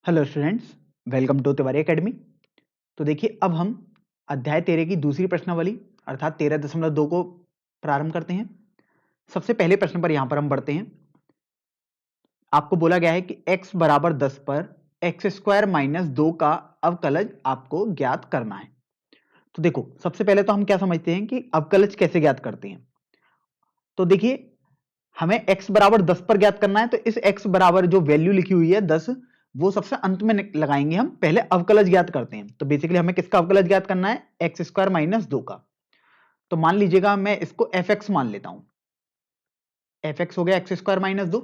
Hello students, welcome to Tiwari academy. तो देखिए, अब हम अध्याय 13 की दूसरी प्रश्नावली अर्थात 13.2 को प्रारंभ करते हैं। सबसे पहले प्रश्न पर यहां पर हम बढ़ते हैं। आपको बोला गया है कि x बराबर 10 पर एक्स स्क्वायर माइनस 2 का अवकलज आपको ज्ञात करना है। तो देखो, सबसे पहले तो हम क्या समझते हैं कि अवकलज कैसे ज्ञात करते हैं। तो देखिए, हमें x बराबर 10 पर ज्ञात करना है, तो इस x बराबर जो वैल्यू लिखी हुई है 10, वो सबसे अंत में लगाएंगे हम। पहले अवकलज ज्ञात करते हैं। तो बेसिकली हमें किसका अवकलज ज्ञात करना है? एक्स स्क्वायर माइनस 2 का। तो मान लीजिएगा मैं इसको एफ एक्स मान लेता हूं। एफ एक्स हो गया एक्स स्क्वायर माइनस 2,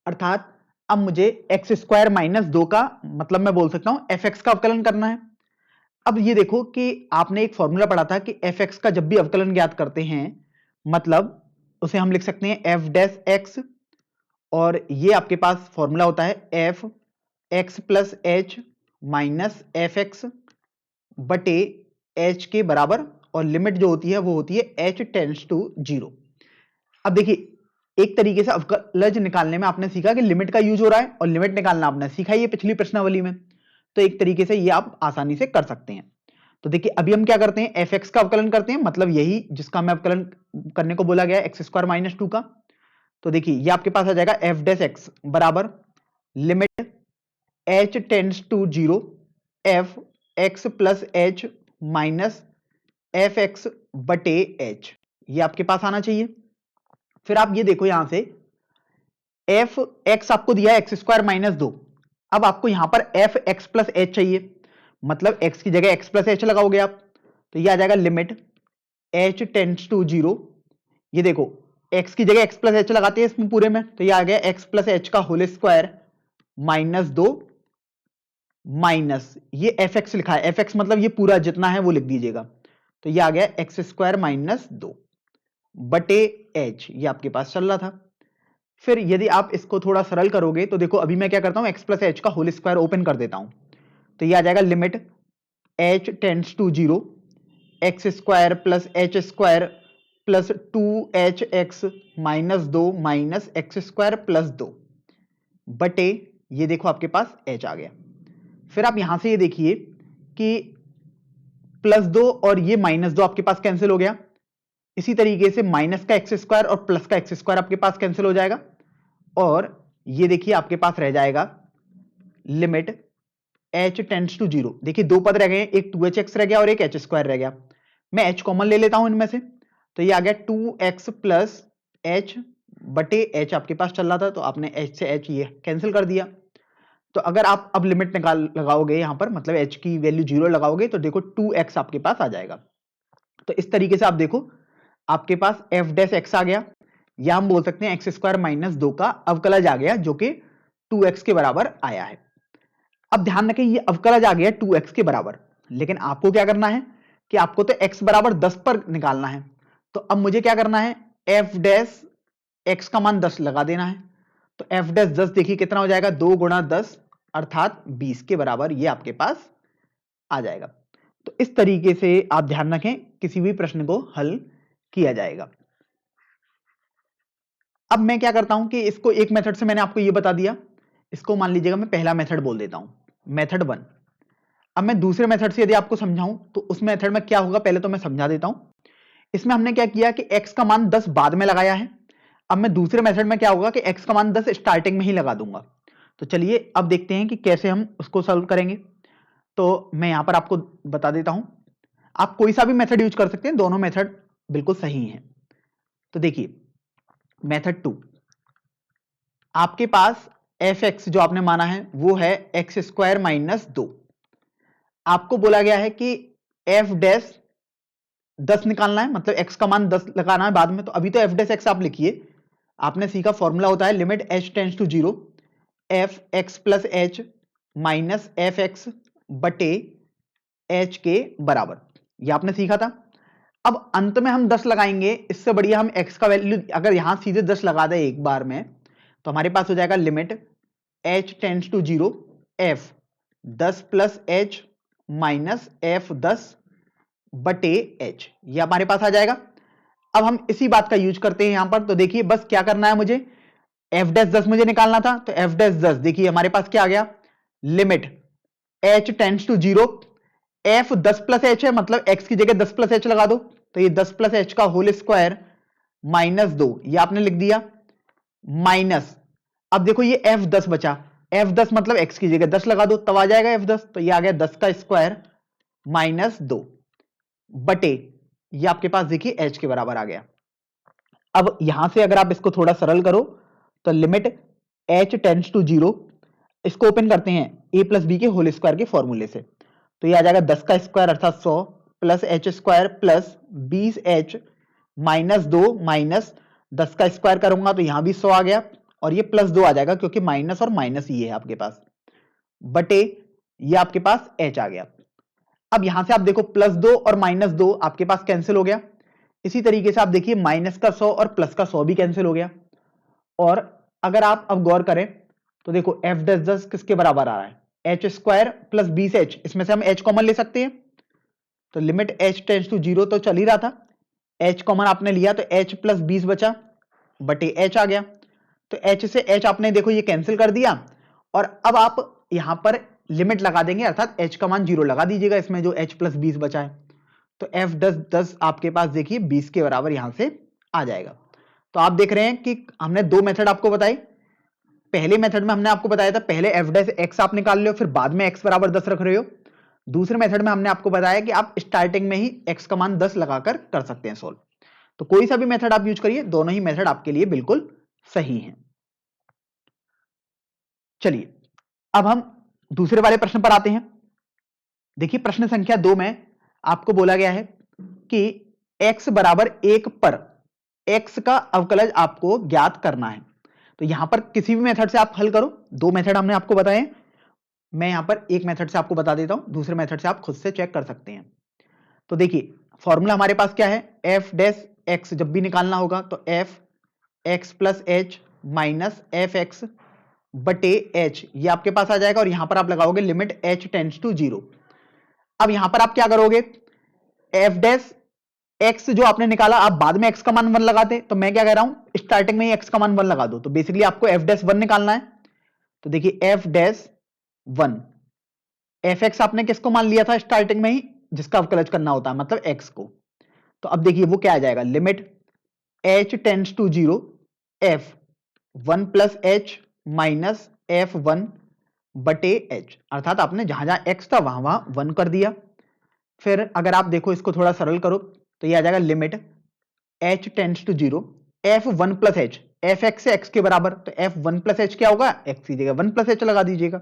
अर्थात अब मुझे एक्स स्क्वायर माइनस 2 का मतलब मैं बोल सकता हूं एफ एक्स का अवकलन करना है। अब ये देखो कि आपने एक फॉर्मूला पढ़ा था कि एफ एक्स का जब भी अवकलन ज्ञात करते हैं, मतलब उसे हम लिख सकते हैं एफ डैश एक्स, और ये आपके पास फॉर्मूला होता है F X plus H minus F X बटे एच के बराबर, और लिमिट जो होती है वो होती है एच टेंड्स टू 0। अब देखिए, एक तरीके से अवकलज निकालने में आपने सीखा कि लिमिट का यूज हो रहा है, और लिमिट निकालना आपने सीखा ही है पिछली प्रश्नावली में। तो एक तरीके से ये आप आसानी से कर सकते हैं। तो देखिए, अभी हम क्या करते हैं, एफ एक्स का अवकलन करते हैं, मतलब यही जिसका हमें अवकलन करने को बोला गया है, एक्स स्क्वायर माइनस 2 का। तो देखिए, ये आपके पास आ जाएगा एफ डैश एक्स बराबर limit H tends to 0 F X plus H minus F X बटे एच, ये आपके पास आना चाहिए। फिर आप ये देखो, यहां से एफ एक्स आपको दिया है एक्स स्क्वायर माइनस 2। अब आपको यहां पर एफ एक्स प्लस एच चाहिए, मतलब एक्स की जगह एक्स प्लस एच लगाओगे आप, तो ये आ जाएगा लिमिट एच टेंड्स टू 0। ये देखो, एक्स की जगह एक्स प्लस एच लगाते हैं इसमें पूरे में, तो ये आ गया एक्स प्लस एच का होल स्क्वायर माइनस 2 माइनस ये एफ एक्स लिखा है, एफ एक्स मतलब ये पूरा जितना है वो लिख दीजिएगा। तो ये आ गया एक्स स्क्वायर माइनस 2 बटे एच, ये आपके पास चल रहा था। फिर यदि आप इसको थोड़ा सरल करोगे तो देखो, अभी मैं क्या करता हूं, एक्स प्लस एच का होल स्क्वायर ओपन कर देता हूं, तो ये आ जाएगा limit H tends to 0 X square plus H square plus 2 X minus 2 minus X square plus 2 बटे, ये देखो आपके पास एच आ गया। फिर आप यहां से ये देखिए कि प्लस 2 और ये माइनस 2 आपके पास कैंसिल हो गया। इसी तरीके से माइनस का एक्स स्क्वायर और प्लस का एक्स स्क्वायर आपके पास कैंसिल हो जाएगा, और ये देखिए आपके पास रह जाएगा लिमिट एच टेंड्स टू 0। देखिए, दो पद रह गए, एक 2h(x) रह गया और एक एच स्क्वायर रह गया। मैं एच कॉमन ले लेता हूं इनमें से, तो ये आ गया 2x प्लस एच बटे एच आपके पास चल रहा था, तो आपने एच से एच ये कैंसिल कर दिया। तो अगर आप अब लिमिट निकाल लगाओगे यहां पर, मतलब h की वैल्यू 0 लगाओगे, तो देखो 2x आपके पास आ जाएगा। तो इस तरीके से आप देखो, आपके पास f डैश x आ गया, या हम बोल सकते हैं एक्स स्क्वायर माइनस 2 का अवकलज आ गया, जो कि 2x के बराबर आया है। अब ध्यान रखें, ये अवकलज आ गया 2x के बराबर, लेकिन आपको क्या करना है कि आपको तो x बराबर 10 पर निकालना है। तो अब मुझे क्या करना है, f डैश x का मान 10 लगा देना है। तो f डैश 10 देखिए कितना हो जाएगा, 2 गुणा 10 अर्थात 20 के बराबर ये आपके पास आ जाएगा। तो इस तरीके से आप ध्यान रखें, किसी भी प्रश्न को हल किया जाएगा। अब मैं क्या करता हूं कि इसको एक मेथड से मैंने आपको ये बता दिया, इसको मान लीजिएगा मैं पहला मेथड बोल देता हूं, मेथड 1। अब मैं दूसरे मेथड से यदि आपको समझाऊं तो उस मेथड में क्या होगा, पहले तो मैं समझा देता हूं। इसमें हमने क्या किया कि x का मान 10 बाद में लगाया है। अब मैं दूसरे मेथड में क्या होगा कि x का मान 10 स्टार्टिंग में ही लगा दूंगा। तो चलिए अब देखते हैं कि कैसे हम उसको सॉल्व करेंगे। तो मैं यहां पर आपको बता देता हूं, आप कोई सा भी मेथड यूज कर सकते हैं, दोनों मेथड बिल्कुल सही हैं। तो देखिए, मेथड 2, आपके पास एफ एक्स जो आपने माना है वो है एक्स स्क्वायर माइनस 2। आपको बोला गया है कि एफ डैश 10 निकालना है, मतलब x का मान 10 लगाना है बाद में। तो अभी तो एफ डैश एक्स आप लिखिए, आपने सीखा फॉर्मूला होता है limit h tends to 0 F X plus H minus F X बटे एच के बराबर, ये आपने सीखा था। अब अंत में हम 10 लगाएंगे, इससे बढ़िया हम x का वैल्यू अगर यहां सीधे 10 लगा दें एक बार में, तो हमारे पास हो जाएगा limit h tends to 0 F 10 plus H minus F 10 बटे एच, ये हमारे पास आ जाएगा। अब हम इसी बात का यूज करते हैं यहां पर। तो देखिए, बस क्या करना है मुझे, एफ डैश 10 मुझे निकालना था, तो एफ डैश 10 देखिए हमारे पास क्या आ गया, limit h tends to 0, f 10 plus H है, मतलब x की जगह 10 प्लस एच लगा दो, तो ये 10 प्लस एच का होल स्क्वायर माइनस 2, ये आपने लिख दिया, माइनस, अब देखो ये f10 बचा, f10 मतलब x की जगह 10 लगा दो, तब आ जाएगा f10, तो ये आ गया 10 का स्क्वायर माइनस 2 बटे, ये आपके पास देखिए h के बराबर आ गया। अब यहां से अगर आप इसको थोड़ा सरल करो तो लिमिट h टेंड्स टू 0, इसको ओपन करते हैं a प्लस बी के होल स्क्वायर के फॉर्मूले से, तो ये आ जाएगा 10 का स्क्वायर अर्थात 100 plus H square plus 20h minus 2 minus 10 का स्क्वायर करूंगा तो यहां भी 100 आ गया, और ये प्लस 2 आ जाएगा क्योंकि माइनस और माइनस ये है आपके पास, बटे ये आपके पास h आ गया। अब यहां से आप देखो प्लस 2 और माइनस 2 आपके पास कैंसिल हो गया, इसी तरीके से आप देखिए माइनस का 100 और प्लस का 100 भी कैंसिल हो गया, और अगर आप अब गौर करें तो देखो f 10 किसके बराबर आ रहा है, एच स्क्वायर प्लस 20h, इसमें से हम h कॉमन ले सकते हैं, तो लिमिट h टेंड्स टू 0 तो चल ही रहा था, h कॉमन आपने लिया तो h प्लस 20 बचा बटे h आ गया, तो h से h आपने देखो ये कैंसिल कर दिया, और अब आप यहां पर लिमिट लगा देंगे अर्थात h का मान 0 लगा दीजिएगा इसमें जो h प्लस 20 बचा है, तो f 10 आपके पास देखिए 20 के बराबर यहां से आ जाएगा। तो आप देख रहे हैं कि हमने दो मेथड आपको बताए, पहले मेथड में हमने आपको बताया था पहले f डैश x आप निकाल लो फिर बाद में x बराबर 10 रख रहे हो, दूसरे मेथड में हमने आपको बताया कि आप स्टार्टिंग में ही x का मान 10 लगाकर कर सकते हैं सोल्व। तो कोई सा भी मेथड आप यूज करिए, दोनों ही मेथड आपके लिए बिल्कुल सही हैं। चलिए अब हम दूसरे वाले प्रश्न पर आते हैं। देखिए प्रश्न संख्या 2 में आपको बोला गया है कि x बराबर 1 पर x का अवकलज आपको ज्ञात करना है। तो यहां पर किसी भी मेथड से आप हल करो, दो मेथड हमने आपको बताए, मैं यहां पर एक मेथड से आपको बता देता हूं, दूसरे मेथड से आप खुद से चेक कर सकते हैं। तो देखिए फॉर्मूला हमारे पास क्या है, f डैश x जब भी निकालना होगा तो f x plus H minus F X बटे h, ये आपके पास आ जाएगा, और यहां पर आप लगाओगे लिमिट h टेंड्स टू 0। अब यहां पर आप क्या करोगे, f डैश x जो आपने निकाला आप बाद में x का मान 1 लगाते, तो मैं क्या कह रहा हूं स्टार्टिंग में ही x का मान 1 लगा दो, तो बेसिकली आपको f डैश 1 निकालना है। तो देखिए f डैश 1, एफ एक्स आपने किसको मान लिया था स्टार्टिंग में ही, जिसका अवकलज करना होता है मतलब x को, तो अब देखिए वो क्या आ जाएगा, limit h tends to 0 f 1 plus H minus F 1 बटे h, अर्थात आपने जहां जहां x था वहां वहां 1 कर दिया। फिर अगर आप देखो इसको थोड़ा सरल करो तो ये आ जाएगा limit h tends to 0 f 1 plus H, F X से x के बराबर, तो f 1 प्लस एच क्या होगा, x की जगह 1 प्लस एच लगा दीजिएगा,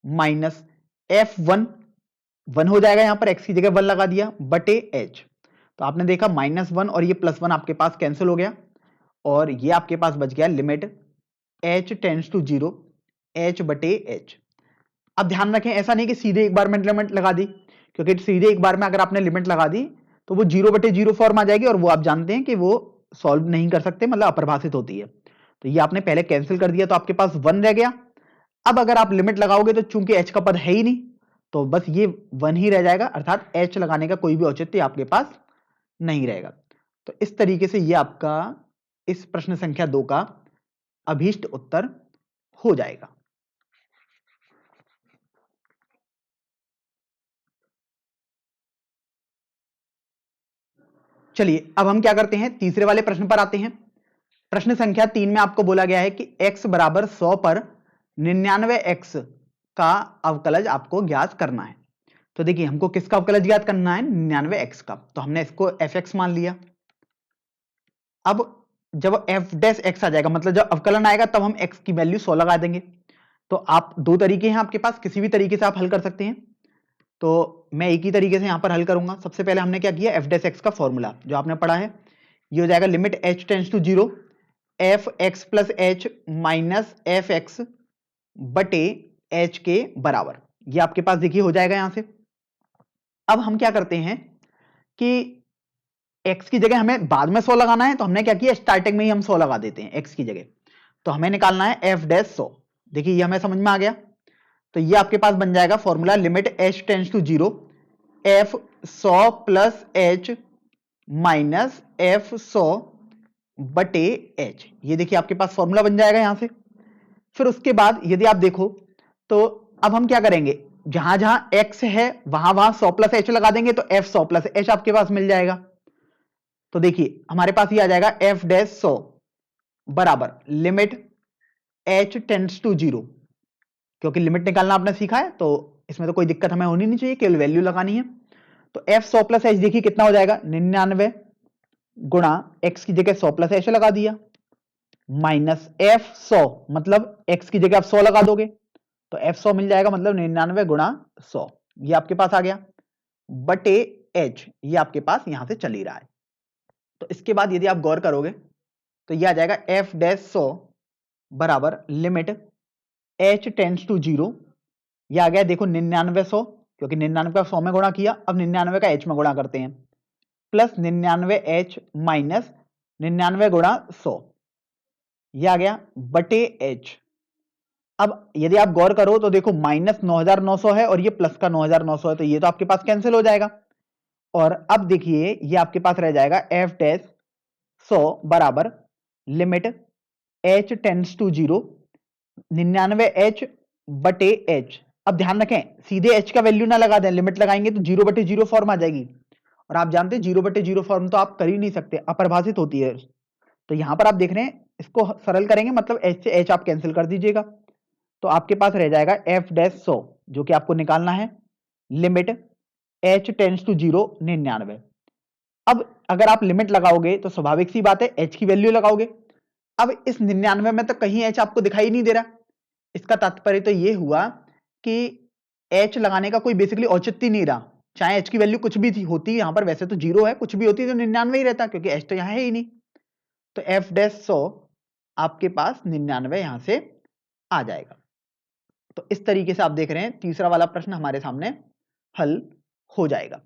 माइनस एफ 1 हो जाएगा, यहां पर x की जगह 1 लगा दिया बटे h, तो आपने देखा माइनस 1 और ये प्लस 1 आपके पास कैंसिल हो गया, और ये आपके पास बच गया limit h tends to 0 h बटे h। अब ध्यान रखें ऐसा नहीं कि सीधे एक बार में लिमिट लगा दी, क्योंकि सीधे एक बार में अगर आपने लिमिट लगा दी तो वो 0 बटे 0 फॉर्म आ जाएगी, और वो आप जानते हैं कि वो सॉल्व नहीं कर सकते, मतलब अपरिभाषित होती है, तो ये आपने पहले कैंसिल कर दिया तो आपके पास 1 रह गया। अब अगर आप लिमिट लगाओगे तो चूंकि h का पद है ही नहीं तो बस ये 1 ही रह जाएगा, अर्थात h लगाने का कोई भी औचित्य आपके पास नहीं रहेगा। तो इस तरीके से ये आपका इस प्रश्न संख्या 2 का अभीष्ट उत्तर हो जाएगा। चलिए अब हम क्या करते हैं, तीसरे वाले प्रश्न पर आते हैं। प्रश्न संख्या 3 में आपको बोला गया है कि x बराबर 100 पर 99x का अवकलज आपको ज्ञात करना है। तो देखिए हमको किसका अवकलज ज्ञात करना है, 99x का, तो हमने इसको fx मान लिया। अब जब f डैश x आ जाएगा, मतलब जब अवकलन आएगा तब हम x की वैल्यू 100 लगा देंगे। तो आप दो तरीके हैं आपके पास, किसी भी तरीके से आप हल कर सकते हैं, तो मैं एक ही तरीके से यहां पर हल करूंगा। सबसे पहले हमने क्या किया, f डैश x का फॉर्मूला जो आपने पढ़ा है, ये हो जाएगा limit h tends to 0 F X plus H minus F X बटे h के बराबर, ये आपके पास देखिए हो जाएगा यहां से। अब हम क्या करते हैं कि x की जगह हमें बाद में 100 लगाना है, तो हमने क्या किया स्टार्टिंग में ही हम 100 लगा देते हैं x की जगह, तो हमें निकालना है f डैश 100। देखिए ये हमें समझ में आ गया, तो ये आपके पास बन जाएगा formula limit h tends to 0 f 100 plus h minus f 100 बटे h, ये देखिए आपके पास फॉर्मूला बन जाएगा यहां से। फिर उसके बाद यदि आप देखो तो अब हम क्या करेंगे, जहां जहां x है वहां वहां 100 प्लस एच लगा देंगे तो f 100 प्लस एच आपके पास मिल जाएगा। तो देखिए हमारे पास ये आ जाएगा f डैश 100 बराबर लिमिट h टेंड्स टू 0, क्योंकि लिमिट निकालना आपने सीखा है तो इसमें तो कोई दिक्कत हमें होनी नहीं चाहिए, केवल वैल्यू लगानी है। तो f 100 प्लस एच देखिए कितना हो जाएगा, 99 गुणा x की जगह 100 प्लस एच लगा दिया, माइनस f 100 मतलब x की जगह आप 100 लगा दोगे तो f 100 मिल जाएगा, मतलब 99 गुणा 100 ये आपके पास आ गया, बटे h ये आपके पास यहां से चल ही रहा है। तो इसके बाद यदि आप गौर करोगे तो ये आ जाएगा f डैश 100 बराबर लिमिट h टेंड्स टू 0, ये आ गया देखो 99 100, क्योंकि 99 का 100 में गुणा किया, अब 99 का h में गुणा करते हैं, प्लस 99 h माइनस 99 गुणा 100, ये आ गया बटे h। अब यदि आप गौर करो तो देखो माइनस 9900 है और ये प्लस का 9900 है, तो ये तो आपके पास कैंसिल हो जाएगा। और अब देखिए ये आपके पास रह जाएगा f डैश 100 बराबर limit h tends to 0, 99h बटे h। अब ध्यान रखें सीधे h का वैल्यू ना लगा दें, लिमिट लगाएंगे तो 0 बटे 0 फॉर्म आ जाएगी, और आप जानते हैं 0 बटे 0 फॉर्म तो आप कर ही नहीं सकते, अपरिभाषित होती है। तो यहां पर आप देख रहे हैं इसको सरल करेंगे मतलब h से h आप कैंसिल कर दीजिएगा, तो आपके पास रह जाएगा f डैश 100 जो कि आपको निकालना है, लिमिट h टेंड्स टू 0 99। अब अगर आप लिमिट लगाओगे तो स्वाभाविक सी बात है h की वैल्यू लगाओगे। अब इस 99 में तो कहीं h आपको दिखाई नहीं दे रहा, इसका तात्पर्य तो ये हुआ कि h लगाने का कोई बेसिकली औचित्य नहीं रहा, चाहे h की वैल्यू कुछ भी थी होती, यहां पर वैसे तो 0 है, कुछ भी होती तो 99 ही रहता, क्योंकि h तो यहां है ही नहीं। तो f डैश 100 आपके पास 99 यहां से आ जाएगा। तो इस तरीके से आप देख रहे हैं तीसरा वाला प्रश्न हमारे सामने हल हो जाएगा।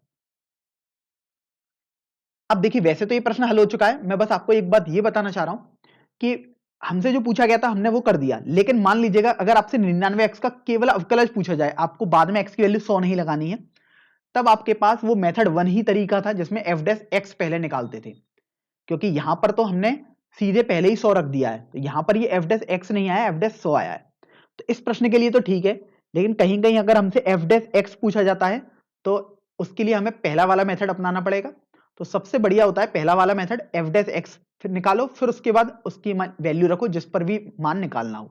अब देखिए वैसे तो ये प्रश्न हल हो चुका है, मैं बस आपको एक बात ये बताना चाह रहा हूं कि हमसे जो पूछा गया था हमने वो कर दिया, लेकिन मान लीजिएगा अगर आपसे 99x का केवल अवकलज पूछा जाए, आपको बाद में x की वैल्यू 100 नहीं लगानी है, तब आपके पास वो मेथड 1 ही तरीका था जिसमें f डैश x पहले निकालते थे, क्योंकि यहां पर तो हमने सीधे पहले ही 100 रख दिया है, तो यहां पर ये f डैश x नहीं आया, f डैश 100 आया है। तो इस प्रश्न के लिए तो ठीक है, लेकिन कहीं कहीं अगर हमसे f डैश x पूछा जाता है तो उसके लिए हमें पहला वाला मेथड अपनाना पड़ेगा। तो सबसे बढ़िया होता है पहला वाला मेथड, f डैश x फिर निकालो, फिर उसके बाद उसकी वैल्यू रखो जिस पर भी मान निकालना हो।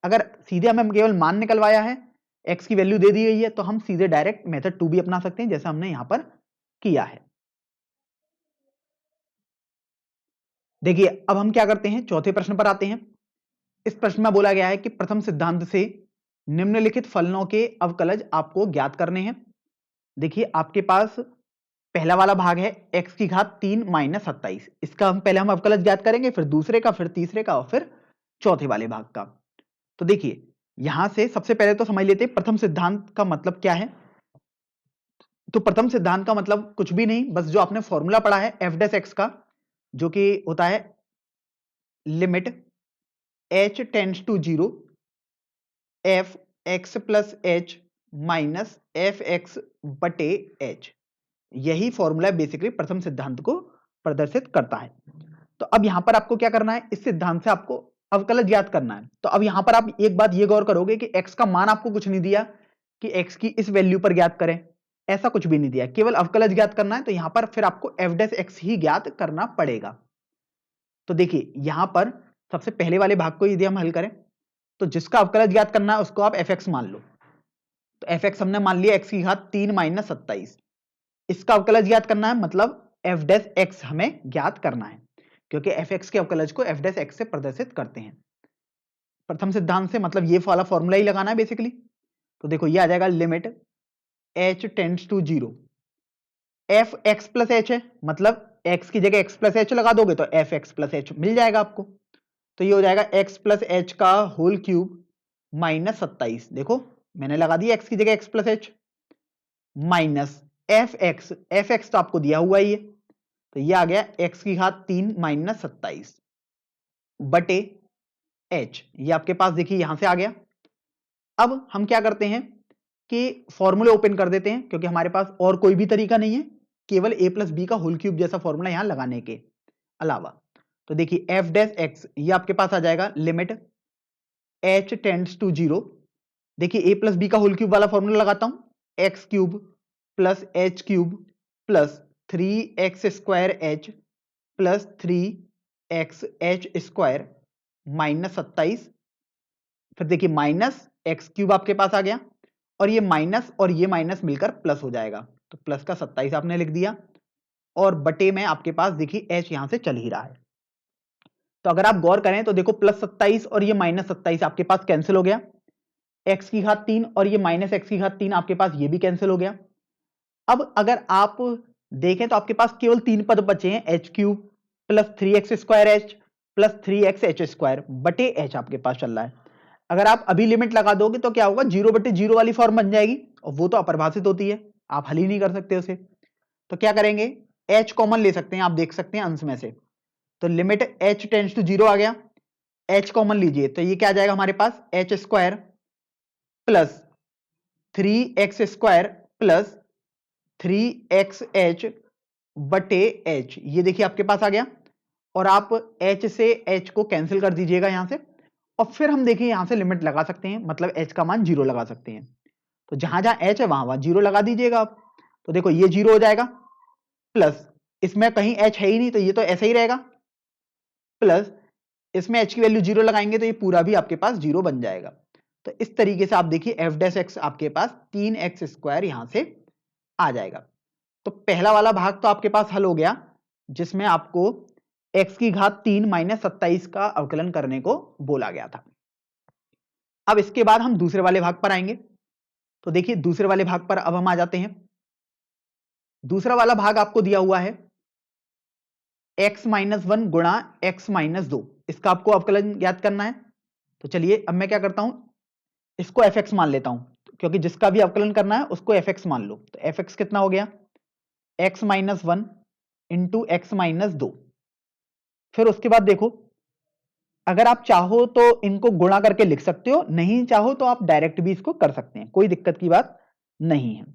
अगर सीधे हमें केवल मान निकलवाया है, x की वैल्यू दे दी गई है, तो हम सीधे डायरेक्ट मेथड 2 भी अपना सकते हैं जैसा हमने यहां पर किया है। देखिए अब हम क्या करते हैं, चौथे प्रश्न पर आते हैं। इस प्रश्न में बोला गया है कि प्रथम सिद्धांत से निम्नलिखित फलनों के अवकलज आपको ज्ञात करने हैं। देखिए आपके पास पहला वाला भाग है x की घात 3 माइनस 27, इसका पहले हम अवकलज ज्ञात करेंगे, फिर दूसरे का, फिर तीसरे का, और फिर चौथे वाले भाग का। तो देखिए यहां से सबसे पहले तो समझ लेते हैं प्रथम सिद्धांत का मतलब क्या है। तो प्रथम सिद्धांत का मतलब कुछ भी नहीं, बस जो आपने फॉर्मूला पढ़ा है f डैश x का, जो कि होता है limit h tends to 0 f x plus h minus F X बटे h, यही फॉर्मूला बेसिकली प्रथम सिद्धांत को प्रदर्शित करता है। तो अब यहां पर आपको क्या करना है, इस सिद्धांत से आपको अवकलज ज्ञात करना है। तो अब यहां पर आप एक बात ये गौर करोगे कि x का मान आपको कुछ नहीं दिया कि x की इस वैल्यू पर ज्ञात करें, ऐसा कुछ भी नहीं दिया, केवल अवकलज ज्ञात करना है। तो यहां पर फिर आपको f डैश x ही ज्ञात करना पड़ेगा। तो देखिए यहां पर सबसे पहले वाले भाग को यदि हम हल करें तो जिसका अवकलज ज्ञात करना है उसको आप fx मान लो। तो fx हमने मान लिया x की घात 3 माइनस 27, इसका अवकलज ज्ञात करना है, मतलब f डैश x हमें ज्ञात करना है, क्योंकि fx के अवकलज को f डैश x से प्रदर्शित करते हैं। प्रथम सिद्धांत से मतलब ये वाला फॉर्मूला ही लगाना है बेसिकली। तो देखो ये आ जाएगा limit h tends to 0, F X plus H है, मतलब x की जगह x प्लस एच लगा दोगे तो एफ एक्स प्लस एच मिल जाएगा आपको। तो ये हो जाएगा x प्लस एच का होल क्यूब माइनस 27, देखो मैंने लगा दिया x की जगह x plus H, minus F x तो आपको दिया हुआ ही है, तो ये आ गया x की घात 3 माइनस 27 बटे h, ये आपके पास देखिए यहां से आ गया। अब हम क्या करते हैं कि फॉर्मूले ओपन कर देते हैं, क्योंकि हमारे पास और कोई भी तरीका नहीं है केवल a प्लस बी का होल क्यूब जैसा फॉर्मूला यहां लगाने के अलावा। तो देखिए f डैश x ये आपके पास आ जाएगा लिमिट h टेंड्स टू 0, देखिए ए प्लस बी का होल क्यूब वाला फॉर्मूला लगाता हूं, x cube plus H cube plus 3x² H plus 3x h² minus 27। फिर देखिए माइनस एक्स क्यूब आपके पास आ गया और ये माइनस मिलकर प्लस हो जाएगा, तो प्लस का 27 आपने लिख दिया और बटे में आपके पास देखिए एच यहां से चल ही रहा है। तो अगर आप गौर करें तो देखो प्लस 27 और ये माइनस 27 आपके पास कैंसिल हो गया, एक्स की घात 3 और ये माइनस एक्स की घात 3 आपके पास ये भी कैंसिल हो गया। अब अगर आप देखें तो आपके पास केवल 3 पद बचे हैं, H cube plus 3x² H plus 3x h² बटे एच आपके पास चल रहा है। अगर आप अभी लिमिट लगा दोगे तो क्या होगा, 0/0 वाली फॉर्म बन जाएगी और वो तो अपरिभाषित होती है, आप हल ही नहीं कर सकते उसे। तो क्या करेंगे, एच कॉमन ले सकते हैं, आप देख सकते हैं अंश में से, तो लिमिट h टेंड्स टू 0 आ गया, h कॉमन लीजिए तो ये क्या आ जाएगा हमारे पास, h² plus 3x² plus 3x h बटे h, ये देखिए आपके पास आ गया और आप h से h को कैंसिल कर दीजिएगा यहां से और फिर हम देखिए यहां से लिमिट लगा सकते हैं, मतलब h का मान 0 लगा सकते हैं। तो जहां जहां h है वहां वहां 0 लगा दीजिएगा आप, तो देखो ये 0 हो जाएगा प्लस इसमें कहीं h है ही नहीं तो ये तो ऐसा ही रहेगा, प्लस इसमें h की वैल्यू 0 लगाएंगे तो ये पूरा भी आपके पास 0 बन जाएगा। तो इस तरीके से आप देखिए f' आपके पास 3x² यहां से आ जाएगा। तो पहला वाला भाग तो आपके पास हल हो गया, जिसमें आपको x की घात 3 माइनस 27 का अवकलन करने को बोला गया था। अब इसके बाद हम दूसरे वाले भाग पर आएंगे, तो देखिए दूसरे वाले भाग पर अब हम आ जाते हैं। दूसरा वाला भाग आपको दिया हुआ है x-1 गुणा x-2, इसका आपको अवकलन ज्ञात करना है। तो चलिए अब मैं क्या करता हूं, इसको fx मान लेता हूं, क्योंकि जिसका भी अवकलन करना है उसको fx मान लो। तो fx कितना हो गया, x-1 इंटू x-2। फिर उसके बाद देखो, अगर आप चाहो तो इनको गुणा करके लिख सकते हो, नहीं चाहो तो आप डायरेक्ट भी इसको कर सकते हैं, कोई दिक्कत की बात नहीं है।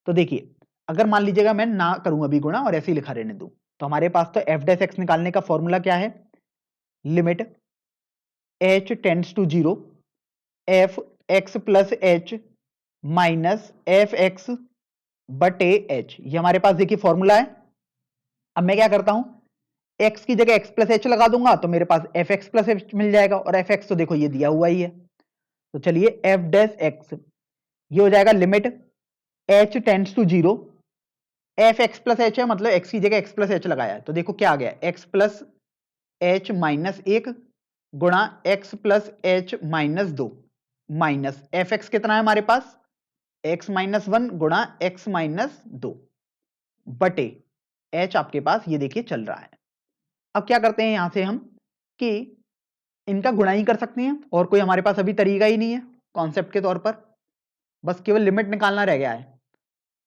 तो देखिए अगर मान लीजिएगा मैं ना करूं अभी गुणा और ऐसे ही लिखा रहने दूं, तो हमारे पास तो f' निकालने का फॉर्मूला क्या है, limit h tends to 0 f x plus h minus F X बटे h, ये हमारे पास देखिए फॉर्मूला है। अब मैं क्या करता हूं, x की जगह x प्लस एच लगा दूंगा तो मेरे पास एफ एक्स प्लस एच मिल जाएगा और एफ एक्स तो देखो ये दिया हुआ ही है। तो चलिए f' ये हो जाएगा limit h tends to 0, F X plus H है मतलब x की जगह x प्लस एच लगाया है, तो देखो क्या आ गया, x प्लस एच माइनस 1 गुणा x plus H minus 2 minus F x कितना है हमारे पास, x-1 गुणा x-2 बटे h आपके पास ये देखिए चल रहा है। अब क्या करते हैं यहां से हम कि इनका गुणा ही कर सकते हैं, और कोई हमारे पास अभी तरीका ही नहीं है कॉन्सेप्ट के तौर पर, बस केवल लिमिट निकालना रह गया है।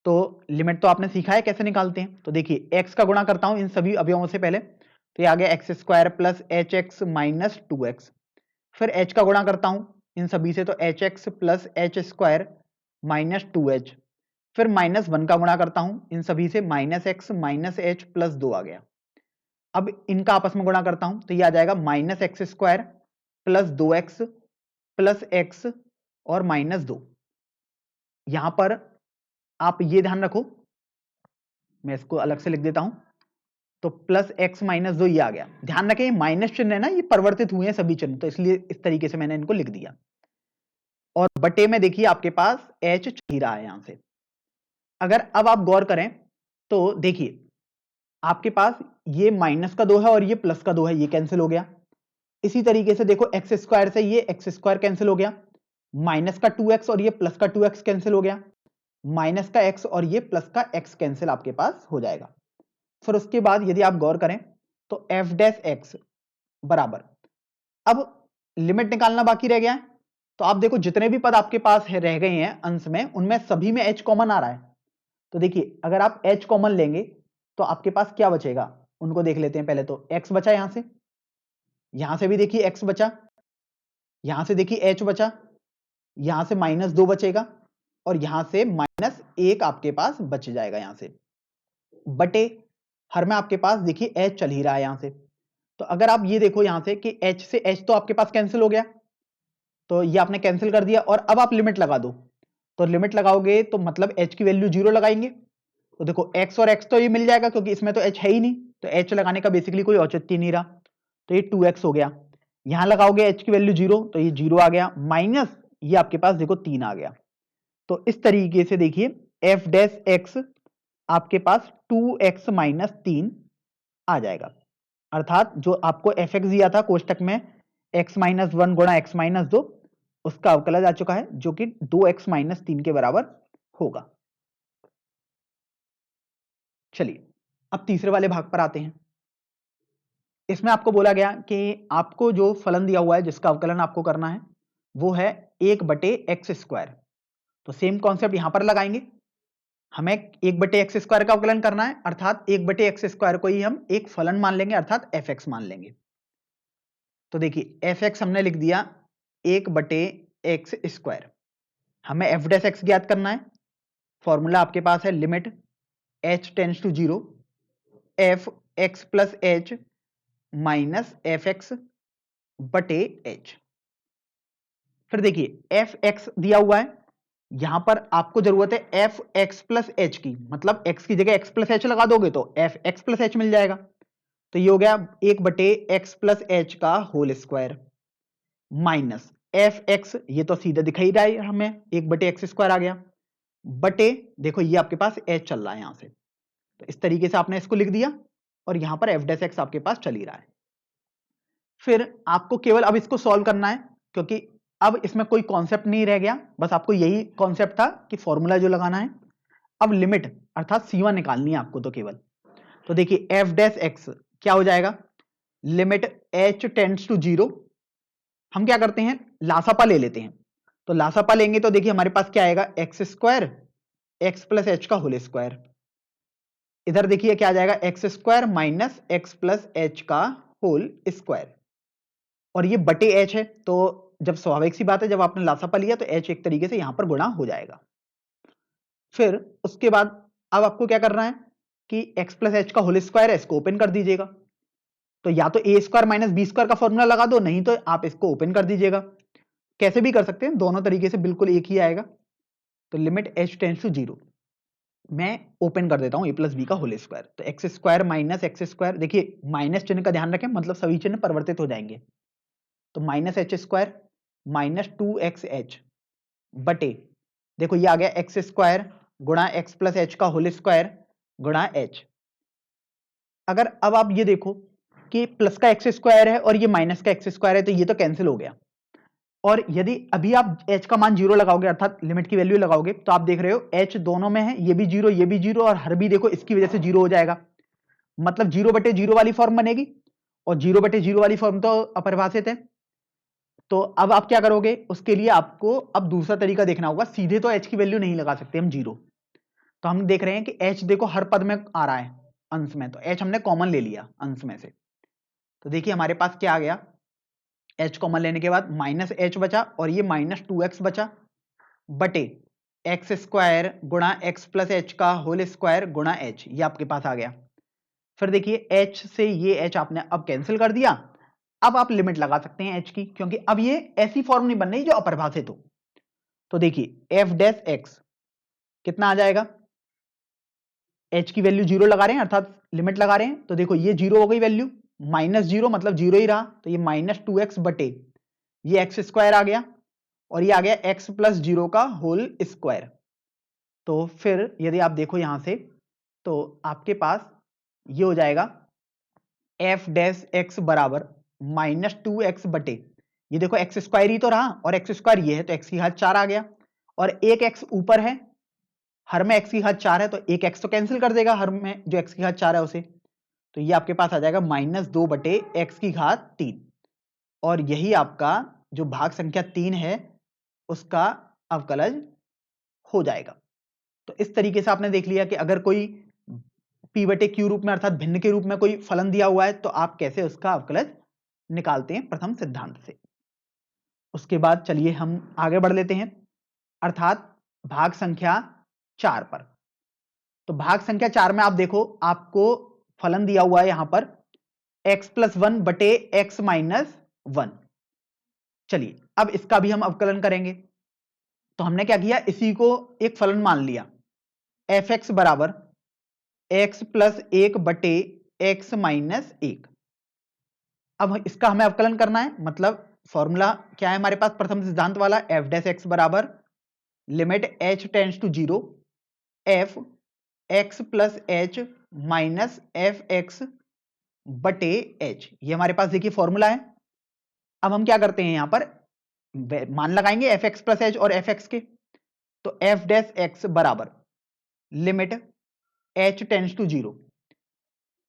तो लिमिट तो आपने सीखा है कैसे निकालते हैं, तो देखिए x का गुणा करता हूं इन सभी अवयवों से पहले, तो ये आ गया x² plus h x minus 2x। फिर h का गुणा करता हूं इन सभी से, तो H x plus h² minus 2h। फिर -1 का गुणा करता हूं इन सभी से, -x माइनस h प्लस 2 आ गया। अब इनका आपस में गुणा करता हूं तो ये आ जाएगा -x² plus 2x plus x और -2। यहां पर आप ये ध्यान रखो, मैं इसको अलग से लिख देता हूं, तो प्लस x माइनस 2 ये आ गया। ध्यान रखें ये माइनस चिन्ह है ना, ये परिवर्तित हुए हैं सभी चिन्ह, तो इसलिए इस तरीके से मैंने इनको लिख दिया। और बटे में देखिए आपके पास h चल ही रहा है यहां से। अगर अब आप गौर करें तो देखिए आपके पास ये माइनस का 2 है और ये प्लस का 2 है, ये कैंसिल हो गया। इसी तरीके से देखो x² से ये x² कैंसिल हो गया, माइनस का 2x और ये प्लस का 2x कैंसिल हो गया, माइनस का x और ये प्लस का x कैंसिल आपके पास हो जाएगा। फिर उसके बाद यदि आप गौर करें तो f' बराबर, अब लिमिट निकालना बाकी रह गया है, तो आप देखो जितने भी पद आपके पास है रह गए हैं अंश में, उनमें सभी में h कॉमन आ रहा है। तो देखिए अगर आप h कॉमन लेंगे तो आपके पास क्या बचेगा, उनको देख लेते हैं। पहले तो x बचा, यहां से भी देखिए x बचा, यहां से देखिए h बचा, यहां से -2 बचेगा और यहां से -1 आपके पास बच जाएगा यहां से, बटे हर में आपके पास देखिए h चल ही रहा है यहां से। तो अगर आप ये देखो यहां से कि h से h तो आपके पास कैंसिल हो गया, तो ये आपने कैंसिल कर दिया और अब आप लिमिट लगा दो। तो लिमिट लगाओगे तो मतलब h की वैल्यू 0 लगाएंगे तो देखो x और x तो ये मिल जाएगा क्योंकि इसमें तो h है ही नहीं, तो h लगाने का बेसिकली कोई औचित्य नहीं रहा, तो ये 2x हो गया। यहां लगाओगे h की वैल्यू 0 तो ये 0 आ गया, माइनस ये आपके पास देखो 3 आ गया। तो इस तरीके से देखिए f डैश x आपके पास 2x माइनस 3 आ जाएगा, अर्थात जो आपको fx दिया था कोष्टक में x माइनस 1 गुणा x माइनस 2, उसका अवकलज आ चुका है जो कि 2x माइनस 3 के बराबर होगा। चलिए अब तीसरे वाले भाग पर आते हैं। इसमें आपको बोला गया कि आपको जो फलन दिया हुआ है जिसका अवकलन आपको करना है वो है 1/x²। तो सेम कॉन्सेप्ट यहां पर लगाएंगे, हमें 1/x² का अवकलन करना है, अर्थात 1/x² को ही हम एक फलन मान लेंगे अर्थात fx मान लेंगे। तो देखिए fx हमने लिख दिया 1/x²। हमें f डैश x ज्ञात करना है, फॉर्मूला आपके पास है limit h tends to 0 f x plus h minus fx बटे h। फिर देखिए fx दिया हुआ है, यहां पर आपको जरूरत है fx प्लस h की, मतलब x की जगह x प्लस h लगा दोगे तो fx प्लस h मिल जाएगा। तो ये हो गया 1/x प्लस h का होल स्क्वायर माइनस fx, ये तो सीधा दिखाई रहा है हमें 1/x² आ गया, बटे देखो ये आपके पास h चल रहा है यहां से, तो इस तरीके से आपने इसको लिख दिया और यहां पर f डैश x आपके पास चल ही रहा है। फिर आपको केवल अब इसको सॉल्व करना है क्योंकि अब इसमें कोई कॉन्सेप्ट नहीं रह गया, बस आपको यही कॉन्सेप्ट था कि फॉर्मूला जो लगाना है। अब लिमिट अर्थात सीमा निकालनी है आपको तो केवल। तो देखिए f डैश x क्या हो जाएगा, लिमिट h टेंड्स टू 0, हम क्या करते हैं लासापा ले लेते हैं, तो लासापा लेंगे तो देखिए हमारे पास क्या आएगा x² x प्लस h का होल स्क्वायर, इधर देखिए क्या आ जाएगा x² minus x plus h का होल स्क्वायर, और ये बटे h है तो जब स्वाभाविक सी बात है जब आपने लासापा लिया तो h एक तरीके से यहां पर गुणा हो जाएगा। फिर उसके बाद अब आपको क्या करना है कि x प्लस h का होल स्क्वायर है, इसको ओपन कर दीजिएगा, तो या तो a² माइनस b² का फॉर्मूला लगा दो, नहीं तो आप इसको ओपन कर दीजिएगा, कैसे भी कर सकते हैं, दोनों तरीके से बिल्कुल एक ही आएगा। तो लिमिट h टेंड्स टू 0, मैं ओपन कर देता हूं a प्लस बी का होल स्क्वायर, तो x² माइनस x², देखिए माइनस चिन्ह का ध्यान रखें मतलब सभी चिन्ह परिवर्तित हो जाएंगे, तो माइनस h² माइनस 2xh बटे देखो ये आ गया x² गुणा x प्लस h का होल स्क्वायर गुणा h। अगर अब आप ये देखो कि प्लस का x² है और ये माइनस का x² है तो ये तो कैंसिल हो गया, और यदि अभी आप h का मान 0 लगाओगे अर्थात लिमिट की वैल्यू लगाओगे तो आप देख रहे हो h दोनों में है, ये भी 0 ये भी 0 और हर भी देखो इसकी वजह से 0 हो जाएगा, मतलब 0/0 वाली फॉर्म बनेगी, और 0/0 वाली फॉर्म तो अपरिभाषित है। तो अब आप क्या करोगे, उसके लिए आपको अब दूसरा तरीका देखना होगा, सीधे तो h की वैल्यू नहीं लगा सकते हम 0, तो हम देख रहे हैं कि h देखो हर पद में आ रहा है अंश में, तो h हमने कॉमन ले लिया अंश में से, तो देखिए हमारे पास क्या आ गया, h कॉमन लेने के बाद माइनस h बचा और ये माइनस 2x बचा बटे x² गुणा x प्लस h का होल स्क्वायर गुणा h, ये आपके पास आ गया। फिर देखिए h से ये h आपने अब कैंसिल कर दिया, अब आप लिमिट लगा सकते हैं h की, क्योंकि अब ये ऐसी फॉर्म नहीं बन रही जो अपरिभाषित हो। तो देखिए f डैश x कितना आ जाएगा, h की वैल्यू 0 लगा रहे हैं अर्थात लिमिट लगा रहे हैं, तो देखो ये 0 हो गई वैल्यू, माइनस 0 मतलब 0 ही रहा, तो ये माइनस 2x बटे ये x² आ गया और ये आ गया x प्लस 0 का होल स्क्वायर। तो फिर यदि आप देखो यहां से तो आपके पास ये हो जाएगा f डैश x बराबर माइनस 2x बटे ये देखो x² ही तो रहा और x² ये है तो x की घात 4 आ गया, और एक x ऊपर है, हर में x की घात 4 है तो एक x तो कैंसिल कर देगा हर में जो x की घात 4 है उसे, तो ये आपके पास आ जाएगा -2 बटे x की घात 3, और यही आपका जो भाग संख्या 3 है उसका अवकलज हो जाएगा। तो इस तरीके से आपने देख लिया कि अगर कोई p बटे q रूप में अर्थात भिन्न के रूप में कोई फलन दिया हुआ है तो आप कैसे उसका अवकलज निकालते हैं प्रथम सिद्धांत से। उसके बाद चलिए हम आगे बढ़ लेते हैं अर्थात भाग संख्या 4 पर। तो भाग संख्या 4 में आप देखो आपको फलन दिया हुआ है यहां पर x प्लस 1 बटे x माइनस 1। चलिए अब इसका भी हम अवकलन करेंगे। तो हमने क्या किया, इसी को एक फलन मान लिया, एफ एक्स बराबर एक्स प्लस 1 बटे एक्स माइनस 1। अब इसका हमें अवकलन करना है, मतलब फॉर्मूला क्या है हमारे पास प्रथम सिद्धांत वाला, एफ डैश एक्स बराबर limit H tends to 0 F X plus H minus F X बटे एच। ये हमारे पास देखिए फॉर्मूला है। अब हम क्या करते हैं, यहां पर मान लगाएंगे एफ एक्स प्लस एच और एफ एक्स के। तो एफ डैश एक्स बराबर limit H tends to 0,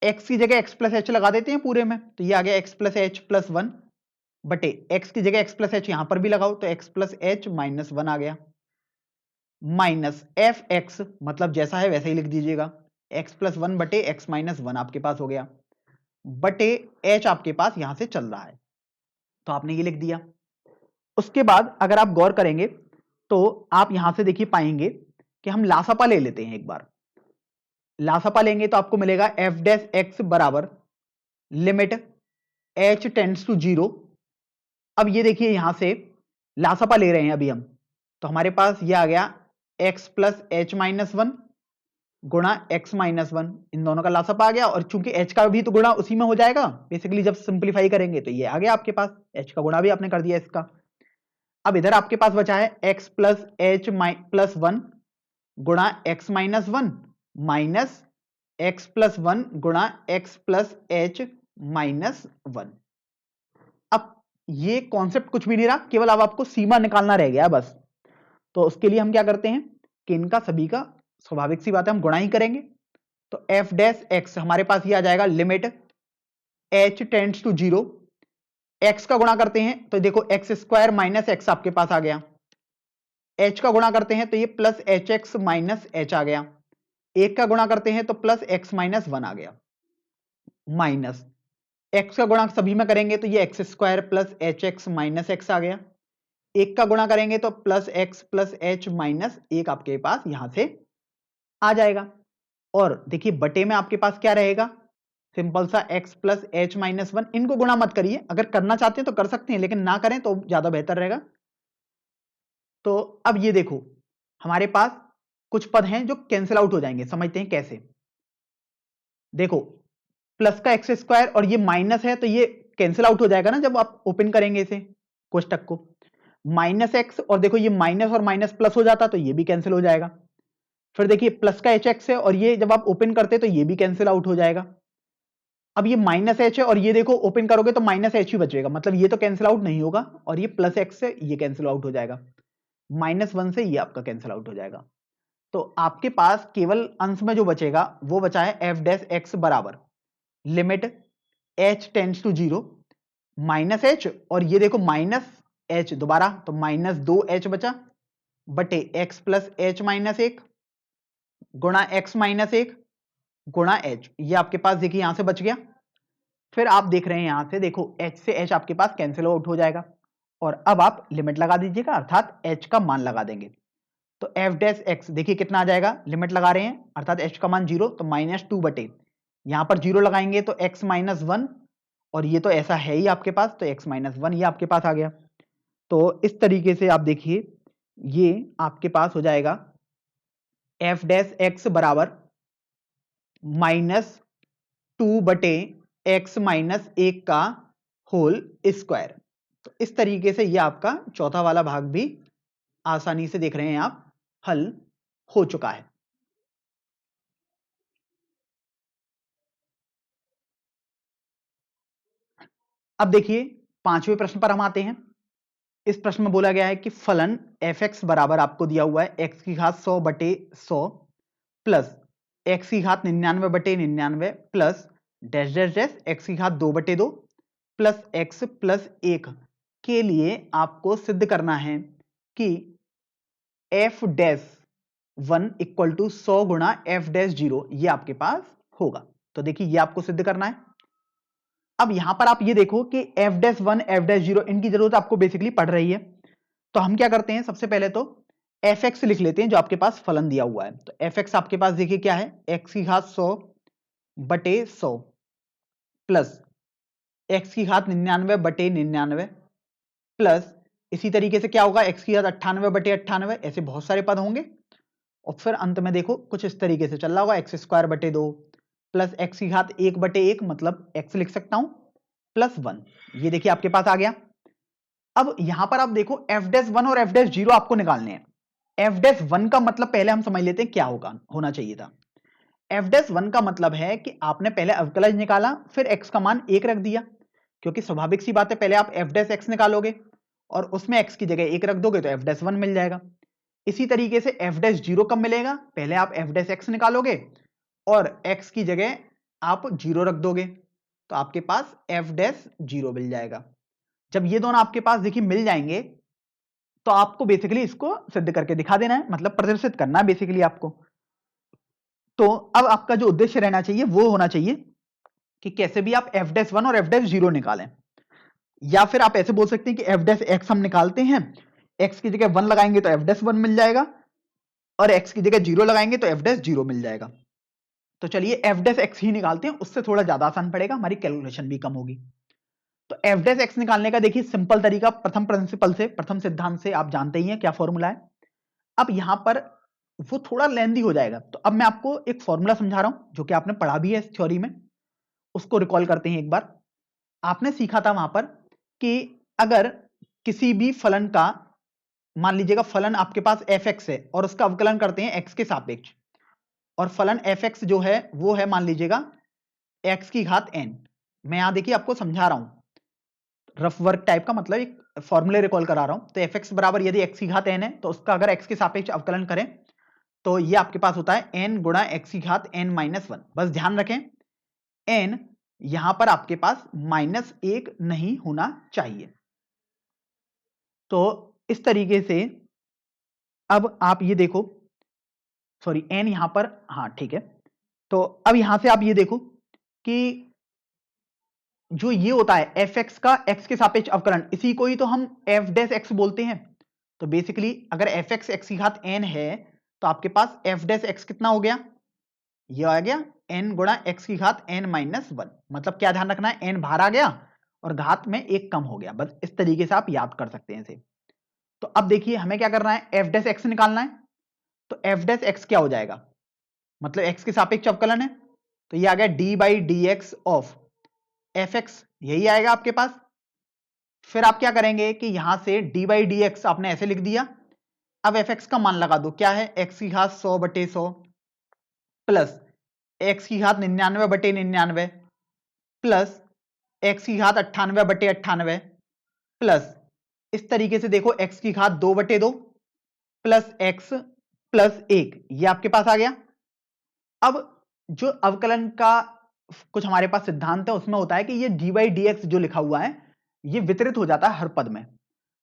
X की जगह एक्स प्लस एच लगा देते हैं पूरे में, तो ये आ गया एक्स प्लस एच प्लस 1 बटे एक्स की जगह एक्स प्लस एच यहां पर भी लगाओ तो एक्स प्लस एच माइनस 1 आ गया, माइनस एफ एक्स मतलब जैसा है वैसे ही लिख दीजिएगा, एक्स प्लस 1 बटे एक्स माइनस 1 आपके पास हो गया, बटे एच आपके पास यहां से चल रहा है तो आपने ये लिख दिया। उसके बाद अगर आप गौर करेंगे तो आप यहां से देखिए पाएंगे कि हम लासापा ले लेते हैं एक बार। लासापा लेंगे तो आपको मिलेगा एफ डैश एक्स बराबर लिमिट एच टेंड्स टू 0। अब ये देखिए यहां से लासापा ले रहे हैं अभी हम, तो हमारे पास ये आ गया एक्स प्लस एच माइनस 1 गुणा एक्स माइनस 1, इन दोनों का लासापा आ गया, और चूंकि एच का भी तो गुणा उसी में हो जाएगा बेसिकली जब सिंप्लीफाई करेंगे, तो ये आ गया आपके पास, एच का गुणा भी आपने कर दिया इसका। अब इधर आपके पास बचा है एक्स प्लस एच प्लस 1 गुणा x minus 1 minus x plus 1 गुणा एक्स प्लस एच माइनस 1। अब ये कॉन्सेप्ट कुछ भी नहीं रहा, केवल अब आपको सीमा निकालना रह गया बस। तो उसके लिए हम क्या करते हैं कि इनका सभी का स्वाभाविक सी बात है हम गुणा ही करेंगे। तो एफ डैश एक्स हमारे पास ये आ जाएगा limit H tends to 0, X का गुणा करते हैं तो देखो एक्स स्क्वायर माइनस एक्स आपके पास आ गया, एच का गुणा करते हैं तो ये plus h x minus h आ गया, एक का गुणा करते हैं तो प्लस एक्स माइनस 1 आ गया, माइनस एक्स का गुणा सभी में करेंगे तो ये x square plus h x minus x आ गया, एक का गुणा करेंगे तो plus x plus H minus एक आपके पास यहां से आ जाएगा। और देखिए बटे में आपके पास क्या रहेगा, सिंपल सा x प्लस एच माइनस 1। इनको गुणा मत करिए, अगर करना चाहते हैं तो कर सकते हैं लेकिन ना करें तो ज्यादा बेहतर रहेगा। तो अब ये देखो हमारे पास कुछ पद हैं जो कैंसिल आउट हो जाएंगे, समझते हैं कैसे। देखो प्लस का एक्स स्क्वायर और ये माइनस है तो ये कैंसिल आउट हो जाएगा ना जब आप ओपन करेंगे इसे कोष्टक को, माइनस एक्स और देखो ये माइनस और माइनस प्लस हो जाता तो ये भी कैंसिल हो जाएगा। फिर देखिए प्लस का एच एक्स है और ये जब आप ओपन करते तो ये भी कैंसिल आउट हो जाएगा। अब ये माइनस एच है और ये देखो ओपन करोगे तो माइनस एच ही बचेगा, मतलब ये तो कैंसिल आउट नहीं होगा, और ये प्लस एक्स से ये कैंसिल आउट हो जाएगा, माइनस 1 से ये आपका कैंसिल आउट हो जाएगा। तो आपके पास केवल अंश में जो बचेगा वो बचा है एफ डैश एक्स बराबर limit H tends to 0 minus H, और ये देखो माइनस एच दोबारा तो माइनस 2 एच बचा, बटे एक्स प्लस एच माइनस 1 गुणा एक्स माइनस 1 गुणा एच, ये आपके पास देखिए यहां से बच गया। फिर आप देख रहे हैं यहां से देखो एच से एच आपके पास कैंसिल आउट हो जाएगा, और अब आप लिमिट लगा दीजिएगा अर्थात एच का मान लगा देंगे। तो एफ डैश एक्स देखिए कितना आ जाएगा, लिमिट लगा रहे हैं अर्थात एच का मान 0 तो माइनस 2 बटे यहां पर 0 लगाएंगे तो एक्स माइनस 1, और ये तो ऐसा है ही आपके पास तो एक्स माइनस 1 ये आपके पास आ गया। तो इस तरीके से आप देखिए ये आपके पास हो जाएगा एफ डैश एक्स बराबर माइनस 2 बटे एक्स माइनस 1 का होल स्क्वायर। तो इस तरीके से ये आपका चौथा वाला भाग भी आसानी से देख रहे हैं आप हल हो चुका है। अब देखिए पांचवें प्रश्न पर हम आते हैं। इस प्रश्न में बोला गया है कि फलन एफ एक्स बराबर आपको दिया हुआ है एक्स की घात 100 बटे 100 प्लस एक्स की घात 99 बटे 99 plus dash dash dash x की घात 2 बटे 2 प्लस एक्स प्लस 1 के लिए आपको सिद्ध करना है कि एफ डैश 1 इक्वल टू 100 गुणा एफ डैश 0 ये आपके पास होगा। तो देखिए ये आपको सिद्ध करना है। अब यहां पर आप ये देखो कि एफ डैश 1 एफ डैश 0 इनकी जरूरत आपको बेसिकली पड़ रही है, तो हम क्या करते हैं सबसे पहले तो एफ एक्स लिख लेते हैं जो आपके पास फलन दिया हुआ है। तो एफ एक्स आपके पास देखिए क्या है, एक्स की घात 100 बटे 100 प्लस एक्स की घात 99 बटे 99 प्लस इसी तरीके से क्या होगा, x की घात 98/98, ऐसे बहुत सारे पद होंगे। और फिर अंत में देखो कुछ इस तरीके से चल रहा होगा, x²/2 प्लस x की घात 1/1, मतलब x लिख सकता हूं, प्लस 1। ये देखिए आपके पास आ गया। अब यहां पर आप देखो f'1 और f'0 आपको निकालने हैं। f'1 का मतलब पहले हम समझ लेते हैं क्या होना चाहिए था। f'1 का मतलब है कि आपने पहले अवकलज निकाला, फिर x का मान 1 रख दिया, क्योंकि स्वाभाविक सी बात है, पहले आप f' निकालोगे और उसमें x की जगह 1 रख दोगे तो f'1 मिल जाएगा। इसी तरीके से f'0 कब मिलेगा, पहले आप f' निकालोगे और x की जगह आप 0 रख दोगे तो आपके पास f'0 मिल जाएगा। जब ये दोनों आपके पास देखिए मिल जाएंगे तो आपको बेसिकली इसको सिद्ध करके दिखा देना है, मतलब प्रदर्शित करना है बेसिकली आपको। तो अब आपका जो उद्देश्य रहना चाहिए वो होना चाहिए कि कैसे भी आप f'1 और f'0 निकालें, या फिर आप ऐसे बोल सकते हैं कि f' हम निकालते हैं, x की जगह 1 लगाएंगे तो f'1 मिल जाएगा और x की जगह 0 लगाएंगे तो f'0 मिल जाएगा। तो चलिए f' ही निकालते हैं, उससे थोड़ा ज्यादा आसान पड़ेगा, हमारी कैलकुलेशन भी कम होगी। तो f' निकालने का देखिए सिंपल तरीका, प्रथम प्रिंसिपल से, प्रथम सिद्धांत से आप जानते ही हैं क्या फॉर्मूला है। अब यहां पर वो थोड़ा लेंदी हो जाएगा, तो अब मैं आपको एक फॉर्मूला समझा रहा हूं जो कि आपने पढ़ा भी है इस थ्योरी में, उसको रिकॉल करते हैं एक बार। आपने सीखा था वहां पर कि अगर किसी भी फलन का, मान लीजिएगा फलन आपके पास f(x) है और उसका अवकलन करते हैं x के सापेक्ष, और फलन f(x) जो है वो है मान लीजिएगा x की घात n। मैं यहां देखिए आपको समझा रहा हूं, रफ वर्क टाइप का, मतलब एक फॉर्मूले रिकॉल करा रहा हूं। तो f(x) बराबर यदि x की घात n है तो उसका अगर x के सापेक्ष अवकलन करें तो ये आपके पास होता है n गुणा x की घात n-1। बस ध्यान रखें n यहां पर आपके पास -1 नहीं होना चाहिए। तो इस तरीके से अब आप ये देखो, सॉरी n यहां पर, हाँ ठीक है। तो अब यहां से आप ये देखो कि जो ये होता है f(x) का x के सापेक्ष अवकलन, इसी को ही तो हम f'(x) बोलते हैं। तो बेसिकली अगर f(x) x की घात n है तो आपके पास f'(x) कितना हो गया, ये आ गया n गुणा x की घात n-1। मतलब क्या ध्यान रखना है, n बाहर आ गया और घात में 1 कम हो गया। बस इस तरीके से आप याद कर सकते हैं इसे। तो अब देखिए हमें क्या करना है, f'(x) निकालना है। तो f'(x) क्या हो जाएगा, मतलब x के सापेक्ष अवकलन है, तो ये आ गया d/dx ऑफ f(x), यही आएगा आपके पास। फिर आप क्या करेंगे कि यहां से d/dx आपने ऐसे लिख दिया। अब f(x) का मान लगा दो, क्या है, x की घात 100/100 प्लस x की घात 99/99 प्लस x की घात 98/98 प्लस इस तरीके से देखो x की घात 2/2 प्लस x प्लस 1, ये आपके पास आ गया। अब जो अवकलन का कुछ हमारे पास सिद्धांत है उसमें होता है कि ये d/dx जो लिखा हुआ है ये वितरित हो जाता है हर पद में।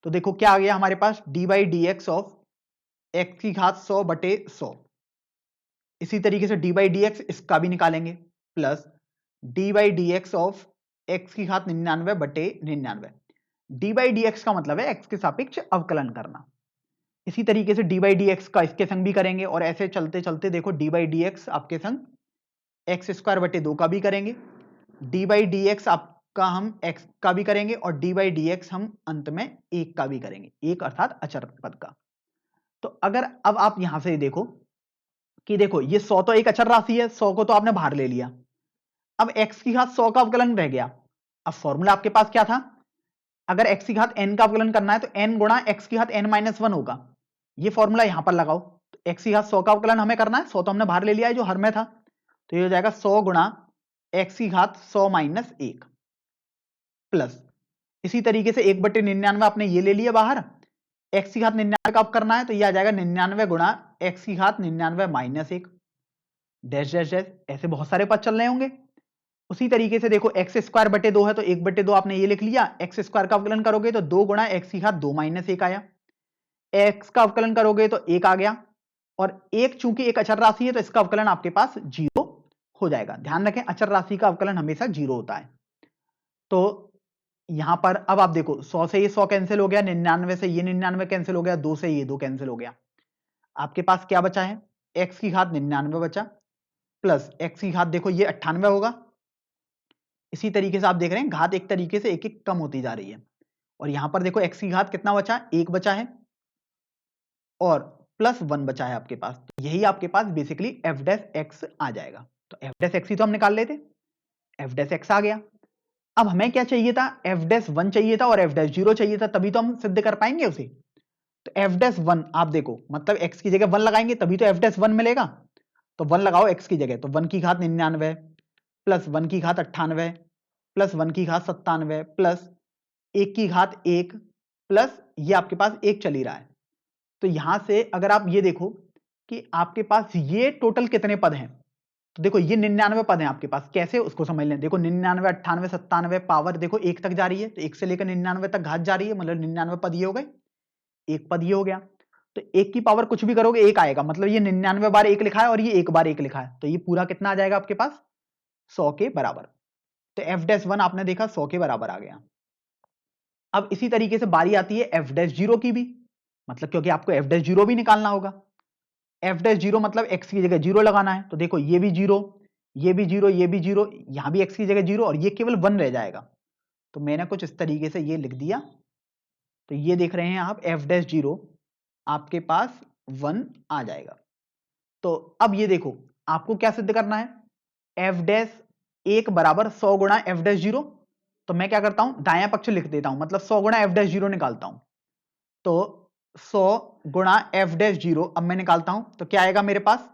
तो देखो क्या आ गया हमारे पास, d/dx ऑफ x की घात 100/100। इसी तरीके से d/dx इसका भी निकालेंगे, प्लस d/dx ऑफ x की घात 99/99। d/dx का मतलब है x के सापेक्ष अवकलन करना। इसी तरीके से d/dx का इसके संग भी करेंगे और ऐसे चलते चलते देखो d/dx आपके संग x²/2 का भी करेंगे, d/dx आपका हम x का भी करेंगे और d/dx हम अंत में 1 का भी करेंगे, 1 अर्थात अचर पद का। तो अगर अब आप यहां से देखो कि देखो ये 100 तो एक अचर राशि है, 100 को तो आपने बाहर ले लिया। अब x की घात 100 का अवकलन रह गया। अब फॉर्मूला आपके पास क्या था, अगर x की घात n का अवकलन करना है तो n गुणा x की घात n-1 होगा। ये फॉर्मूला यहां पर लगाओ, तो x की घात 100 का अवकलन हमें करना है, 100 तो हमने बाहर ले लिया है जो हर में था, तो ये हो जाएगा 100 गुणा x की घात 100-1 प्लस इसी तरीके से 1/99 आपने ये ले लिया बाहर, x की घात 99 का अब करना है तो ये आ जाएगा 99 गुणा x की घात 99-1 डैश डैश डैश, ऐसे बहुत सारे पद चल रहे होंगे। उसी तरीके से देखो x²/2 है तो 1/2 आपने ये लिख लिया, x² का अवकलन करोगे तो 2 गुणा x की घात 2-1 आया, x का अवकलन करोगे तो 1 आ गया, और 1 चूंकि एक अचर राशि है तो इसका अवकलन आपके पास 0 हो जाएगा। ध्यान रखें अचर राशि का अवकलन हमेशा 0 होता है। तो यहां पर अब आप देखो 100 से ये 100 कैंसिल हो गया, 99 से ये 99 कैंसिल हो गया, 2 से ये 2 कैंसिल हो गया। आपके पास क्या बचा है, x की घात 99 बचा प्लस x की घात देखो ये 98 होगा। इसी तरीके से आप देख रहे हैं घात एक तरीके से एक एक कम होती जा रही है, और यहां पर देखो x की घात कितना बचा, 1 बचा है और +1 बचा है आपके पास। तो यही आपके पास बेसिकली f डैश x आ जाएगा। तो f डैश x ही तो हम निकाल लेते, f डैश x आ गया। अब हमें क्या चाहिए था, f डैश 1 चाहिए था और f डैश 0 चाहिए था, तभी तो हम सिद्ध कर पाएंगे उसे। तो f डैश 1 आप देखो, मतलब x की जगह 1 लगाएंगे तभी तो f डैश 1 मिलेगा। तो 1 लगाओ x की जगह, तो 1 की घात 99 प्लस 1 की घात 98 प्लस 1 की घात 97 प्लस 1 की घात 1 प्लस ये आपके पास 1 चल ही रहा है। तो यहां से अगर आप ये देखो कि आपके पास ये टोटल कितने पद हैं, तो देखो ये 99 पद हैं आपके पास। कैसे उसको समझ लें, देखो 99 98 97 पावर देखो 1 तक जा रही है, तो 1 से लेकर 99 तक घात जा रही है, मतलब 99 पद ये हो गए, एक पद ये हो गया। तो 1 की पावर कुछ भी करोगे 1 आएगा, मतलब ये 99 बार 1 लिखा है और ये 1 बार 1 लिखा है, तो ये पूरा कितना आ जाएगा आपके पास, 100 के बराबर। तो f डैश 1 आपने देखा 100 के बराबर आ गया। अब इसी तरीके से बारी आती है f डैश 0 की भी, मतलब क्योंकि आपको f डैश 0 भी निकालना होगा। f डैश 0 मतलब x की जगह 0 लगाना है, तो देखो ये भी 0, ये भी 0, ये भी 0, यहां भी x की जगह 0 और ये केवल 1 रह जाएगा। तो मैंने कुछ इस तरीके से ये लिख दिया। तो ये देख रहे हैं आप f डैश 0 आपके पास 1 आ जाएगा। तो अब ये देखो आपको क्या सिद्ध करना है, f डैश 1 बराबर 100 गुणा f डैश 0। तो मैं क्या करता हूं, दायां पक्ष लिख देता हूं, मतलब 100 गुणा f डैश 0 निकालता हूं। तो 100 गुणा f डैश 0 अब मैं निकालता हूं, तो क्या आएगा मेरे पास,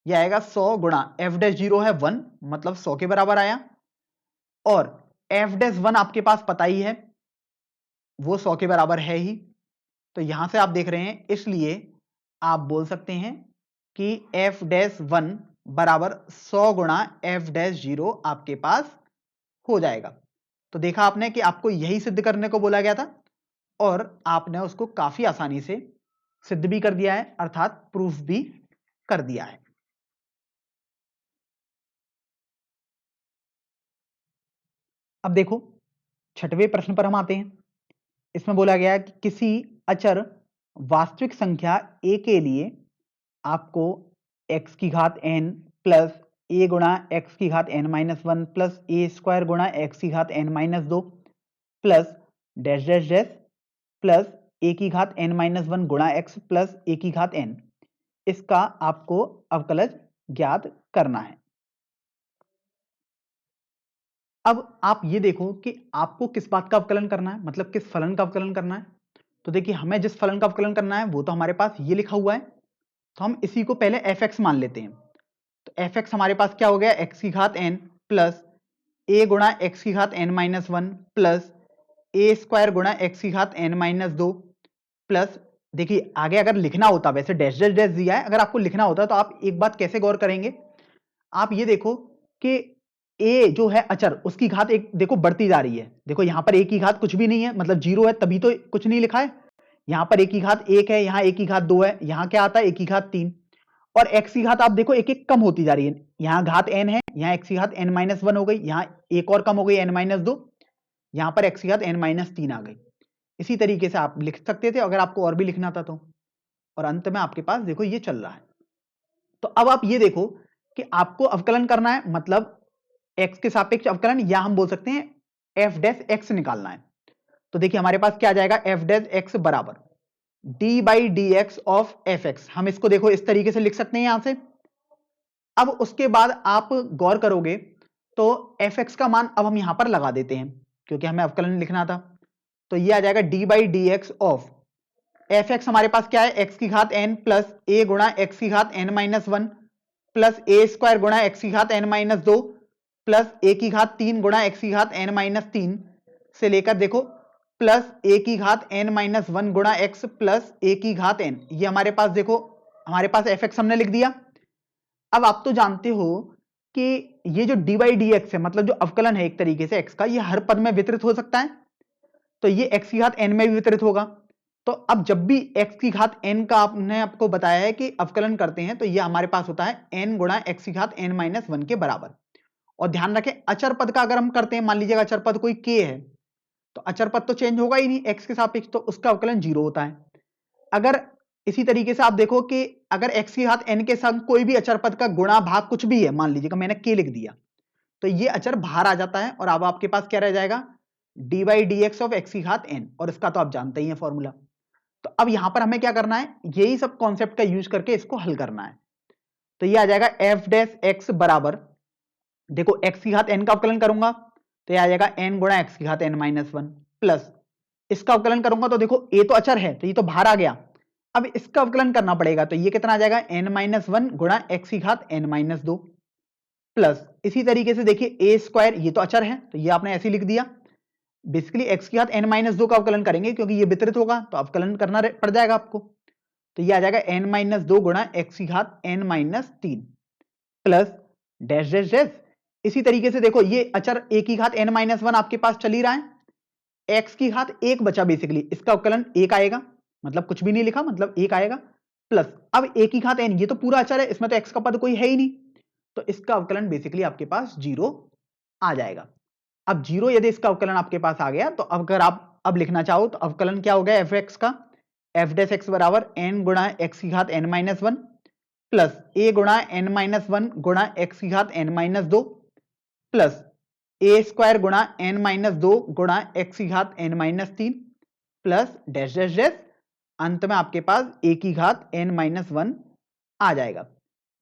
ये आएगा 100 गुणा f डैश 0 है 1, मतलब 100 के बराबर आया। और f डैश 1 आपके पास पता ही है, वो 100 के बराबर है ही। तो यहां से आप देख रहे हैं, इसलिए आप बोल सकते हैं कि f डैश 1 बराबर 100 गुणा f डैश 0 आपके पास हो जाएगा। तो देखा आपने कि आपको यही सिद्ध करने को बोला गया था और आपने उसको काफी आसानी से सिद्ध भी कर दिया है, अर्थात प्रूफ भी कर दिया है। अब देखो छठवें प्रश्न पर हम आते हैं। इसमें बोला गया है कि किसी अचर वास्तविक संख्या a के लिए आपको x की घात n प्लस a गुणा x की घात n minus 1 plus a square गुणा x की घात n minus 2 plus dash dash dash plus a की घात n माइनस 1 गुणा x प्लस a की घात n, इसका आपको अवकलज ज्ञात करना है। अब आप ये देखो कि आपको किस बात का अवकलन करना है, मतलब किस फलन का अवकलन करना है। तो देखिए हमें जिस फलन का अवकलन करना है वो तो हमारे पास ये लिखा हुआ है, तो हम इसी को पहले f(x) मान लेते हैं। तो f(x) हमारे पास क्या हो गया, x की घात n प्लस a गुणा x की घात n minus 1 plus a square गुणा x की घात n माइनस 2 प्लस, देखिए आगे अगर लिखना होता, वैसे डैश डैश डैश दिया है, अगर आपको लिखना होता तो आप एक बात कैसे गौर करेंगे, आप ये देखो कि a जो है अचर, उसकी घात एक देखो बढ़ती जा रही है। देखो यहां पर a की घात कुछ भी नहीं है, मतलब 0 है, तभी तो कुछ नहीं लिखा है। यहां पर a की घात 1 है, यहां a की घात 2 है, यहां क्या आता है a की घात 3। और x की घात आप देखो एक एक कम होती जा रही है, यहां घात n है, यहां x की घात n माइनस 1 हो गई, यहां एक और कम हो गई n माइनस 2, यहां पर x की घात n माइनस 3 आ गई। इसी तरीके से आप लिख सकते थे अगर आपको और भी लिखना था तो। और अंत में आपके पास देखो ये चल रहा है। तो अब आप ये देखो कि आपको अवकलन करना है, मतलब x के सापेक्ष अवकलन, या हम बोल सकते हैं f डैश x निकालना है। तो देखिए हमारे पास क्या आ जाएगा, f डैश x बराबर d by D X of F x. हम इसको देखो इस तरीके से लिख सकते हैं यहां से। अब उसके बाद आप गौर करोगे तो एफ एक्स का मान अब हम यहां पर लगा देते हैं, क्योंकि हमें अवकलन लिखना था। तो ये आ जाएगा d by D X of F x, हमारे पास क्या है, x की घात n प्लस a गुणा x की घात n minus 1 plus a square गुणा x की घात n माइनस 2 प्लस a की घात 3 गुणा x की घात n माइनस 3 से लेकर देखो प्लस a की घात n माइनस 1 गुणा x प्लस a की घात n। ये हमारे पास देखो, हमारे पास एफ एक्स हमने लिख दिया। अब आप तो जानते हो कि ये जो डी बाई डी एक्स है, मतलब जो अवकलन है एक तरीके से x का, ये हर पद में वितरित हो सकता है। तो ये x की घात n में भी वितरित होगा। तो अब जब भी x की घात n का आपने आपको बताया है कि अवकलन करते हैं, तो ये हमारे पास होता है n गुणा x की घात n माइनस 1 के बराबर। और ध्यान रखें अचर पद का अगर हम करते हैं, मान लीजिएगा अचर पद कोई k है, तो अचर पद तो चेंज होगा ही नहीं x के सापेक्ष, तो उसका अवकलन 0 होता है। अगर इसी तरीके से आप देखो कि अगर x की घात n के संग कोई भी अचर पद का गुणा भाग कुछ भी है, मान लीजिएगा मैंने k लिख दिया, तो ये अचर बाहर आ जाता है और अब आपके पास क्या रह जाएगा, D by D X of x की घात n, और इसका तो आप जानते ही हैं फॉर्मूला। तो अब यहां पर हमें क्या करना है, यही सब कॉन्सेप्ट का यूज करके इसको हल करना है। तो ये आ जाएगा एफ डैश एक्स बराबर, देखो x की घात n का अवकलन करूंगा तो ये आ जाएगा n गुणा x की घात n माइनस वन, प्लस इसका अवकलन करूंगा तो देखो a तो अचर है तो ये तो बाहर आ गया, अब इसका अवकलन करना पड़ेगा तो ये कितना आ जाएगा n माइनस वन गुणा x की घात n माइनस दो, प्लस इसी तरीके से देखिए ए स्क्वायर, ये तो अचर है तो ये आपने ऐसे लिख दिया। बेसिकली x की घात n माइनस दो का अवकलन करेंगे क्योंकि ये वितरित होगा तो अवकलन करना पड़ जाएगा आपको, तो ये आ जाएगा n माइनस दो गुणा x की घात n माइनस तीन, प्लस डैश डैश डैश, इसी तरीके से देखो ये अचर a की घात n माइनस वन आपके पास चल ही रहा है, x की घात एक बचा, बेसिकली इसका अवकलन एक आएगा, मतलब कुछ भी नहीं लिखा, मतलब एक आएगा, प्लस अब a की घात n, ये तो पूरा अचर है, इसमें तो x का पद कोई है ही नहीं, तो इसका अवकलन बेसिकली आपके पास जीरो आ जाएगा। अब जीरो यदि इसका अवकलन आपके पास आ गया तो अगर आप अब लिखना चाहो तो अवकलन क्या हो गया एफ एक्स का, एफ डैश एक्स बराबर n गुणा एक्स की घात n minus one plus a गुणा n माइनस वन गुणा एक्स की घात n माइनस दो प्लस ए स्क्वायर गुणा n माइनस दो गुणा एक्स की घात n माइनस तीन प्लस डैश डैश डैश, अंत में आपके पास a की घात n माइनस वन आ जाएगा,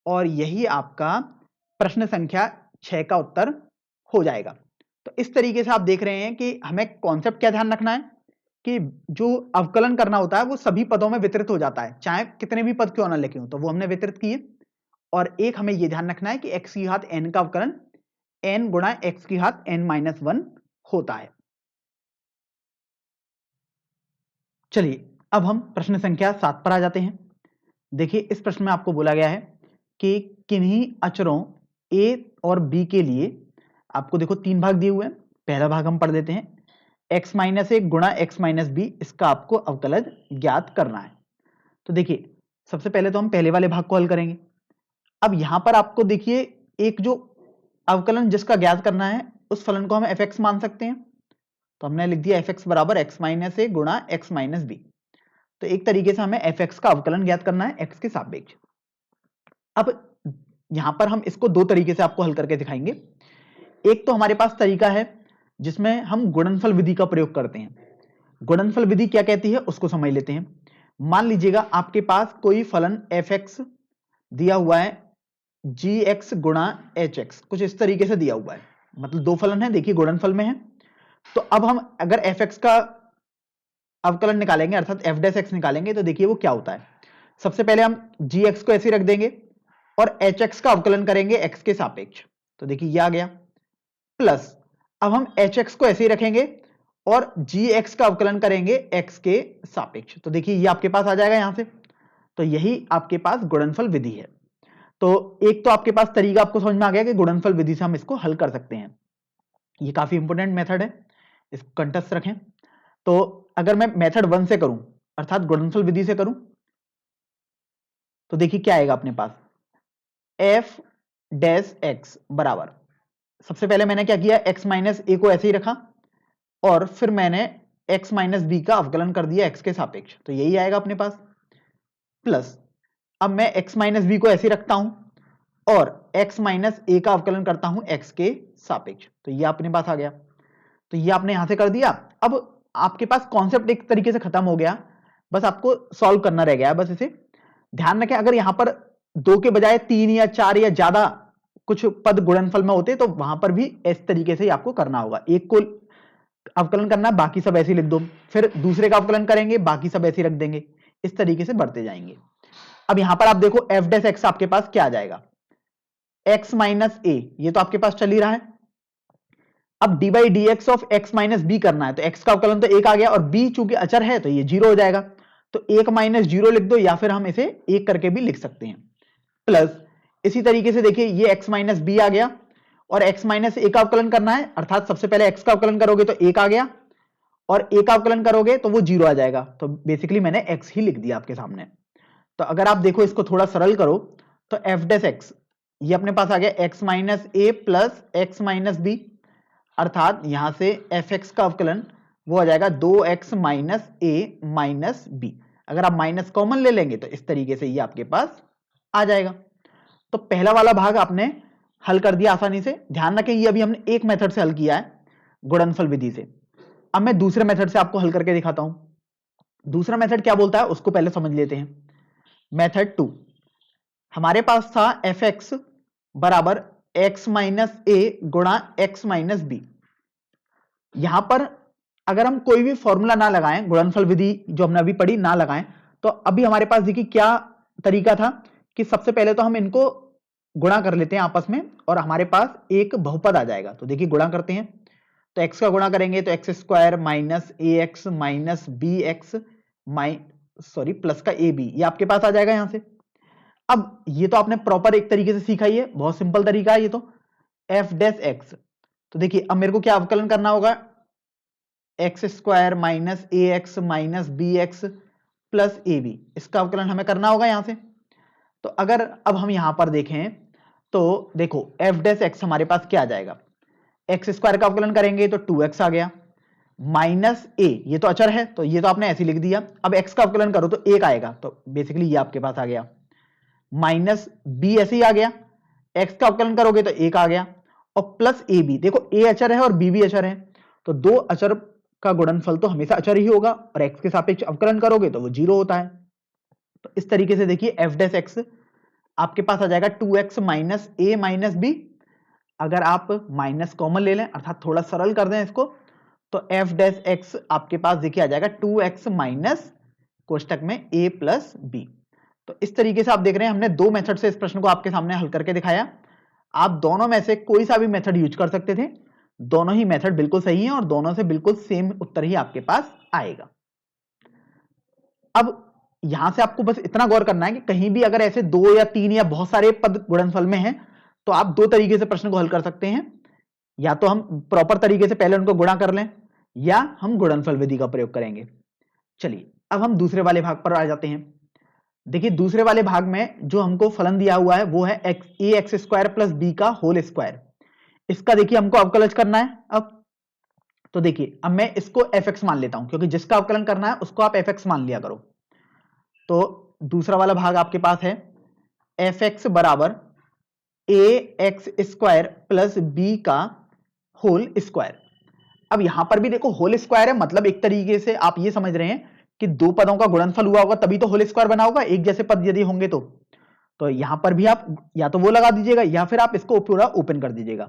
और यही आपका प्रश्न संख्या 6 का उत्तर हो जाएगा। तो इस तरीके से आप देख रहे हैं कि हमें कॉन्सेप्ट क्या ध्यान रखना है कि जो अवकलन करना होता है वो सभी पदों में वितरित हो जाता है, चाहे कितने भी पद क्यों ना लिखे हो, तो वो हमने वितरित किए। और एक हमें ये ध्यान रखना है कि x की घात n का अवकलन n गुणा x की घात n माइनस वन होता है। चलिए अब हम प्रश्न संख्या 7 पर आ जाते हैं। देखिए इस प्रश्न में आपको बोला गया है कि किन्हीं अचरों a और b के लिए आपको देखो तीन भाग दिए हुए हैं, पहला भाग हम पढ़ देते हैं, x माइनस एक गुणा x माइनस बी, इसका आपको अवकलन ज्ञात करना है। तो देखिए सबसे पहले तो हम पहले वाले भाग को हल करेंगे। अब यहां पर आपको देखिए एक जो अवकलन जिसका ज्ञात करना है उस फलन को हम fx मान सकते हैं, तो हमने लिख दिया fx बराबर x माइनस ए गुणा x माइनस बी। तो एक तरीके से हमें fx का अवकलन ज्ञात करना है x के सापेक्ष। अब यहां पर हम इसको दो तरीके से आपको हल करके दिखाएंगे। एक तो हमारे पास तरीका है जिसमें हम गुणनफल विधि का प्रयोग करते हैं। गुणनफल विधि क्या कहती है उसको समझ लेते हैं। मान लीजिएगा आपके पास कोई फलन fx दिया हुआ है gx गुणा hx, कुछ इस तरीके से दिया हुआ है, मतलब दो फलन है, देखिए गुणनफल में है। तो अब हम अगर fx का अवकलन निकालेंगे अर्थात f डैश x निकालेंगे तो देखिए वो क्या होता है। सबसे पहले हम gx को ऐसे रख देंगे और hx का अवकलन करेंगे x के सापेक्ष, तो देखिए ये आ गया, प्लस अब हम hx को ऐसे ही रखेंगे और gx का अवकलन करेंगे x के सापेक्ष, तो देखिए ये आपके पास आ जाएगा यहां से। तो यही आपके पास गुणनफल विधि है। तो एक तो आपके पास तरीका आपको समझ में आ गया कि गुणनफल विधि से हम इसको हल कर सकते हैं, ये काफी इंपॉर्टेंट मेथड है, इसको कंठस्थ रखें। तो अगर मैं मेथड 1 से करूं अर्थात गुणनफल विधि से करूं तो देखिए क्या आएगा अपने पास, f डैश x बराबर, सबसे पहले मैंने क्या किया x माइनस ए को ऐसे ही रखा और फिर मैंने x माइनस बी का अवकलन कर दिया x के सापेक्ष, तो यही आएगा अपने पास, प्लस अब मैं x माइनस बी को ऐसे रखता हूं और x माइनस ए का अवकलन करता हूं x के सापेक्ष, तो ये अपने पास आ गया। तो ये आपने यहां से कर दिया। अब आपके पास कॉन्सेप्ट एक तरीके से खत्म हो गया, बस आपको सॉल्व करना रह गया है। बस इसे ध्यान रखें, अगर यहां पर दो के बजाय तीन या चार या ज्यादा कुछ पद गुणनफल में होते तो वहां पर भी इस तरीके से ही आपको करना होगा, एक को अवकलन करना बाकी सब ऐसे लिख दो, फिर दूसरे का अवकलन करेंगे बाकी सब ऐसे रख देंगे, इस तरीके से बढ़ते जाएंगे। अब यहां पर आप देखो एफ डैश एक्स आपके पास क्या आ जाएगा, x माइनस ए, ये तो आपके पास चल ही रहा है। अब D by D X of X minus B करना है, तो x का अवकलन तो एक आ गया और b चूंकि अचर है तो ये जीरो हो जाएगा, तो एक माइनस जीरो लिख दो या फिर हम इसे एक करके भी लिख सकते हैं, प्लस इसी तरीके से देखिए ये x माइनस बी आ गया और x माइनस ए का अवकलन करना है, अर्थात सबसे पहले x का अवकलन करोगे तो एक आ गया और a का अवकलन करोगे तो वो जीरो आ जाएगा, तो बेसिकली मैंने x ही लिख दिया आपके सामने। तो अगर आप देखो इसको थोड़ा सरल करो तो f डैश x ये अपने पास आ गया x माइनस ए प्लस x माइनस बी, अर्थात यहां से fx का अवकलन वो आ जाएगा 2x माइनस ए माइनस बी। अगर आप माइनस कॉमन ले लेंगे तो इस तरीके से ये आपके पास आ जाएगा। तो पहला वाला भाग आपने हल कर दिया आसानी से। ध्यान रखें ये अभी हमने एक मेथड से हल किया है गुणनफल विधि से, अब मैं दूसरे मेथड से आपको हल करके दिखाता हूं। दूसरा मेथड क्या बोलता है उसको पहले समझ लेते हैं। मेथड 2, हमारे पास था एफ एक्स बराबर एक्स माइनस ए गुणा एक्स माइनस बी। यहां पर अगर हम कोई भी फॉर्मूला ना लगाएं, गुणनफल विधि जो हमने अभी पढ़ी ना लगाएं, तो अभी हमारे पास देखिए क्या तरीका था कि सबसे पहले तो हम इनको गुणा कर लेते हैं आपस में और हमारे पास एक बहुपद आ जाएगा। तो देखिए गुणा करते हैं, तो x का गुणा करेंगे तो एक्स स्क्वायर माइनस ए x minus B x plus का ए बी, ये आपके पास आ जाएगा यहां से। अब ये तो आपने प्रॉपर एक तरीके से सीखा ही है, बहुत सिंपल तरीका है ये तो, एफ डैश एक्स। तो देखिए अब मेरे को क्या अवकलन करना होगा, X square minus A x minus B x plus A B, इसका अवकलन हमें करना होगा यहां से। तो अगर अब हम यहां पर देखें तो देखो एफ डैश एक्स हमारे पास क्या आ जाएगा, एक्स स्क्वायर का अवकलन करेंगे तो 2x आ गया, माइनस ए, ये तो अचर है तो ये तो आपने ऐसे लिख दिया। अब x का अवकलन करो तो 1 आएगा, तो बेसिकली ये आपके पास आ गया, माइनस बी ऐसे ही आ गया, x का अवकलन करोगे तो 1 आ गया, और प्लस ए बी, देखो a अचर है और b भी अचर है, तो दो अचर का गुणनफल तो हमेशा अचर ही होगा, और x के सापेक्ष अवकलन करोगे तो वो 0 होता है। तो इस तरीके से देखिए एफ डैश एक्स आपके पास आ जाएगा 2x माइनस ए माइनस बी। अगर आप माइनस कॉमन ले लें अर्थात थोड़ा सरल कर दें इसको, तो एफ डैश एक्स आपके पास देखिए आ जाएगा 2x माइनस कोष्टक में a प्लस बी। तो इस तरीके से आप देख रहे हैं हमने दो मेथड से इस प्रश्न को आपके सामने हल करके दिखाया। आप दोनों में से कोई सा भी मेथड यूज कर सकते थे, दोनों ही मेथड बिल्कुल सही हैं और दोनों से बिल्कुल सेम उत्तर ही आपके पास आएगा। अब यहां से आपको बस इतना गौर करना है कि कहीं भी अगर ऐसे 2 या 3 या बहुत सारे पद गुणनफल में हैं तो आप दो तरीके से प्रश्न को हल कर सकते हैं, या तो हम प्रॉपर तरीके से पहले उनको गुणा कर लें या हम गुणनफल विधि का प्रयोग करेंगे। चलिए अब हम दूसरे वाले भाग पर आ जाते हैं। देखिए दूसरे वाले भाग में जो हमको फलन दिया हुआ है वो है ए एक्स स्क्वायर प्लस बी का होल स्क्वायर। इसका देखिए हमको अवकलज करना है। अब तो देखिए अब मैं इसको एफ एक्स मान लेता हूं, क्योंकि जिसका अवकलन करना है उसको आप एफ एक्स मान लिया करो। तो दूसरा वाला भाग आपके पास है एफ एक्स बराबर ए एक्स स्क्वायर प्लस बी का होल स्क्वायर। अब यहां पर भी देखो होल स्क्वायर है, मतलब एक तरीके से आप ये समझ रहे हैं कि दो पदों का गुणनफल हुआ होगा तभी तो होल स्क्वायर बना होगा, एक जैसे पद यदि होंगे तो यहां पर भी आप या तो वो लगा दीजिएगा या फिर आप इसको पूरा ओपन कर दीजिएगा।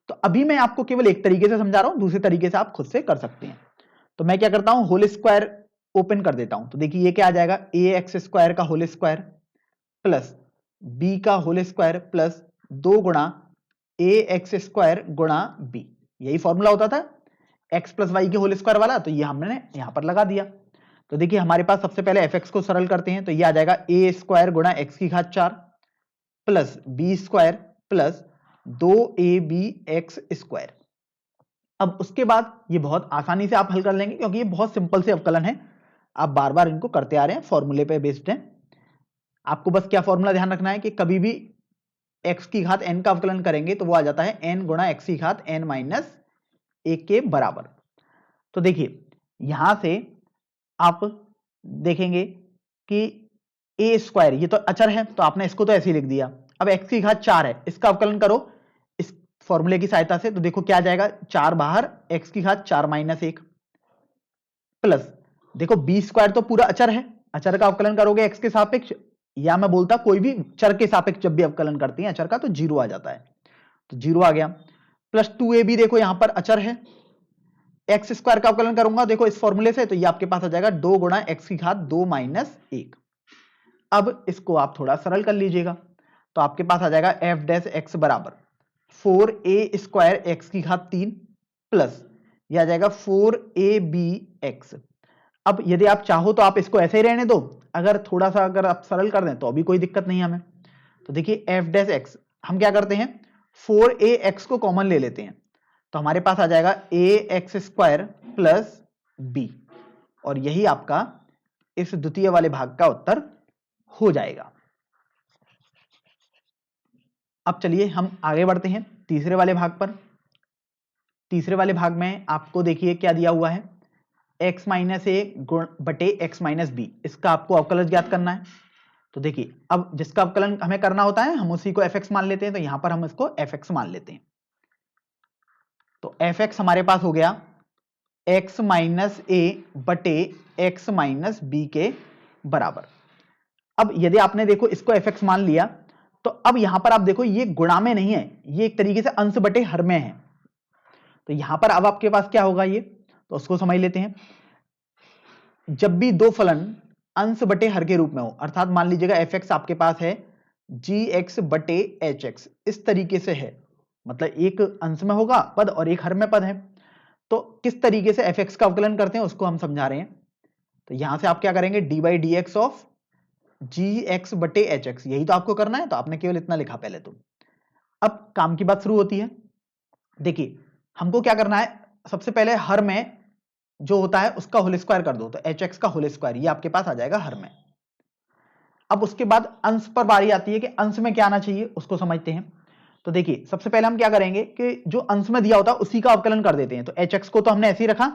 तो अभी मैं आपको केवल एक तरीके से समझा रहा हूं, दूसरे तरीके से आप खुद से कर सकते हैं। तो मैं क्या करता हूं, होल स्क्वायर ओपन कर देता हूं। तो देखिए ये क्या आ जाएगा, ए एक्स स्क्वायर का होल स्क्वायर प्लस बी का होल स्क्वायर प्लस 2 गुणा ए एक्स स्क्वायर गुणा बी, यही फॉर्मूला होता था एक्स प्लस वाई के होल स्क्वायर वाला, तो ये हमने यहां पर लगा दिया। तो देखिए हमारे पास सबसे पहले एफ एक्स को सरल करते हैं, तो ये आ जाएगा ए स्क्वायर गुणा एक्स की घात 4 plus B square plus 2ab X square. अब उसके बाद ये बहुत आसानी से आप हल कर लेंगे क्योंकि ये बहुत सिंपल से अवकलन है, आप बार बार इनको करते आ रहे हैं, फॉर्मूले पे बेस्ड है। आपको बस क्या फॉर्मूला ध्यान रखना है कि कभी भी x की घात n का अवकलन करेंगे तो वो आ जाता है n गुणा x की घात n माइनस 1 के बराबर। तो देखिए यहां से आप देखेंगे कि ए स्क्वायर ये तो अचर है तो आपने इसको तो ऐसे ही लिख दिया। अब x की घात 4 है, इसका अवकलन करो इस फॉर्मूले की सहायता से, तो देखो क्या आ जाएगा, 4 बाहर, x की घात 4 माइनस 1 प्लस देखो बी स्क्वायर तो पूरा अचर है, अचर का अवकलन करोगे x के सापेक्ष, या मैं बोलता कोई भी चर के सापेक्ष जब भी अवकलन करते हैं अचर का तो 0 आ जाता है, तो 0 आ गया प्लस 2ab, देखो यहां पर अचर है, एक्स स्क्वायर का अवकलन करूंगा देखो इस फॉर्मूले से, तो ये आपके पास आ जाएगा 2 गुणा एक्स की घात 2 माइनस 1। अब इसको आप थोड़ा सरल कर लीजिएगा, तो आपके पास आ जाएगा एफ डैश एक्स बराबर 4a स्क्वायर एक्स की घात 3 प्लस ये आ जाएगा 4ab एक्स। अब यदि आप चाहो तो आप इसको ऐसे ही रहने दो, अगर थोड़ा सा अगर आप सरल कर दें तो अभी कोई दिक्कत नहीं हमें। तो देखिए एफ डैश एक्स हम क्या करते हैं, 4ax को कॉमन ले लेते हैं, तो हमारे पास आ जाएगा ए एक्स स्क्वायर प्लस बी, और यही आपका इस द्वितीय वाले भाग का उत्तर हो जाएगा। अब चलिए हम आगे बढ़ते हैं तीसरे वाले भाग पर। तीसरे वाले भाग में आपको देखिए क्या दिया हुआ है, x माइनस ए गुण बटे एक्स माइनस बी, इसका आपको अवकलज ज्ञात करना है। तो देखिए अब जिसका अवकलन हमें करना होता है हम उसी को fx मान लेते हैं, तो यहां पर हम इसको fx मान लेते हैं। तो fx हमारे पास हो गया x माइनस ए बटे x माइनस बी के बराबर। अब यदि आपने देखो इसको fx मान लिया, तो अब यहां पर आप देखो ये गुणा में नहीं है, ये एक तरीके से अंश बटे हर में है। तो यहां पर अब आपके पास क्या होगा, ये तो उसको समझ लेते हैं। जब भी दो फलन अंश बटे हर के रूप में हो, अर्थात मान लीजिएगा fx आपके पास है gx बटे hx, इस तरीके से है, मतलब एक अंश में होगा पद और एक हर में पद है। तो किस तरीके से fx का अवकलन करते हैं उसको हम समझा रहे हैं। तो यहां से आप क्या करेंगे, D by D X of G X बटे एच एक्स, यही तो आपको करना है, तो आपने केवल इतना लिखा पहले। तो अब काम की बात शुरू होती है। देखिए हमको क्या करना है, सबसे पहले हर में जो होता है उसका होल स्क्वायर कर दो, तो एच एक्स का होल स्क्वायर ये आपके पास आ जाएगा हर में। अब उसके बाद अंश पर बारी आती है कि अंश में क्या आना चाहिए, उसको समझते हैं। तो देखिए सबसे पहले हम क्या करेंगे कि जो अंश में दिया होता है उसी का अवकलन कर देते हैं। तो एच एक्स को तो हमने ऐसे ही रखा,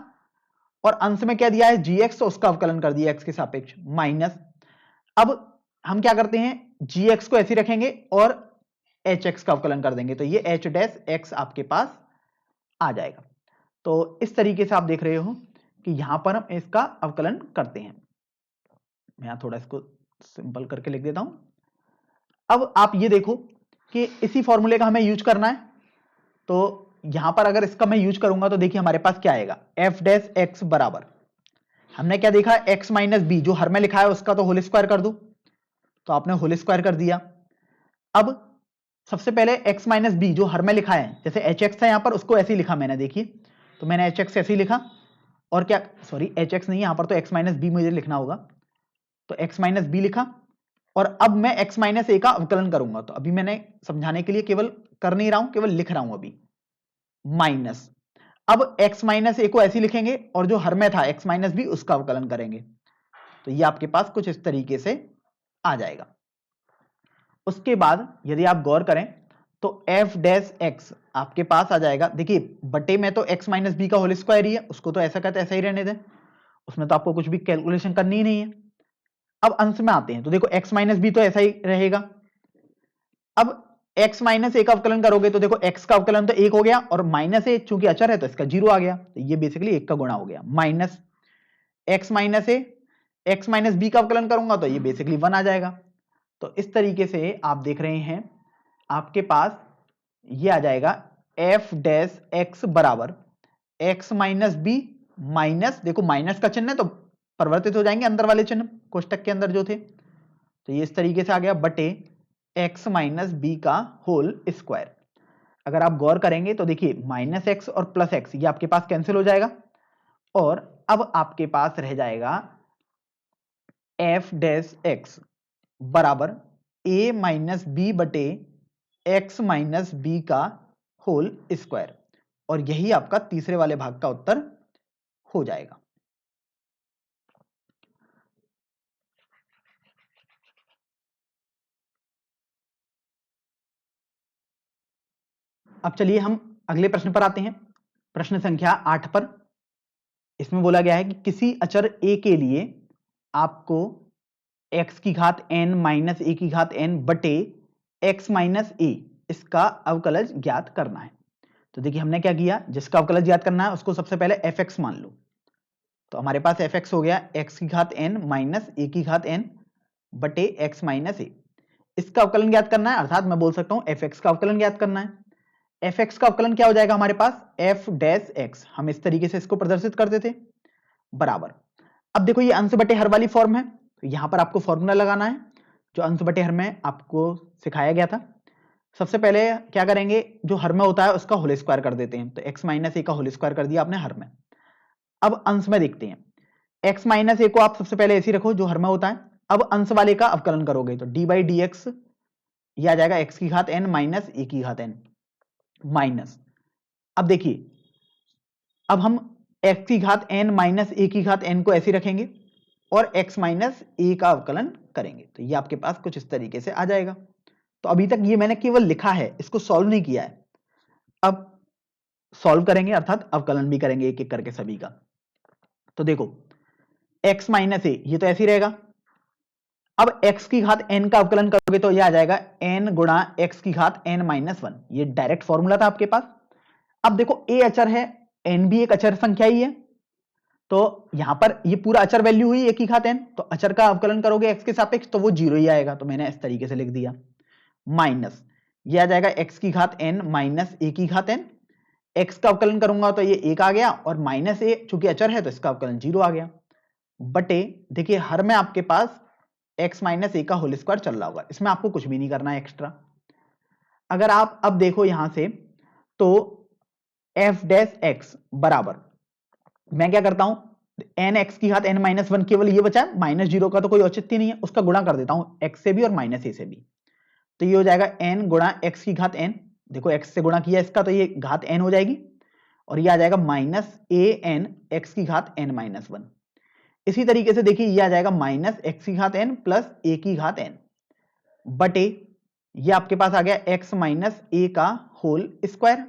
और अंश में क्या दिया है जी एक्स, तो उसका अवकलन कर दिया एक्स के सापेक्ष माइनस। अब हम क्या करते हैं, जी एक्स को ऐसे रखेंगे और एच एक्स का अवकलन कर देंगे, तो ये एच डैश एक्स आपके पास आ जाएगा। तो इस तरीके से आप देख रहे हो कि यहां पर हम इसका अवकलन करते हैं। मैं यहां थोड़ा इसको सिंपल करके लिख देता हूं। अब आप ये देखो कि इसी फॉर्मूले का हमें यूज करना है। तो यहां पर अगर इसका मैं यूज करूंगा तो देखिए हमारे पास क्या आएगा, एफ डैश एक्स बराबर, हमने क्या देखा, एक्स माइनस बी, जो हर में लिखा है उसका तो होल स्क्वायर कर दो, तो आपने होल स्क्वायर कर दिया। अब सबसे पहले x माइनस बी जो हर में लिखा है, जैसे एच एक्स था यहां पर, उसको ऐसे ही लिखा मैंने, देखिए तो मैंने एच एक्स ऐसे ही लिखा, और क्या, सॉरी एच एक्स नहीं, यहां पर तो x माइनस बी मुझे लिखना होगा, तो x माइनस बी लिखा। और अब मैं x माइनस ए का अवकलन करूंगा, तो अभी मैंने समझाने के लिए केवल कर नहीं रहा हूं, केवल लिख रहा हूं अभी, माइनस। अब x माइनस ए को ऐसे लिखेंगे और जो हर में था x माइनस बी उसका अवकलन करेंगे, तो ये आपके पास कुछ इस तरीके से आ जाएगा। उसके बाद यदि आप गौर करें तो f डैश x आपके पास आ जाएगा, देखिए बटे में तो x माइनस बी का होल स्क्वायर ही है, उसको तो ऐसा कहते ऐसा ही रहने दें, उसमें तो आपको कुछ भी कैलकुलेशन करनी ही नहीं है। अब अंश में आते हैं, तो देखो x माइनस बी तो ऐसा ही रहेगा। अब x माइनस ए का अवकलन करोगे तो देखो x का अवकलन तो एक हो गया, और माइनस ए चूंकि अचर है तो इसका जीरो आ गया, तो ये बेसिकली एक का गुणा हो गया, माइनस x माइनस ए, x माइनस बी का अवकलन करूंगा तो ये बेसिकली 1 आ जाएगा। तो इस तरीके से आप देख रहे हैं आपके पास ये आ जाएगा f डैश x बराबर x माइनस बी माइनस, देखो माइनस का चिन्ह है तो परिवर्तित हो जाएंगे अंदर वाले चिन्ह कोष्टक के अंदर जो थे, तो ये इस तरीके से आ गया, बटे x माइनस बी का होल स्क्वायर। अगर आप गौर करेंगे तो देखिए माइनस एक्स और प्लस एक्स ये आपके पास कैंसिल हो जाएगा, और अब आपके पास रह जाएगा f डैश x बराबर a माइनस बी बटे x माइनस बी का होल स्क्वायर, और यही आपका तीसरे वाले भाग का उत्तर हो जाएगा। अब चलिए हम अगले प्रश्न पर आते हैं, प्रश्न संख्या 8 पर। इसमें बोला गया है कि किसी अचर a के लिए आपको x की घात n माइनस ए की घात n बटे x माइनस ए इसका अवकलज ज्ञात करना है। तो देखिए हमने क्या किया, जिसका अवकलज ज्ञात करना है उसको सबसे पहले fx मान लो, तो हमारे पास fx हो गया x की घात n माइनस ए की घात n बटे x माइनस ए, इसका अवकलन ज्ञात करना है, अर्थात मैं बोल सकता हूं fx का अवकलन ज्ञात करना है। fx का अवकलन क्या हो जाएगा हमारे पास, f डैश x, हम इस तरीके से इसको प्रदर्शित करते थे, बराबर। अब देखो ये अंश बटे हर वाली फॉर्म है, तो यहां पर आपको फॉर्मूला लगाना है जो अंश बटे हर में आपको सिखाया गया था। सबसे पहले क्या करेंगे, जो हर में होता है उसका होल स्क्वायर कर देते हैं, तो x माइनस ए का होल स्क्वायर कर दिया आपने हर में। अब अंश में देखते हैं, x माइनस ए को आप सबसे पहले ऐसे ही रखो जो हर में होता है। अब अंश वाले का अवकलन करोगे तो डी बाई डी एक्स ये आ जाएगा x की घात n माइनस ए की घात n माइनस। अब देखिए अब हम x की घात n माइनस ए की घात n को ऐसे रखेंगे और x माइनस ए का अवकलन करेंगे, तो ये आपके पास कुछ इस तरीके से आ जाएगा। तो अभी तक ये मैंने केवल लिखा है, इसको सॉल्व नहीं किया है। अब सॉल्व करेंगे अर्थात अवकलन भी करेंगे एक एक करके सभी का। तो देखो x माइनस ए ये तो ऐसे ही रहेगा, अब x की घात n का अवकलन करोगे तो ये आ जाएगा n गुणा x की घात n माइनस 1, ये डायरेक्ट फॉर्मूला था आपके पास। अब देखो a अचर है, n भी एक अचर संख्या ही है, तो यहां पर ये पूरा अचर वैल्यू हुई एक की घात n, तो अचर का अवकलन करोगे x के सापेक्ष तो वो 0 ही आएगा, तो मैंने इस तरीके से लिख दिया। माइनस ये आ जाएगा x की घात n माइनस a की घात n, x का अवकलन करूंगा तो ये 1 आ गया, और माइनस a चूंकि अचर है तो इसका अवकलन 0 आ गया, बटे देखिए हर में आपके पास x माइनस a का होल स्क्वायर चल रहा होगा, इसमें आपको कुछ भी नहीं करना है एक्स्ट्रा। अगर आप अब देखो यहां से तो f डैश x बराबर, मैं क्या करता हूं, एन एक्स की घात n माइनस वन, केवल ये बचा है, माइनस 0 का तो कोई औचित्य नहीं है, उसका गुणा कर देता हूं x से भी और माइनस a से भी, तो ये हो जाएगा n गुणा x की घात n, देखो x से गुणा किया इसका तो ये घात n हो जाएगी, और ये आ जाएगा माइनस a n x की घात n माइनस वन। इसी तरीके से देखिए ये आ जाएगा माइनस x की घात n प्लस a की घात n, बटे ये आपके पास आ गया x माइनस a का होल स्क्वायर।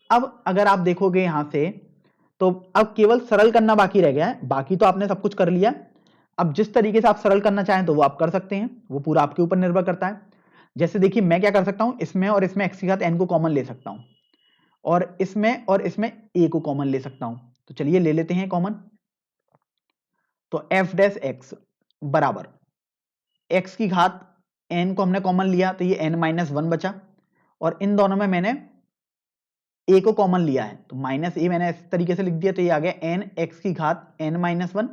अब अगर आप देखोगे यहां से तो अब केवल सरल करना बाकी रह गया है, बाकी तो आपने सब कुछ कर लिया। अब जिस तरीके से आप सरल करना चाहें तो वो आप कर सकते हैं, वो पूरा आपके ऊपर निर्भर करता है। जैसे देखिए मैं क्या कर सकता हूं, इसमें और इसमें x की घात n को कॉमन ले सकता हूं, और इसमें a को कॉमन ले सकता हूं, तो चलिए ले लेते हैं कॉमन। तो f डैश x बराबर x की घात n को हमने कॉमन लिया तो ये n माइनस वन बचा, और इन दोनों में मैंने a को कॉमन लिया है तो माइनस a मैंने इस तरीके से लिख दिया, तो ये आ गया n x की घात n minus one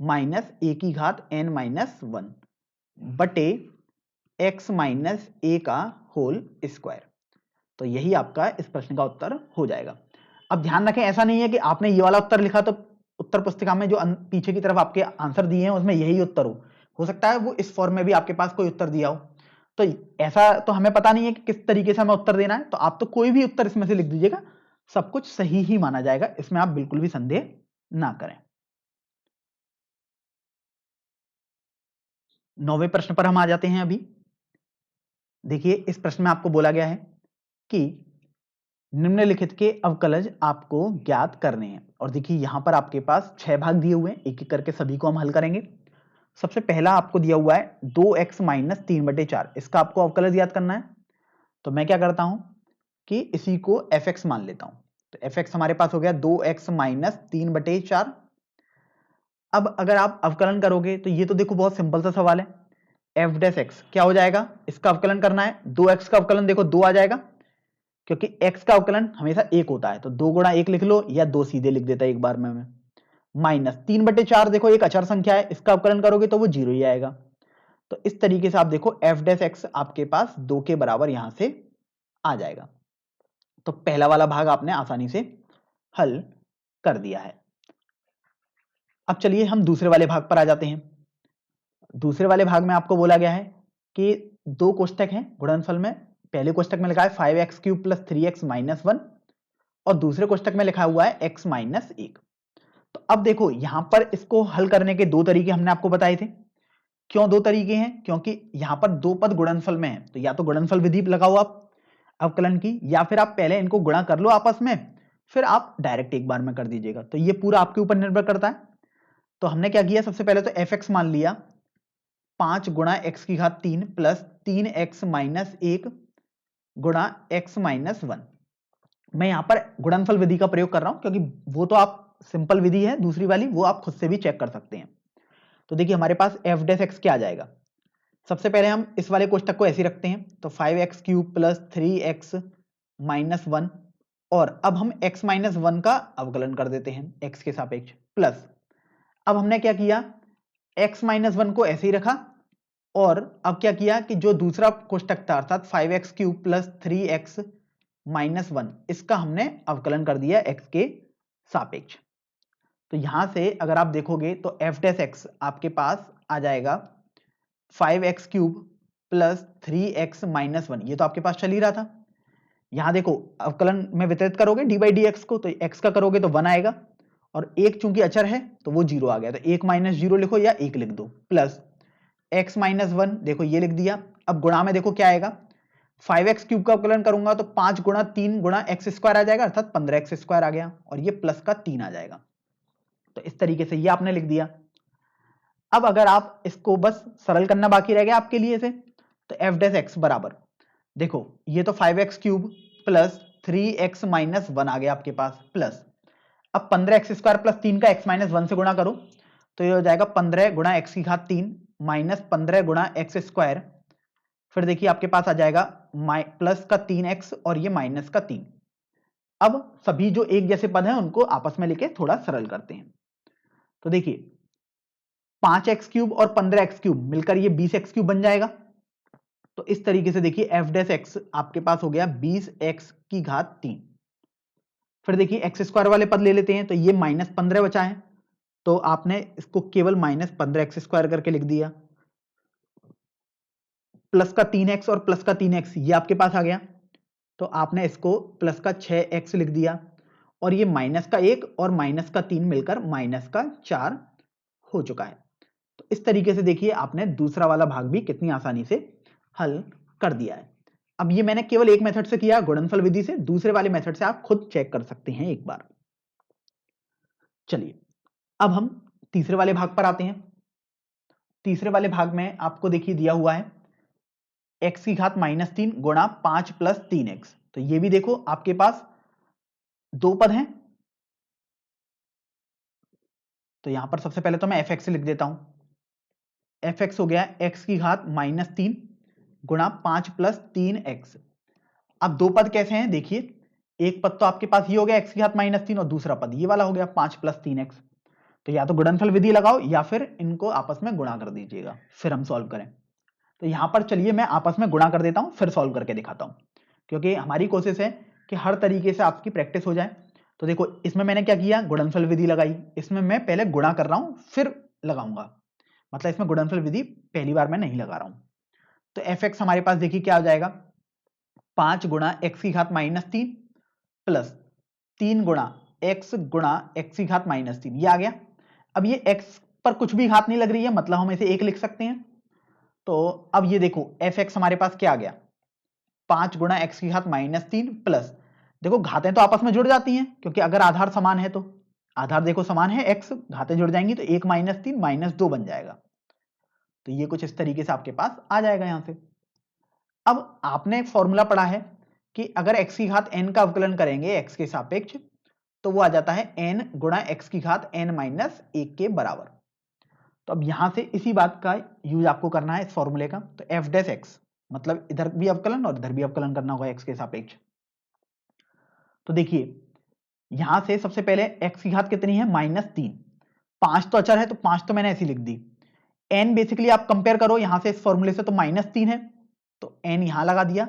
minus a की घात n माइनस वन बटे x माइनस a का होल स्क्वायर। तो यही आपका इस प्रश्न का उत्तर हो जाएगा। अब ध्यान रखें, ऐसा नहीं है कि आपने ये वाला उत्तर लिखा तो उत्तर पुस्तिका में जो पीछे की तरफ आपके आंसर दिए हैं उसमें यही उत्तर हो सकता है वो इस फॉर्म में भी आपके पास कोई उत्तर दिया हो, तो ऐसा तो हमें पता नहीं है कि किस तरीके से हमें उत्तर देना है, तो आप तो कोई भी उत्तर इसमें से लिख दीजिएगा, सब कुछ सही ही माना जाएगा, इसमें आप बिल्कुल भी संदेह ना करें। 9वें प्रश्न पर हम आ जाते हैं। अभी देखिए इस प्रश्न में आपको बोला गया है कि निम्नलिखित के अवकलज आपको ज्ञात करने हैं, और देखिए यहां पर आपके पास 6 भाग दिए हुए हैं, एक एक करके सभी को हम हल करेंगे। सबसे पहला आपको दिया हुआ है 2x माइनस 3/4, इसका आपको अवकलज याद करना है, तो मैं क्या करता हूं कि इसी को fx मान लेता हूं, तो fx हमारे पास हो गया 2x माइनस 3/4। अब अगर आप अवकलन करोगे तो ये तो देखो बहुत सिंपल सा सवाल है, f डैश x क्या हो जाएगा, इसका अवकलन करना है, 2x का अवकलन देखो 2 आ जाएगा, क्योंकि x का अवकलन हमेशा 1 होता है, तो 2 गुणा 1 लिख लो, या 2 सीधे लिख देता है एक बार में मैं, माइनस 3/4 देखो एक अचर संख्या है, इसका अवकलन करोगे तो वो 0 ही आएगा। तो इस तरीके से आप देखो f डैश x आपके पास 2 के बराबर यहां से आ जाएगा। तो पहला वाला भाग आपने आसानी से हल कर दिया है। अब चलिए हम दूसरे वाले भाग पर आ जाते हैं। दूसरे वाले भाग में आपको बोला गया है कि 2 कोष्टक हैं गुणनफल में, पहले कोष्टक में लिखा है 5x³ प्लस 3x माइनस 1, और दूसरे कोष्टक में लिखा हुआ है x माइनस 1। तो अब देखो यहां पर इसको हल करने के 2 तरीके हमने आपको बताए थे। क्यों 2 तरीके हैं, क्योंकि यहां पर 2 पद गुणनफल में है, तो या तो गुणनफल विधि लगाओ आप अवकलन की, या फिर आप पहले इनको गुणा कर लो आपस में, फिर आप डायरेक्ट एक बार में कर दीजिएगा, तो ये पूरा आपके ऊपर निर्भर करता है। तो हमने क्या किया, सबसे पहले तो fx मान लिया 5 गुणा x की घात 3 प्लस 3x माइनस 1 गुणा x माइनस 1। मैं यहां पर गुणनफल विधि का प्रयोग कर रहा हूं, क्योंकि वो तो आप सिंपल विधि है दूसरी वाली, वो आप खुद से भी चेक कर सकते हैं। तो देखिए हमारे पास f डैश x क्या आ जाएगा, सबसे पहले हम इस वाले कोष्टक को ऐसे रखते हैं, तो 5x³ प्लस 3x माइनस 1, और अब हम x माइनस 1 का अवकलन कर देते हैं x के सापेक्ष, प्लस अब हमने क्या किया, x माइनस 1 को ऐसे ही रखा, और अब क्या किया कि जो दूसरा कोष्टक था अर्थात 5x³ प्लस 3x माइनस 1, इसका हमने अवकलन कर दिया x के सापेक्ष। तो यहां से अगर आप देखोगे तो f डैश x आपके पास आ जाएगा 5x³ प्लस 3x माइनस 1, ये तो आपके पास चल ही रहा था। यहां देखो अवकलन में वितरित करोगे डी बाई डी एक्स को, तो x का करोगे तो 1 आएगा, और एक चूंकि अचर है तो वो 0 आ गया, तो 1 माइनस 0 लिखो या 1 लिख दो, प्लस x माइनस 1 देखो ये लिख दिया। अब गुणा में देखो क्या आएगा, 5x³ का अवकलन करूंगा तो 5 गुणा 3 गुणा x² आ जाएगा, अर्थात 15x² आ गया, और ये प्लस का 3 आ जाएगा। तो इस तरीके से ये आपने लिख दिया। अब अगर आप इसको बस सरल करना बाकी रह गया आपके लिए से, तो f डैश x बराबर देखो ये तो 5x³ प्लस 3x माइनस 1 आ गया आपके पास, प्लस अब 15x² प्लस 3 का x माइनस 1 से गुणा करो तो ये हो जाएगा 15 गुणा x की घात 3 माइनस 15 गुणा x²। फिर देखिए आपके पास आ जाएगा प्लस का 3x और ये माइनस का 3। अब सभी जो एक जैसे पद हैं उनको आपस में लेके थोड़ा सरल करते हैं। तो देखिए 5x³ और 15x³ मिलकर ये 20x³ बन जाएगा। तो इस तरीके से देखिए f' आपके पास हो गया 20x की घात 3। फिर देखिए x² वाले पद ले लेते हैं तो ये -15 बचा है, तो आपने इसको केवल -15x² करके लिख दिया। प्लस का 3x और प्लस का 3x ये आपके पास आ गया, तो आपने इसको प्लस का 6x लिख दिया। और ये माइनस का 1 और माइनस का 3 मिलकर माइनस का 4 हो चुका है। तो इस तरीके से देखिए आपने दूसरा वाला भाग भी कितनी आसानी से हल कर दिया है। अब ये मैंने केवल एक मेथड से किया, गुणनफल विधि से। दूसरे वाले मेथड से आप खुद चेक कर सकते हैं एक बार। चलिए अब हम तीसरे वाले भाग पर आते हैं। तीसरे वाले भाग में आपको देखिए दिया हुआ है x की घात -3 गुणा 5 प्लस 3x। तो ये भी देखो आपके पास दो पद हैं, तो यहां पर सबसे पहले तो मैं fx लिख देता हूं। fx हो गया x की घात -3 गुणा 5 प्लस 3x। अब दो पद कैसे हैं देखिए, एक पद तो आपके पास ये हो गया x की घात -3 और दूसरा पद ये वाला हो गया 5 प्लस 3x। तो या तो गुणनफल विधि लगाओ या फिर इनको आपस में गुणा कर दीजिएगा, फिर हम सॉल्व करें। तो यहां पर चलिए मैं आपस में गुणा कर देता हूं, फिर सॉल्व करके दिखाता हूं, क्योंकि हमारी कोशिश है कि हर तरीके से आपकी प्रैक्टिस हो जाए। तो देखो इसमें मैंने क्या किया, गुणनफल विधि लगाई। इसमें मैं पहले गुणा कर रहा हूं फिर लगाऊंगा, मतलब इसमें गुणनफल विधि पहली बार मैं नहीं लगा रहा हूं। तो fx हमारे पास देखिए क्या हो जाएगा, 5 गुणा x की घात -3 प्लस 3 गुणा x गुणा x की घात -3, ये आ गया। अब ये x पर कुछ भी घात नहीं लग रही है, मतलब हम इसे 1 लिख सकते हैं। तो अब ये देखो fx हमारे पास क्या आ गया, 5 गुणा x की घात -3 प्लस, देखो घातें तो आपस में जुड़ जाती हैं क्योंकि अगर आधार समान है तो, आधार देखो समान है x, घातें जुड़ जाएंगी तो 1 - 3 -2 बन जाएगा। तो ये कुछ इस तरीके से आपके पास आ जाएगा यहां से। अब आपने एक फॉर्मूला पढ़ा है कि अगर x की घात n का अवकलन करेंगे x के सापेक्ष तो वो आ जाता है n गुणा x की घात n-1 के बराबर। तो अब यहां से इसी बात का यूज आपको करना है इस फॉर्मूले का। तो f' मतलब इधर भी अवकलन और इधर भी अवकलन करना होगा x के सापेक्ष। तो देखिए यहां से सबसे पहले x की घात कितनी है, -3। 5 तो अचर है तो 5 तो मैंने ऐसी लिख दी। n बेसिकली आप कंपेयर करो यहां से इस फॉर्मूले से, तो -3 है तो n यहां लगा दिया,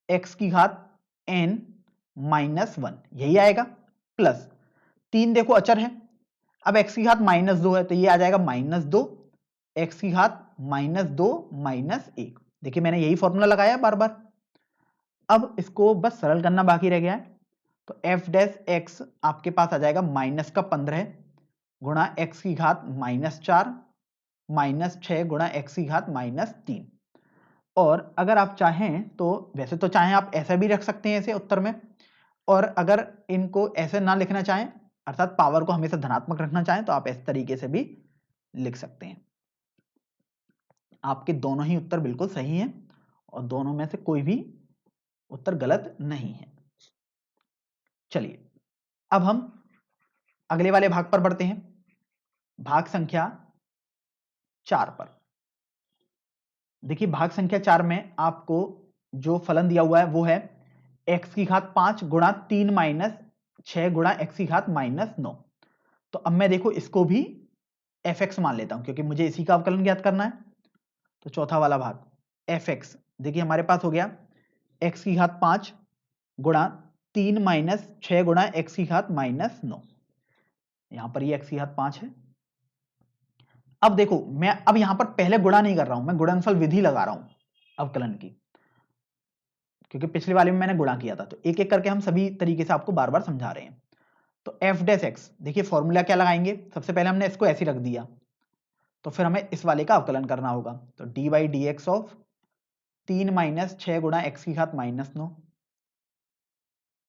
x की घात n-1 यही आएगा, प्लस 3 देखो अचर है। अब x की घात -2 है तो ये आ जाएगा -2, x की घात -2 -1। देखिए मैंने यही फॉर्मूला लगाया बार बार। अब इसको बस सरल करना बाकी रह गया है। तो f' आपके पास आ जाएगा -15 गुणा x की घात -4 -6 गुणा x की घात -3। और अगर आप चाहें तो, वैसे तो चाहें आप ऐसा भी रख सकते हैं इसे उत्तर में, और अगर इनको ऐसे ना लिखना चाहें अर्थात पावर को हमेशा धनात्मक रखना चाहें तो आप इस तरीके से भी लिख सकते हैं। आपके दोनों ही उत्तर बिल्कुल सही हैं और दोनों में से कोई भी उत्तर गलत नहीं है। चलिए अब हम अगले वाले भाग पर बढ़ते हैं, भाग संख्या 4 पर। देखिए भाग संख्या 4 में आपको जो फलन दिया हुआ है वो है x की घात 5 गुणा 3 - 6 गुणा x की घात -9। तो अब मैं देखो इसको भी fx मान लेता हूं क्योंकि मुझे इसी का अवकलन ज्ञात करना है। तो चौथा वाला भाग fx, देखिए हमारे पास हो गया x की घात 5 गुणा 3 - 6 गुणा x की घात -9। यहां पर ये x की घात 5 है। अब देखो मैं अब यहां पर पहले गुणा नहीं कर रहा हूं, मैं गुणनफल विधि लगा रहा हूं अवकलन की, क्योंकि पिछले वाले में मैंने गुणा किया था। तो एक एक करके हम सभी तरीके से आपको बार बार समझा रहे हैं। तो f' देखिए फॉर्मूला क्या लगाएंगे, सबसे पहले हमने इसको ऐसे रख दिया, तो फिर हमें इस वाले का अवकलन करना होगा। तो dy/dx ऑफ 3 - 6 गुणा x की घात -9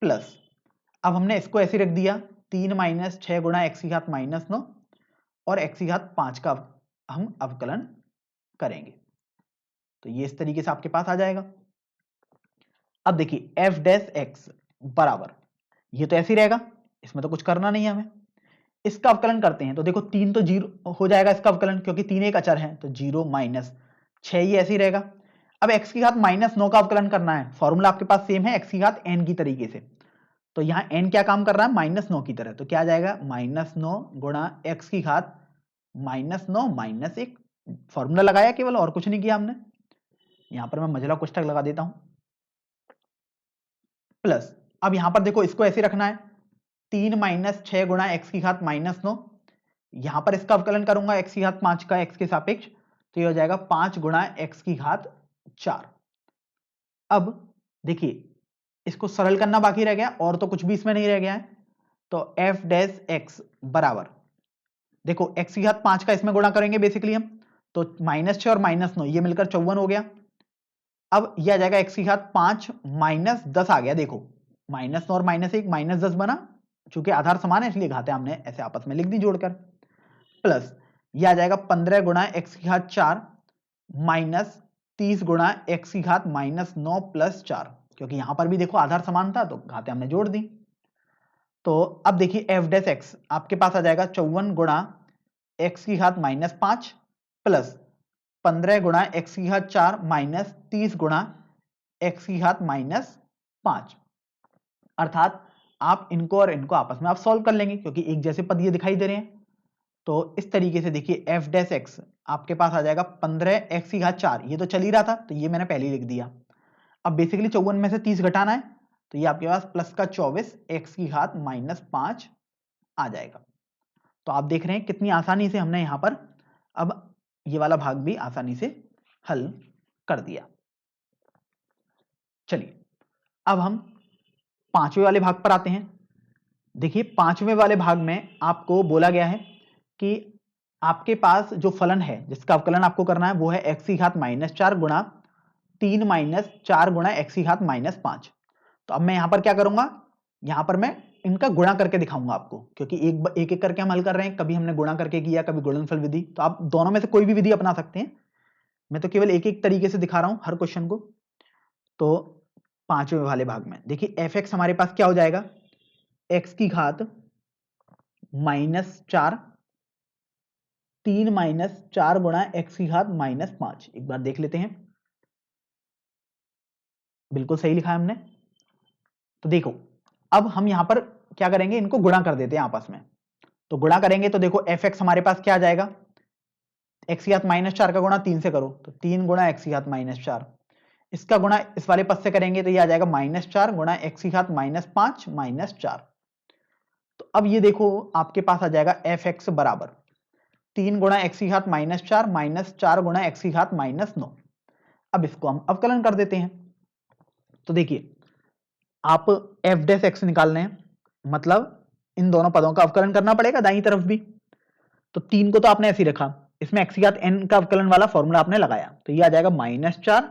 प्लस, अब हमने इसको ऐसे रख दिया 3 - 6 गुणा x की घात -9 और x की घात 5 का हम अवकलन करेंगे। तो ये इस तरीके से आपके पास आ जाएगा। अब देखिए f' बराबर, ये तो ऐसे ही रहेगा, इसमें तो कुछ करना नहीं है हमें। इसका अवकलन करते हैं तो देखो 3 तो 0 हो जाएगा इसका अवकलन, क्योंकि 3 एक अचर है, तो 0 माइनस 6 ही ऐसे ही रहेगा। अब x की घात -9 का अवकलन करना है, फॉर्मूला आपके पास सेम है x की घात n की तरीके से, तो यहाँ n क्या काम कर रहा है -9 की तरह, तो क्या आ जाएगा -9 गुणा x की घात -9 माइनस 1, फॉर्मूला लगाया केवल, और कुछ नहीं किया हमने। यहां पर मैं मझला कोष्ठक लगा देता हूं, प्लस अब यहां पर देखो इसको ऐसे रखना है 3 माइनस 6 गुणा x की घात -9, यहां पर इसका अवकलन करूंगा x की घात 5 का x के सापेक्ष, तो ये हो जाएगा 5 गुणा x की घात 4। अब देखिए इसको सरल करना बाकी रह गया, और तो कुछ भी इसमें नहीं रह गया है, तो f डैश x बराबर, देखो x की घात 5 का इसमें गुणा करेंगे बेसिकली हम, तो -6 और -9 ये मिलकर 54 हो गया। अब ये आ जाएगा x की घात 5 माइनस 10 आ गया, देखो -9 और -1 -10 बना, चूंकि आधार समान है इसलिए घातें हमने ऐसे आपस में लिख दी जोड़कर, प्लस ये आ जाएगा 15 गुणा x की घात 4 माइनस 30 गुणा x की घात -9 प्लस 4, क्योंकि यहां पर भी देखो आधार समान था तो घातें हमने जोड़ दी। तो अब देखिए f डैश x आपके पास आ जाएगा 54 गुणा x की घात -5 प्लस 15 गुणा x की घात 4 माइनस 30 गुणा x की घात -5, अर्थात आप इनको और इनको आपस में आप सॉल्व कर लेंगे, क्योंकि एक जैसे पद ये दिखाई दे रहे हैं। तो इस तरीके से देखिए f डैश x आपके पास आ जाएगा 15 x की घात 4, ये तो चल ही रहा था तो ये मैंने पहले ही लिख दिया। अब बेसिकली 54 में से 30 घटाना है, तो ये आपके पास प्लस का 24 x की घात -5 आ जाएगा। तो आप देख रहे हैं कितनी आसानी से हमने यहां पर अब ये वाला भाग भी आसानी से हल कर दिया। चलिए अब हम पांचवें वाले भाग पर आते हैं। देखिए पांचवें वाले भाग में आपको बोला गया है कि आपके पास जो फलन है जिसका अवकलन आपको करना है वो है x की घात -4 गुणा 3 माइनस 4 गुणा x की घात -5। तो अब मैं यहां पर क्या करूंगा, यहां पर मैं इनका गुणा करके दिखाऊंगा आपको, क्योंकि एक एक करके हम हल कर रहे हैं, कभी हमने गुणा करके किया, कभी गुणनफल विधि, तो आप दोनों में से कोई भी विधि अपना सकते हैं, मैं तो केवल एक एक तरीके से दिखा रहा हूं हर क्वेश्चन को। तो पांचवें वाले भाग में देखिए f(x) हमारे पास क्या हो जाएगा, x की घात -4 3 माइनस 4 गुणा x की घात -5, एक बार देख लेते हैं, बिल्कुल सही लिखा है हमने। तो देखो अब हम यहां पर क्या करेंगे, इनको गुणा कर देते हैं आपस में, तो गुणा करेंगे तो देखो f(x) हमारे पास क्या आ जाएगा, x की घात -4 का गुणा 3 से करो तो 3 गुणा x की घात -4, इसका गुणा इस वाले पद से करेंगे तो ये आ जाएगा -4 गुणा x की घात -5 -4। तो अब ये देखो आपके पास आ जाएगा f(x) बराबर 3 गुणा x की घात -4 -4 गुणा x की घात -9। अब इसको हम अवकलन कर देते हैं, तो देखिए आप f डैश x निकाल रहे हैं, मतलब इन दोनों पदों का अवकलन करना पड़ेगा दाईं तरफ भी, तो 3 को तो आपने ऐसे ही रखा, इसमें x की घात n का अवकलन वाला फॉर्मूला आपने लगाया, तो ये आ जाएगा -4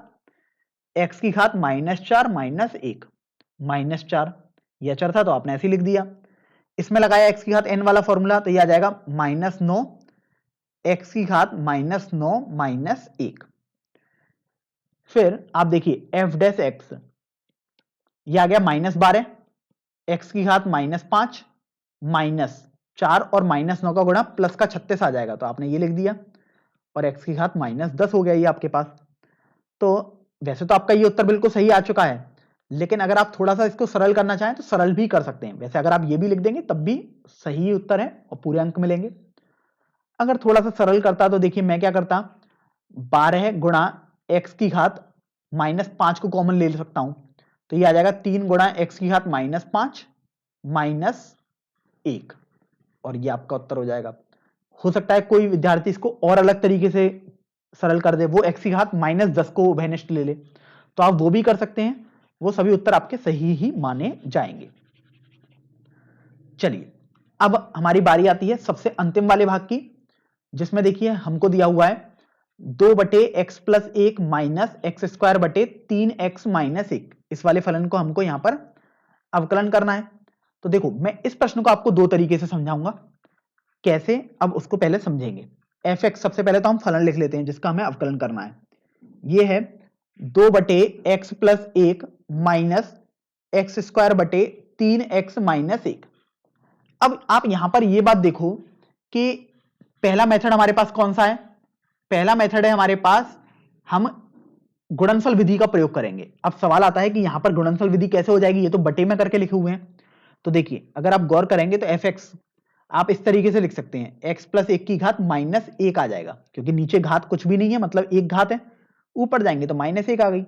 x की घात -4 -1, -4 ये अचर था तो आपने ऐसे ही लिख दिया, इसमें लगाया x की घात n वाला फॉर्मूला, तो ये आ जाएगा -9 x की घात -9 -1। फिर आप देखिए f डैश x ये आ गया -12 x की घात -5 -4 और -9 का गुणा प्लस का 36 आ जाएगा, तो आपने ये लिख दिया, और x की घात -10 हो गया ये आपके पास। तो वैसे तो आपका ये उत्तर बिल्कुल सही आ चुका है, लेकिन अगर आप थोड़ा सा इसको सरल करना चाहें तो सरल भी कर सकते हैं, वैसे अगर आप ये भी लिख देंगे तब भी सही उत्तर है और पूरे अंक मिलेंगे। अगर थोड़ा सा सरल करता तो देखिए मैं क्या करता, 12 गुणा x की घात -5 को कॉमन ले सकता हूं, तो ये आ जाएगा 3 गुणा x की घात -5 -1, और ये आपका उत्तर हो जाएगा। हो सकता है कोई विद्यार्थी इसको और अलग तरीके से सरल कर दे, वो x की घात -10 को उभयनिष्ठ ले ले, तो आप वो भी कर सकते हैं, वो सभी उत्तर आपके सही ही माने जाएंगे। चलिए अब हमारी बारी आती है सबसे अंतिम वाले भाग की, जिसमें देखिए हमको दिया हुआ है 2/x+1 माइनस x²/3x -1, इस वाले फलन को हमको यहां पर अवकलन करना है। तो देखो मैं इस प्रश्न को आपको दो तरीके से समझाऊंगा, कैसे अब उसको पहले समझेंगे। f(x) सबसे पहले तो हम फलन लिख लेते हैं जिसका हमें अवकलन करना है, ये है 2/x+1 माइनस x² 3x -1। अब आप यहां पर ये बात देखो कि पहला मेथड हमारे पास कौन सा है? पहला मेथड है हमारे पास, हम गुणनफल विधि का प्रयोग करेंगे। अब सवाल आता है कि यहां पर गुणनफल विधि कैसे हो जाएगी, ये तो बटे में करके लिखे हुए हैं। तो देखिए अगर आप गौर करेंगे तो एफ एक्स आप इस तरीके से लिख सकते हैं, एक्स प्लस एक की घात माइनस एक आ जाएगा, क्योंकि नीचे घात कुछ भी नहीं है, मतलब एक घात है, ऊपर जाएंगे तो माइनस एक आ गई।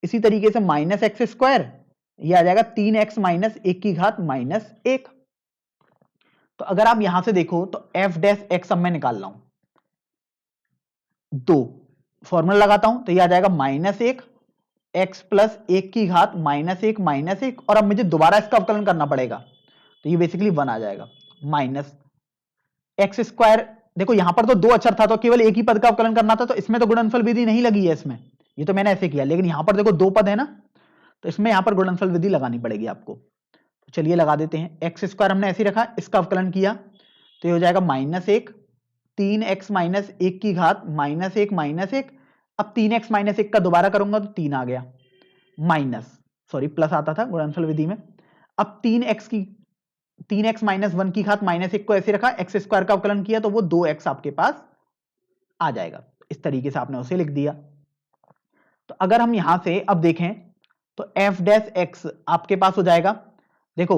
इसी तरीके से माइनस एक्स स्क्वायर, ये आ जाएगा 3x माइनस एक की घात माइनस एक। तो अगर आप यहां से देखो तो एफ डैश एक्स अब मैं निकाल रहा हूं, दो फॉर्मूला लगाता हूं तो ये आ जाएगा माइनस एक एक्स प्लस एक की घात माइनस एक, और अब मुझे दोबारा इसका अवकलन करना पड़ेगा, तो ये बेसिकली 1 आ जाएगा, माइनस एक्स स्क्वायर। देखो यहां पर तो दो अक्षर था तो केवल एक ही पद का अवकलन करना था, तो इसमें तो गुणनफल विधि नहीं लगी है इसमें, ये तो मैंने ऐसे किया, लेकिन यहां पर देखो दो पद है ना, तो इसमें यहां पर गुणनफल विधि लगानी पड़ेगी आपको। तो चलिए लगा देते हैं। एक्स स्क्वायर हमने ऐसे रखा, इसका अवकलन किया तो ये हो जाएगा माइनस एक, 3x माइनस एक की घात माइनस एक। अब 3x माइनस एक का दोबारा करूंगा तो 3 आ गया, माइनस, सॉरी प्लस आता था गुणनफल विधि में। अब 3x माइनस वन की घात माइनस एक को ऐसे रखा, एक्स स्क्वायर का अवकलन किया तो वो 2x आपके पास आ जाएगा। इस तरीके से आपने उसे लिख दिया। तो अगर हम यहां से अब देखें तो एफ डैश एक्स आपके पास हो जाएगा, देखो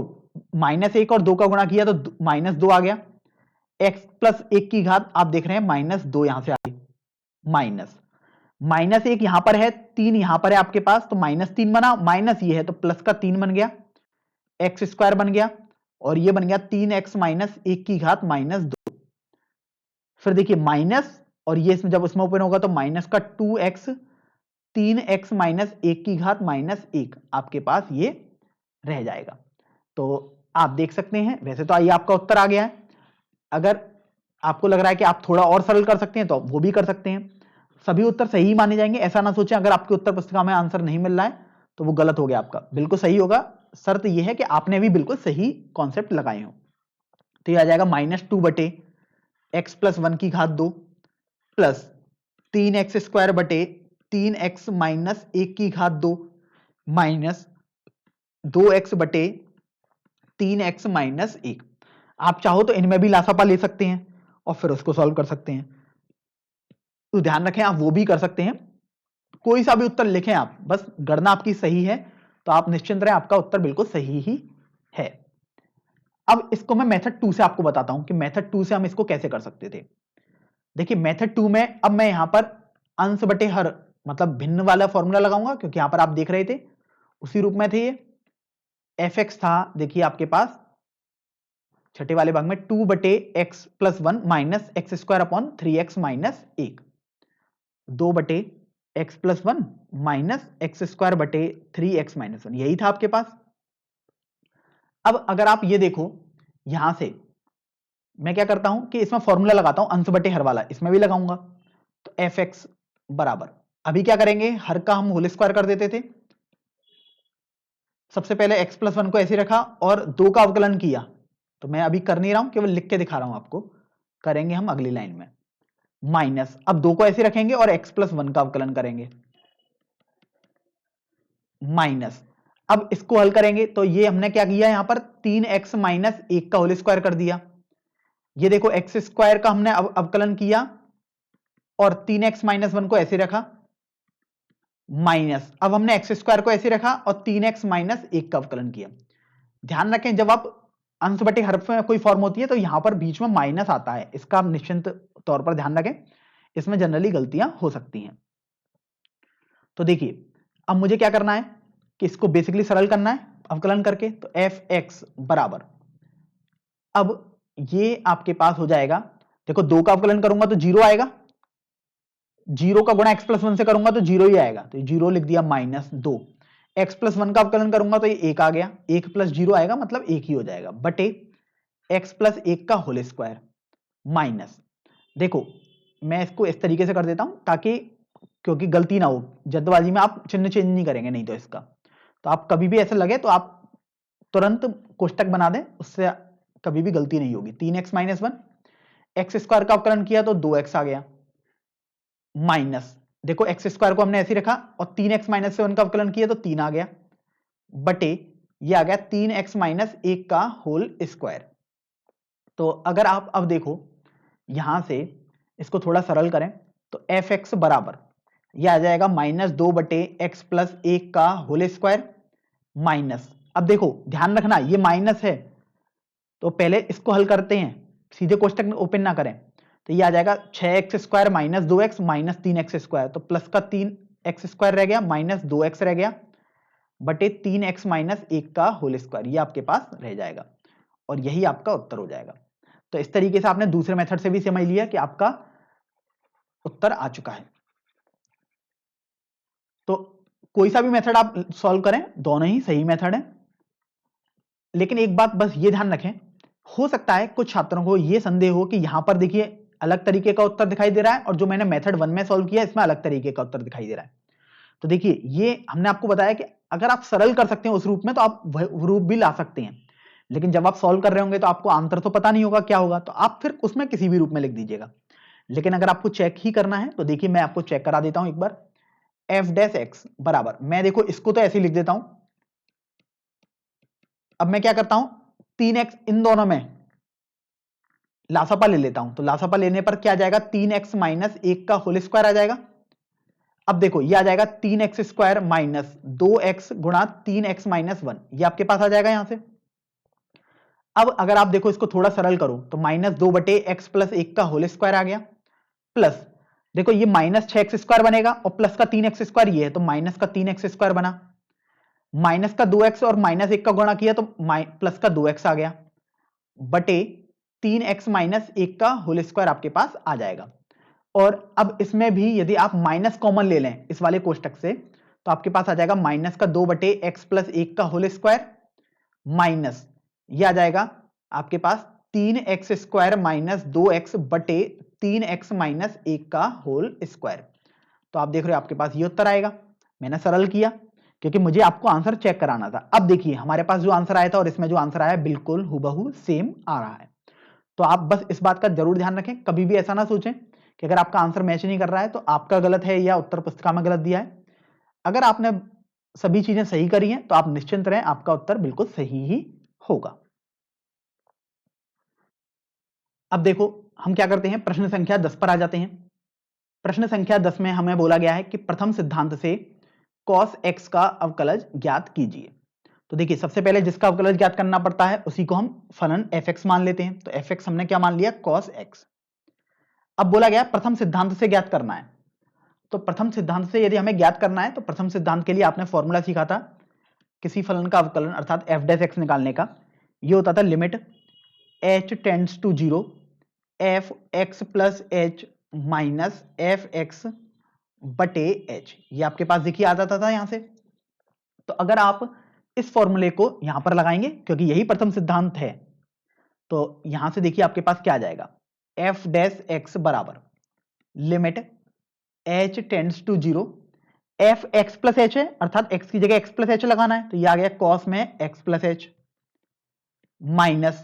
माइनस एक और दो का गुणा किया तो माइनस दो आ गया, एक्स प्लस एक की घात आप देख रहे हैं माइनस दो यहां से आ गई, माइनस एक यहां पर है, तीन यहां पर है आपके पास, तो माइनस तीन बना, माइनस ये है तो प्लस का तीन बन गया, एक्स स्क्वायर बन गया, और ये बन गया 3x माइनस एक की घात माइनस दो। फिर देखिए माइनस, और ये जब उसमें ओपन होगा तो माइनस का 2x, 3x माइनस एक की घात माइनस एक आपके पास ये रह जाएगा। तो आप देख सकते हैं, वैसे तो ये आपका उत्तर आ गया है। अगर आपको लग रहा है कि आप थोड़ा और सरल कर सकते हैं तो वो भी कर सकते हैं, सभी उत्तर सही माने जाएंगे। ऐसा ना सोचें अगर आपके उत्तर पुस्तिका में आंसर नहीं मिल रहा है तो वो गलत हो गया आपका, बिल्कुल सही होगा। शर्त यह है कि आपने भी बिल्कुल सही कॉन्सेप्ट लगाए हो। तो ये आ जाएगा माइनस टू बटे एक्स प्लस वन की घात दो प्लस 3x स्क्वायर बटे 3x माइनस एक की घात दो माइनस 2x बटे 3x माइनस एक। आप चाहो तो इनमें भी लासापा ले सकते हैं और फिर उसको सॉल्व कर सकते हैं, तो ध्यान रखें आप वो भी कर सकते हैं। कोई सा भी उत्तर लिखें आप, बस गणना आपकी सही है तो आप निश्चिंत रहें, आपका उत्तर बिल्कुल सही ही है। अब इसको मैं मेथड 2 से आपको बताता हूं कि मेथड 2 से हम इसको कैसे कर सकते थे। देखिए मेथड 2 में अब मैं यहां पर अंश बटे हर मतलब भिन्न वाला फॉर्मूला लगाऊंगा, क्योंकि यहां पर आप देख रहे थे उसी रूप में थे ये, एफ एक्स था देखिए आपके पास छठे वाले भाग में 2 बटे x plus one minus X square upon 3x minus एक, 2 बटे x plus one minus X square बटे 3x माइनस वन, यही था आपके पास। अब अगर आप ये देखो यहां से मैं क्या करता हूं कि इसमें फॉर्मूला लगाता हूं अंश बटे हर वाला, इसमें भी लगाऊंगा। तो एफ एक्स बराबर, अभी क्या करेंगे, हर का हम होल स्क्वायर कर देते थे। सबसे पहले एक्स प्लस वन को ऐसे रखा और दो का अवकलन किया, तो मैं अभी कर नहीं रहा हूं, केवल लिख के दिखा रहा हूं आपको, करेंगे हम अगली लाइन में। माइनस, अब दो को ऐसे रखेंगे और एक्स प्लस वन का अवकलन करेंगे, माइनस। अब इसको हल करेंगे तो ये हमने क्या किया, यहां पर 3x माइनस एक का होल स्क्वायर कर दिया। ये देखो एक्स स्क्वायर का हमने अवकलन किया और 3x माइनस वन को ऐसे रखा, माइनस, अब हमने एक्स स्क्वायर को ऐसे रखा और 3x माइनस एक का अवकलन किया। ध्यान रखें जब आप अंश बटे हर में कोई फॉर्म होती है तो यहां पर बीच में माइनस आता है, इसका आप निश्चिंत तौर पर ध्यान रखें, इसमें जनरली गलतियां हो सकती हैं। तो देखिए अब मुझे क्या करना है कि इसको बेसिकली सरल करना है अवकलन करके, तो एफ एक्स बराबर, अब ये आपके पास हो जाएगा, देखो दो का अवकलन करूंगा तो जीरो आएगा, जीरो का गुणा एक्स प्लस वन से करूंगा तो जीरो ही आएगा, तो जीरो लिख दिया, माइनस दो, एक्स प्लस वन का अवकलन करूंगा तो ये एक आ गया, एक प्लस जीरो आएगा मतलब एक ही हो जाएगा, बटे एक्स प्लस एक का होल स्क्वायर माइनस, देखो मैं इसको इस तरीके से कर देता हूं ताकि क्योंकि गलती ना हो, जल्दबाजी में आप चिन्ह चेंज नहीं करेंगे नहीं तो इसका, तो आप कभी भी ऐसा लगे तो आप तुरंत कोष्टक बना दें, उससे कभी भी गलती नहीं होगी। 3x minus one, x square का अवकलन किया तो 2x आ गया, माइनस, देखो एक्स स्क्वायर को हमने ऐसे रखा और 3x माइनस से वन का अवकलन किया तो 3 आ गया, बटे ये आ गया 3x माइनस एक का होल स्क्वायर, तो अगर आप अब देखो यहां से इसको थोड़ा सरल करें तो एफ एक्स बराबर यह आ जाएगा -2/x + 1 का होल स्क्वायर माइनस, अब देखो ध्यान रखना ये माइनस है तो पहले इसको हल करते हैं, सीधे कोष्टक ओपन ना करें। तो ये आ जाएगा 6x² - 2x - 3x², तो प्लस का 3x² रह गया माइनस 2x रह गया बटे 3x - 1 का होल स्क्वायर, ये आपके पास रह जाएगा और यही आपका उत्तर हो जाएगा। तो इस तरीके से आपने दूसरे मेथड से भी समझ लिया कि आपका उत्तर आ चुका है। तो कोई सा भी मेथड आप सॉल्व करें, दोनों ही सही मेथड है। लेकिन एक बात बस ये ध्यान रखें, हो सकता है कुछ छात्रों को ये संदेह हो कि यहां पर देखिए अलग तरीके का उत्तर दिखाई दे रहा है और जो मैंने मेथड 1 में सॉल्व किया इसमें अलग तरीके का उत्तर दिखाई दे रहा है। तो देखिए ये हमने आपको बताया कि अगर आप सरल कर सकते हैं उस रूप में तो आप वह रूप भी ला सकते हैं, लेकिन जब आप सॉल्व कर रहे होंगे तो आपको आंसर तो पता नहीं होगा क्या होगा, तो आप फिर उसमें किसी भी रूप में लिख दीजिएगा। लेकिन अगर आपको चेक ही करना है तो देखिए मैं आपको चेक करा देता हूं एक बार। f' बराबर, मैं देखो इसको तो ऐसे ही लिख देता हूं। अब मैं क्या करता हूं, 3x इन दोनों में लासापा ले लेता हूं, तो लासापा लेने पर क्या आ जाएगा, 3x - 1 का होल स्क्वायर आ जाएगा। अब देखो ये आ जाएगा 3x² - 2x गुणा 3x - 1, ये आपके पास आ जाएगा यहां से। अब अगर आप देखो इसको थोड़ा सरल करो तो -2/x + 1 का होल स्क्वायर आ गया, प्लस देखो ये -6x² बनेगा और प्लस का 3x² ये है तो माइनस का 3x² बना, माइनस का 2x और -1 का गुणा किया तो प्लस का 2x आ गया बटे 3x - 1 का होल स्क्वायर आपके पास आ जाएगा। और अब इसमें भी यदि आप माइनस कॉमन ले लें इस वाले कोष्टक से तो आपके पास आ जाएगा -2/x + 1 का होल स्क्वायर माइनस ये आ जाएगा आपके पास 3x² - 2x बटे 3x - 1 का होल स्क्वायर। तो आप देख रहे हो आपके पास ये उत्तर आएगा। मैंने सरल किया क्योंकि मुझे आपको आंसर चेक कराना था। अब देखिए हमारे पास जो आंसर आया था और इसमें जो आंसर आया बिल्कुल हूबहू सेम आ रहा है। तो आप बस इस बात का जरूर ध्यान रखें, कभी भी ऐसा ना सोचें कि अगर आपका आंसर मैच नहीं कर रहा है तो आपका गलत है या उत्तर पुस्तिका में गलत दिया है। अगर आपने सभी चीजें सही करी हैं तो आप निश्चिंत रहें, आपका उत्तर बिल्कुल सही ही होगा। अब देखो हम क्या करते हैं, प्रश्न संख्या 10 पर आ जाते हैं। प्रश्न संख्या 10 में हमें बोला गया है कि प्रथम सिद्धांत से cos x का अवकलज ज्ञात कीजिए। तो देखिए सबसे पहले जिसका अवकलज ज्ञात करना पड़ता है उसी को हम फलन fx मान लेते हैं। तो fx हमने क्या मान लिया, cos x। अब बोला गया प्रथम सिद्धांत से ज्ञात करना है, तो प्रथम सिद्धांत से यदि हमें ज्ञात करना है तो प्रथम सिद्धांत के लिए आपने फॉर्मूला सीखा था किसी फलन का अवकलन अर्थात f' निकालने का। ये होता था limit h tends to 0 f x plus h minus F X बटे h, ये आपके पास देखिए आ जाता था यहां से। तो अगर आप इस फॉर्मूले को यहां पर लगाएंगे क्योंकि यही प्रथम सिद्धांत है, तो यहां से देखिए आपके पास क्या आ जाएगा, f' बराबर limit h tends to 0 F X plus H है अर्थात x की जगह x प्लस एच लगाना है, तो ये आ गया cos में x plus H minus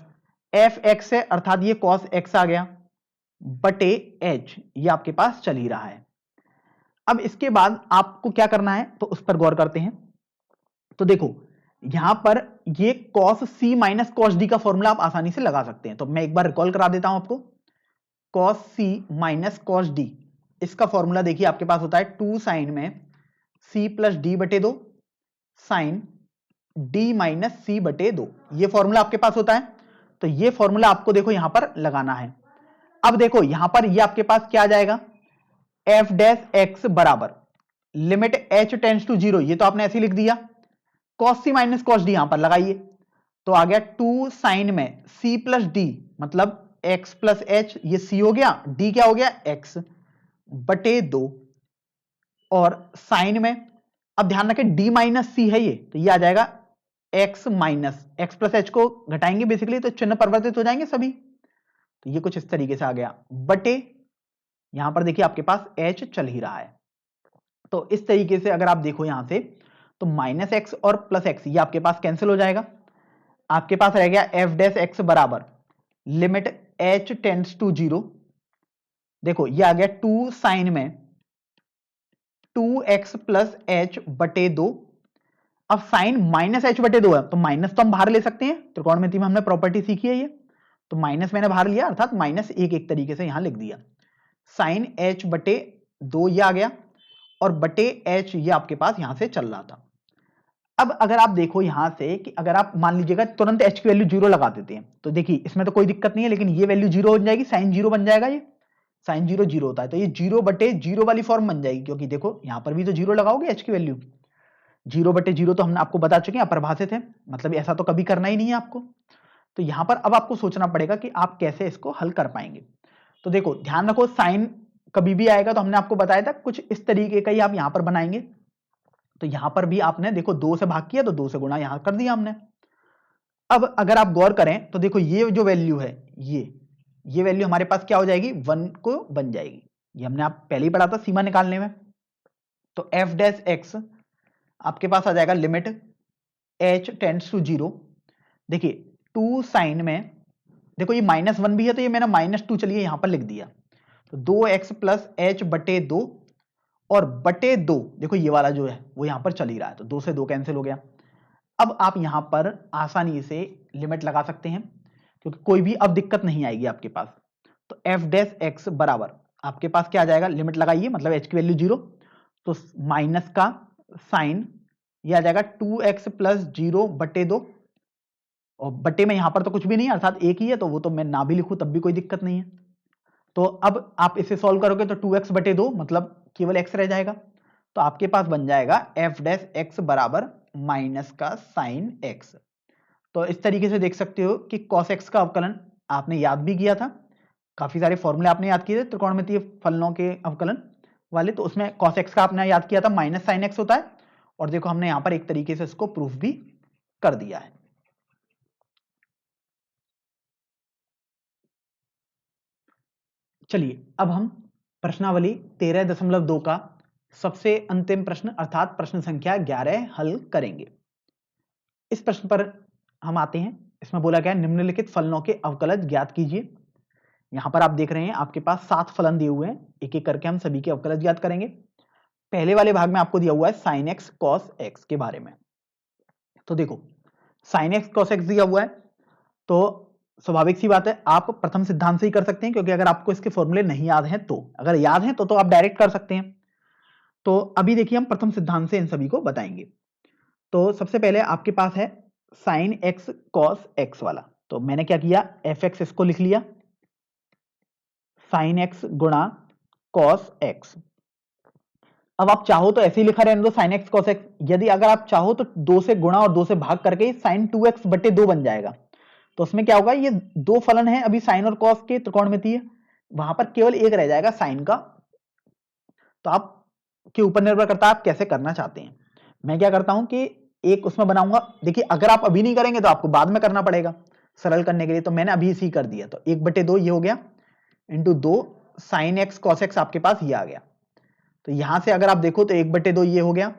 F x है अर्थात ये cos x आ गया बटे h, ये आपके पास चल ही रहा है। अब इसके बाद आपको क्या करना है तो उस पर गौर करते हैं। तो देखो यहां पर ये cos c minus cos d का फॉर्मूला आप आसानी से लगा सकते हैं, तो मैं एक बार रिकॉल करा देता हूं आपको। cos c minus cos d, इसका फॉर्मूला देखिए आपके पास होता है 2 साइन में c प्लस डी बटे 2 साइन d माइनस सी बटे 2, ये फॉर्मूला आपके पास होता है। तो ये फॉर्मूला आपको देखो यहां पर लगाना है। अब देखो यहां पर ये आपके पास क्या आ जाएगा, एफ डैश एक्स बराबर लिमिट h टेंड्स टू 0, ये तो आपने ऐसे ही लिख दिया, cos c minus cos d यहां पर लगाइए तो आ गया 2 साइन में c प्लस डी मतलब x प्लस एच, ये c हो गया, d क्या हो गया x बटे 2 और साइन में अब ध्यान रखें d माइनस सी है ये, तो ये आ जाएगा x minus x plus H को घटाएंगे बेसिकली तो चिन्ह परिवर्तित हो जाएंगे सभी, तो ये कुछ इस तरीके से आ गया बटे यहां पर देखिए आपके पास h चल ही रहा है। तो इस तरीके से अगर आप देखो यहां से तो माइनस एक्स और प्लस एक्स ये आपके पास कैंसिल हो जाएगा, आपके पास रह गया एफ डैश एक्स बराबर लिमिट h टेंड्स टू 0, देखो ये आ गया 2 साइन में 2x प्लस एच बटे 2। अब साइन माइनस एच बटे 2 है तो माइनस तो हम बाहर ले सकते हैं, त्रिकोणमिति में हमने प्रॉपर्टी सीखी है ये, तो माइनस मैंने बाहर लिया अर्थात -1 एक तरीके से यहां लिख दिया। साइन h बटे 2 ये आ गया और बटे h ये आपके पास यहां से चल रहा था। अब अगर आप देखो यहां से कि अगर आप मान लीजिएगा तुरंत h की वैल्यू 0 लगा देते हैं तो देखिए इसमें तो कोई दिक्कत नहीं है, लेकिन ये वैल्यू 0 हो जाएगी, साइन 0 बन जाएगा, ये साइन 0 0 होता है तो ये 0 बटे 0 वाली फॉर्म बन जाएगी, क्योंकि देखो यहां पर भी तो 0 लगाओगे h की वैल्यू, 0 बटे 0 तो हमने आपको बता चुके हैं अपरिभाषित है, मतलब ऐसा तो कभी करना ही नहीं है आपको। तो यहां पर अब आपको सोचना पड़ेगा कि आप कैसे इसको हल कर पाएंगे। तो देखो ध्यान रखो, साइन कभी भी आएगा तो हमने आपको बताया था कुछ इस तरीके का ही आप यहां पर बनाएंगे। तो यहां पर भी आपने देखो 2 से भाग किया तो 2 से गुणा यहां कर दिया हमने। अब अगर आप गौर करें तो देखो ये जो वैल्यू है ये वैल्यू हमारे पास क्या हो जाएगी, 1 को बन जाएगी। ये हमने आप पहले ही पढ़ा था सीमा निकालने में। तो एफ डैश एक्स आपके पास आ जाएगा लिमिट h टेंड्स टू 0। देखिए 2 साइन में देखो ये -1 भी है तो ये मैंने -2 चलिए यहां पर लिख दिया। तो 2x प्लस h बटे 2 और बटे 2 देखो ये वाला जो है वो यहां पर चल ही रहा है तो 2 से 2 कैंसिल हो गया। अब आप यहां पर आसानी से लिमिट लगा सकते हैं क्योंकि कोई भी अब दिक्कत नहीं आएगी आपके पास। तो एफ डैश एक्स बराबर आपके पास क्या आ जाएगा, लिमिट लगाइए मतलब h की वैल्यू 0, तो माइनस का साइन ये आ जाएगा 2x प्लस 0 बटे 2 और बटे में यहां पर तो कुछ भी नहीं है अर्थात एक ही है तो वो तो मैं ना भी लिखूं तब भी कोई दिक्कत नहीं है। तो अब आप इसे सॉल्व करोगे तो 2x बटे 2 मतलब केवल x रह जाएगा। तो आपके पास बन जाएगा एफ डैश एक्स बराबर माइनस का साइन x। तो इस तरीके से देख सकते हो कि cos x का अवकलन आपने याद भी किया था, काफी सारे फॉर्मूले आपने याद किए थे त्रिकोणमितीय फलनों के अवकलन वाले, तो उसमें cos x का आपने याद किया था माइनस साइन x होता है। और देखो हमने यहां पर एक तरीके से इसको प्रूफ भी कर दिया है। चलिए अब हम प्रश्नावली 13.2 का सबसे अंतिम प्रश्न अर्थात प्रश्न संख्या 11 हल करेंगे। इस प्रश्न पर हम आते हैं। इसमें बोला गया निम्नलिखित फलनों के अवकलज ज्ञात कीजिए। यहां पर आप देख रहे हैं आपके पास 7 फलन दिए हुए हैं, एक एक करके हम सभी के अवकलज ज्ञात करेंगे। पहले वाले भाग में आपको दिया हुआ है साइन एक्स कॉस एक्स के बारे में। तो देखो साइन एक्स कॉस एक्स दिया हुआ है तो स्वाभाविक सी बात है आप प्रथम सिद्धांत से ही कर सकते हैं, क्योंकि अगर आपको इसके फॉर्मूले नहीं याद हैं तो, अगर याद हैं तो आप डायरेक्ट कर सकते हैं। तो अभी देखिए हम प्रथम सिद्धांत से इन सभी को बताएंगे। तो सबसे पहले आपके पास है साइन एक्स कॉस एक्स वाला, तो मैंने क्या किया एफ एक्स इसको लिख लिया साइन एक्स गुणा कॉस एक्स। अब आप चाहो तो ऐसे ही लिखा रहने दो साइन एक्स कॉस एक्स, यदि अगर आप चाहो तो 2 से गुणा और 2 से भाग करके साइन 2x बटे 2 बन जाएगा। तो उसमें क्या होगा, ये दो फलन है अभी साइन और कॉस के त्रिकोणमितीय, वहां पर केवल एक रह जाएगा साइन का। तो आप के ऊपर निर्भर करता है आप कैसे करना चाहते हैं। मैं क्या करता हूं कि एक उसमें बनाऊंगा, देखिए अगर आप अभी नहीं करेंगे तो आपको बाद में करना पड़ेगा सरल करने के लिए, तो मैंने अभी इसी कर दिया। तो 1/2 ये हो गया into 2 sine x cos x आपके पास ये आ गया। तो यहां से अगर आप देखो तो 1/2 ये हो गया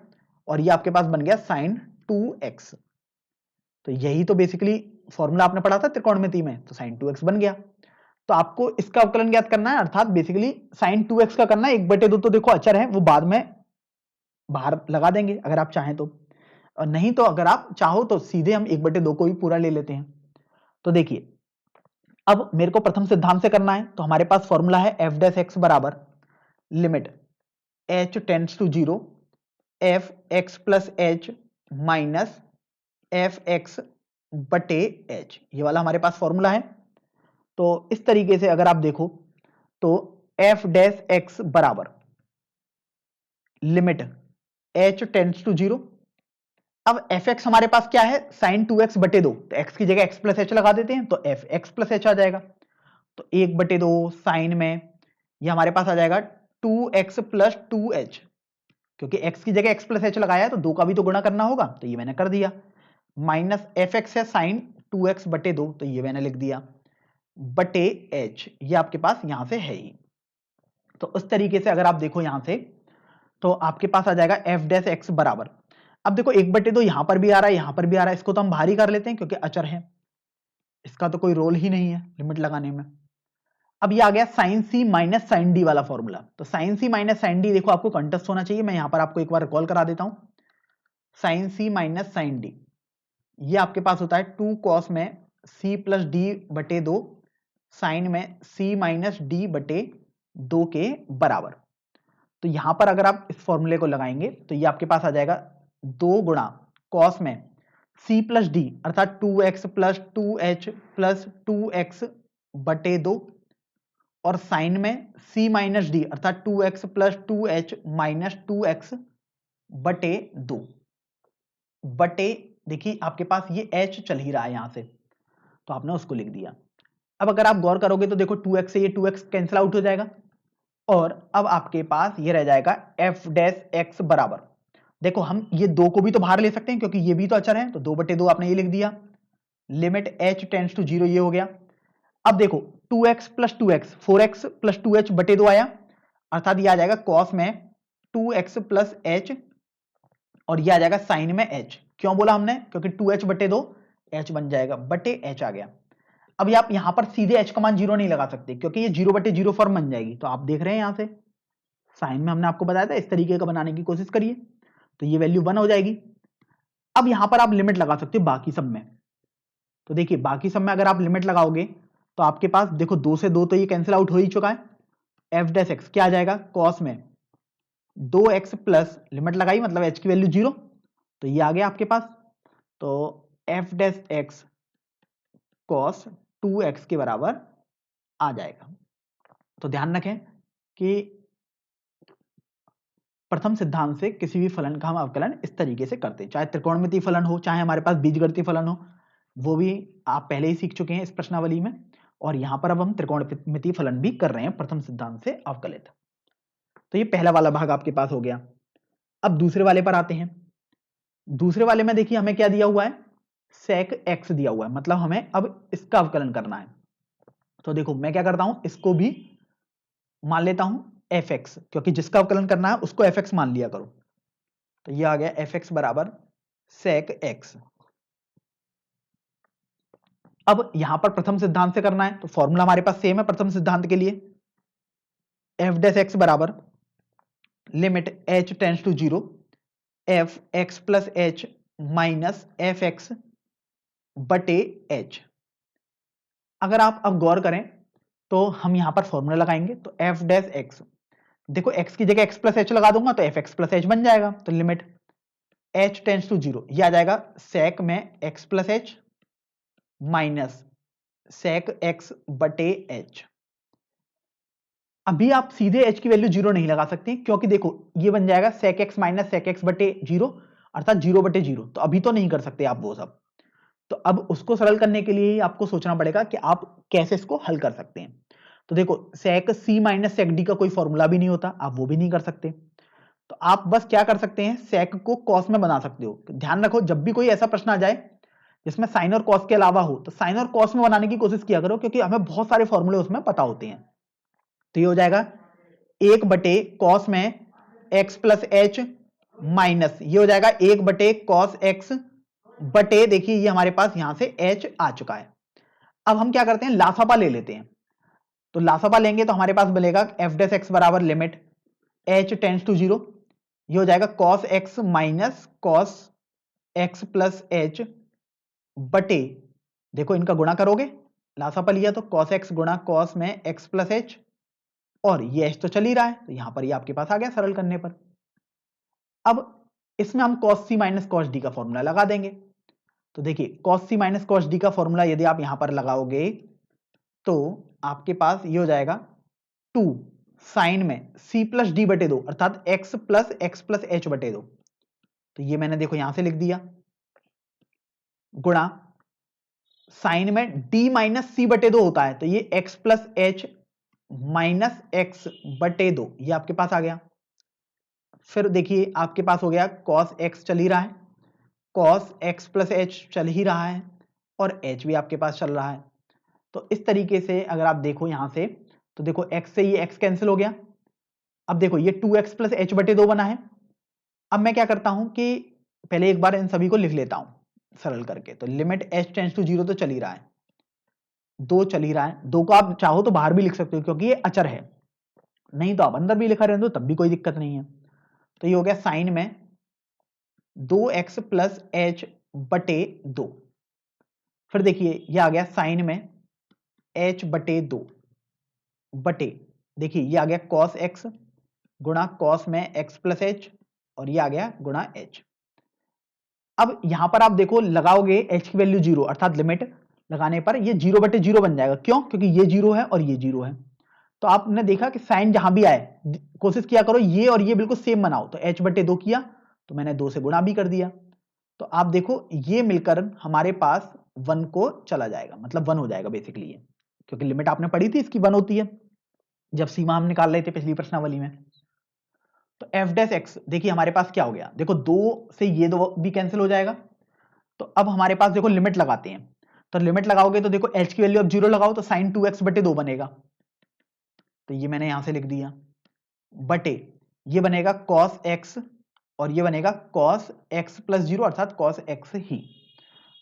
और ये आपके पास बन गया साइन 2x। तो यही तो बेसिकली फॉर्मूला आपने पढ़ा था त्रिकोणमिति में, तो साइन 2x बन गया। तो आपको इसका अवकलन ज्ञात करना है अर्थात बेसिकली साइन 2x का करना है। 1/2 तो देखो अचर है वो बाद में बाहर लगा देंगे अगर आप चाहें तो, और नहीं तो अगर आप चाहो तो सीधे हम 1/2 को भी पूरा ले लेते हैं। तो देखिए अब मेरे को प्रथम सिद्धांत से करना है, तो हमारे पास फॉर्मूला है एफ डैश एक्स बराबर limit h tends to 0 F X plus H minus F X बटे एच, ये वाला हमारे पास फॉर्मूला है। तो इस तरीके से अगर आप देखो तो एफ डैश एक्स बराबर लिमिट h टेंड्स टू 0। अब एफ एक्स हमारे पास क्या है साइन 2x बटे 2, तो x की जगह x प्लस एच लगा देते हैं तो एफ एक्स प्लस एच आ जाएगा। तो 1/2 साइन में ये हमारे पास आ जाएगा 2x प्लस 2h, क्योंकि x की जगह x प्लस एच लगाया है तो 2 का भी तो गुणा करना होगा, तो ये मैंने कर दिया। माइनस एफ एक्स है साइन 2x बटे 2, तो ये मैंने लिख दिया बटे h, ये आपके पास यहां से है ही। तो उस तरीके से अगर आप देखो यहां से तो आपके पास आ जाएगा एफ डैश एक्स बराबर, अब देखो 1/2 यहां पर भी आ रहा है यहां पर भी आ रहा है, इसको तो हम भारी कर लेते हैं क्योंकि अचर है, इसका तो कोई रोल ही नहीं है लिमिट लगाने में। अब ये आ गया sign C minus sine D वाला फॉर्मूला। तो sign C minus sine D देखो आपको कंटस्ट होना चाहिए, मैं यहां पर आपको एक बार रिकॉल करा देता हूं। Sign C minus sine D ये आपके पास होता है 2 कॉस में c प्लस डी बटे 2 साइन में c माइनस डी बटे 2 के बराबर। तो यहां पर अगर आप इस फॉर्मूले को लगाएंगे तो ये आपके पास आ जाएगा 2 गुणा कॉस में c प्लस डी अर्थात 2x plus 2h plus 2x बटे 2 और साइन में c माइनस डी अर्थात 2x plus 2h minus 2x बटे 2 बटे, देखिए आपके पास ये h चल ही रहा है यहां से तो आपने उसको लिख दिया। अब अगर आप गौर करोगे तो देखो 2x से ये 2x कैंसिल आउट हो जाएगा और अब आपके पास ये रह जाएगा f डैश x बराबर, देखो हम ये 2 को भी तो बाहर ले सकते हैं क्योंकि ये भी तो अचर है, तो 2 बटे 2 आपने ये लिख दिया, लिमिट h टेंड्स टू 0 ये हो गया। अब देखो 2x plus 2x 4x plus 2h बटे 2 आया अर्थात ये आ जाएगा कॉस में 2x प्लस h और ये आ जाएगा साइन में h। क्यों बोला हमने? क्योंकि 2h बटे 2 h बन जाएगा बटे h आ गया। अब आप यहां पर सीधे h का मान 0 नहीं लगा सकते क्योंकि ये 0 बटे 0 फॉर्म बन जाएगी, तो आप देख रहे हैं यहां से साइन में हमने आपको बताया था इस तरीके का बनाने की कोशिश करिए तो ये वैल्यू 1 हो जाएगी। अब यहां पर आप लिमिट लगा सकते हो बाकी सब में, तो देखिए बाकी सब में अगर आप लिमिट लगाओगे तो आपके पास देखो 2 से 2 तो ये कैंसिल आउट हो ही चुका है, एफ डैश एक्स क्या आ जाएगा कॉस में 2x प्लस लिमिट लगाई मतलब h की वैल्यू 0 तो ये आ गया आपके पास, तो F dash x cos 2x के बराबर आ जाएगा। तो ध्यान रखें कि प्रथम सिद्धांत से किसी भी फलन का हम अवकलन इस तरीके से करते हैं, चाहे त्रिकोणमितीय फलन हो चाहे हमारे पास बीजगणितीय फलन हो, वो भी आप पहले ही सीख चुके हैं इस प्रश्नावली में, और यहां पर अब हम त्रिकोणमितीय फलन भी कर रहे हैं प्रथम सिद्धांत से अवकलित। तो ये पहला वाला भाग आपके पास हो गया। अब दूसरे वाले पर आते हैं। दूसरे वाले में देखिए हमें क्या दिया हुआ है, sec x दिया हुआ है, मतलब हमें अब इसका अवकलन करना है। तो देखो मैं क्या करता हूं, इसको भी मान लेता हूं fx, क्योंकि जिसका अवकलन करना है उसको fx मान लिया करो। तो ये आ गया fx बराबर sec x। अब यहां पर प्रथम सिद्धांत से करना है तो फॉर्मूला हमारे पास सेम है प्रथम सिद्धांत के लिए, f डैश x बराबर limit h tends to 0 f x plus h minus F X बटे h। अगर आप अब गौर करें तो हम यहां पर फॉर्मूला लगाएंगे तो f डैश x, देखो x की जगह x प्लस h लगा दूंगा तो f x प्लस h बन जाएगा, तो लिमिट h टेंड्स टू 0 ये आ जाएगा sec में x plus h minus sec x बटे h। अभी आप सीधे h की वैल्यू 0 नहीं लगा सकते क्योंकि देखो ये बन जाएगा sec x minus sec x बटे 0 अर्थात 0 बटे 0, तो अभी तो नहीं कर सकते आप वो सब। तो अब उसको सरल करने के लिए आपको सोचना पड़ेगा कि आप कैसे इसको हल कर सकते हैं। तो देखो sec c minus sec d का कोई फॉर्मूला भी नहीं होता, आप वो भी नहीं कर सकते, तो आप बस क्या कर सकते हैं sec को cos में बना सकते हो। ध्यान रखो जब भी कोई ऐसा प्रश्न आ जाए जिसमें साइन और cos के अलावा हो तो साइन और cos में बनाने की कोशिश किया करो क्योंकि हमें बहुत सारे फॉर्मूले उसमें पता होते हैं। तो ये हो जाएगा 1 बटे कॉस में x प्लस एच माइनस ये हो जाएगा 1 बटे कॉस x बटे, देखिए ये हमारे पास यहां से h आ चुका है। अब हम क्या करते हैं लासापा ले लेते हैं, तो लासापा लेंगे तो हमारे पास मिलेगा f डैश x बराबर लिमिट h टेंड्स टू 0 ये हो जाएगा cos x minus cos x plus h बटे, देखो इनका गुणा करोगे लासापा लिया तो cos x गुणा cos में x प्लस h और ये h तो चल ही रहा है तो यहां पर ये आपके पास आ गया सरल करने पर। अब इसमें हम cos c minus cos d का फॉर्मूला लगा देंगे, तो देखिए cos c minus cos d का फॉर्मूला यदि आप यहां पर लगाओगे तो आपके पास ये हो जाएगा 2 साइन में c प्लस डी बटे 2 अर्थात x प्लस h बटे 2, तो ये मैंने देखो यहां से लिख दिया, गुणा साइन में d माइनस c बटे 2 होता है तो ये x plus h minus x बटे 2 ये आपके पास आ गया। फिर देखिए आपके पास हो गया cos x चल ही रहा है, cos x प्लस h चल ही रहा है और h भी आपके पास चल रहा है। तो इस तरीके से अगर आप देखो यहां से तो देखो x से ये x कैंसिल हो गया। अब देखो ये 2x प्लस h बटे 2 बना है। अब मैं क्या करता हूं कि पहले एक बार इन सभी को लिख लेता हूं सरल करके, तो लिमिट h टेंड्स टू 0 तो चल ही रहा है, 2 चल ही रहा है, 2 को आप चाहो तो बाहर भी लिख सकते हो क्योंकि ये अचर है, नहीं तो आप अंदर भी लिखा रहने दो तब भी कोई दिक्कत नहीं है। तो ये हो गया साइन में 2x प्लस h बटे 2, फिर देखिए ये आ गया साइन में h बटे 2 बटे, देखिए ये आ गया cos x गुणा cos में x प्लस h और ये आ गया गुणा h। अब यहां पर आप देखो लगाओगे h की वैल्यू 0 अर्थात लिमिट लगाने पर ये 0 बटे 0 बन जाएगा। क्यों? क्योंकि ये 0 है और ये 0 है। तो आपने देखा कि साइन जहां भी आए कोशिश किया करो ये और ये बिल्कुल सेम बनाओ। तो h बटे 2 किया तो मैंने 2 से गुणा भी कर दिया। तो आप देखो ये मिलकर हमारे पास 1 को चला जाएगा, मतलब 1 हो जाएगा बेसिकली ये, क्योंकि लिमिट आपने पढ़ी थी इसकी 1 होती है जब सीमा हम निकाल रहे थे पिछली प्रश्नावली में। तो एफ डैश एक्स देखिए हमारे पास क्या हो गया, देखो 2 से ये 2 भी कैंसिल हो जाएगा। तो अब हमारे पास देखो लिमिट लगाते हैं। तो लिमिट लगाओगे तो देखो h की वैल्यू अब 0 लगाओ तो साइन 2x बटे 2 बनेगा। तो ये मैंने यहां से लिख दिया बटे ये बनेगा cos x और ये बनेगा cos x प्लस 0 अर्थात cos x ही।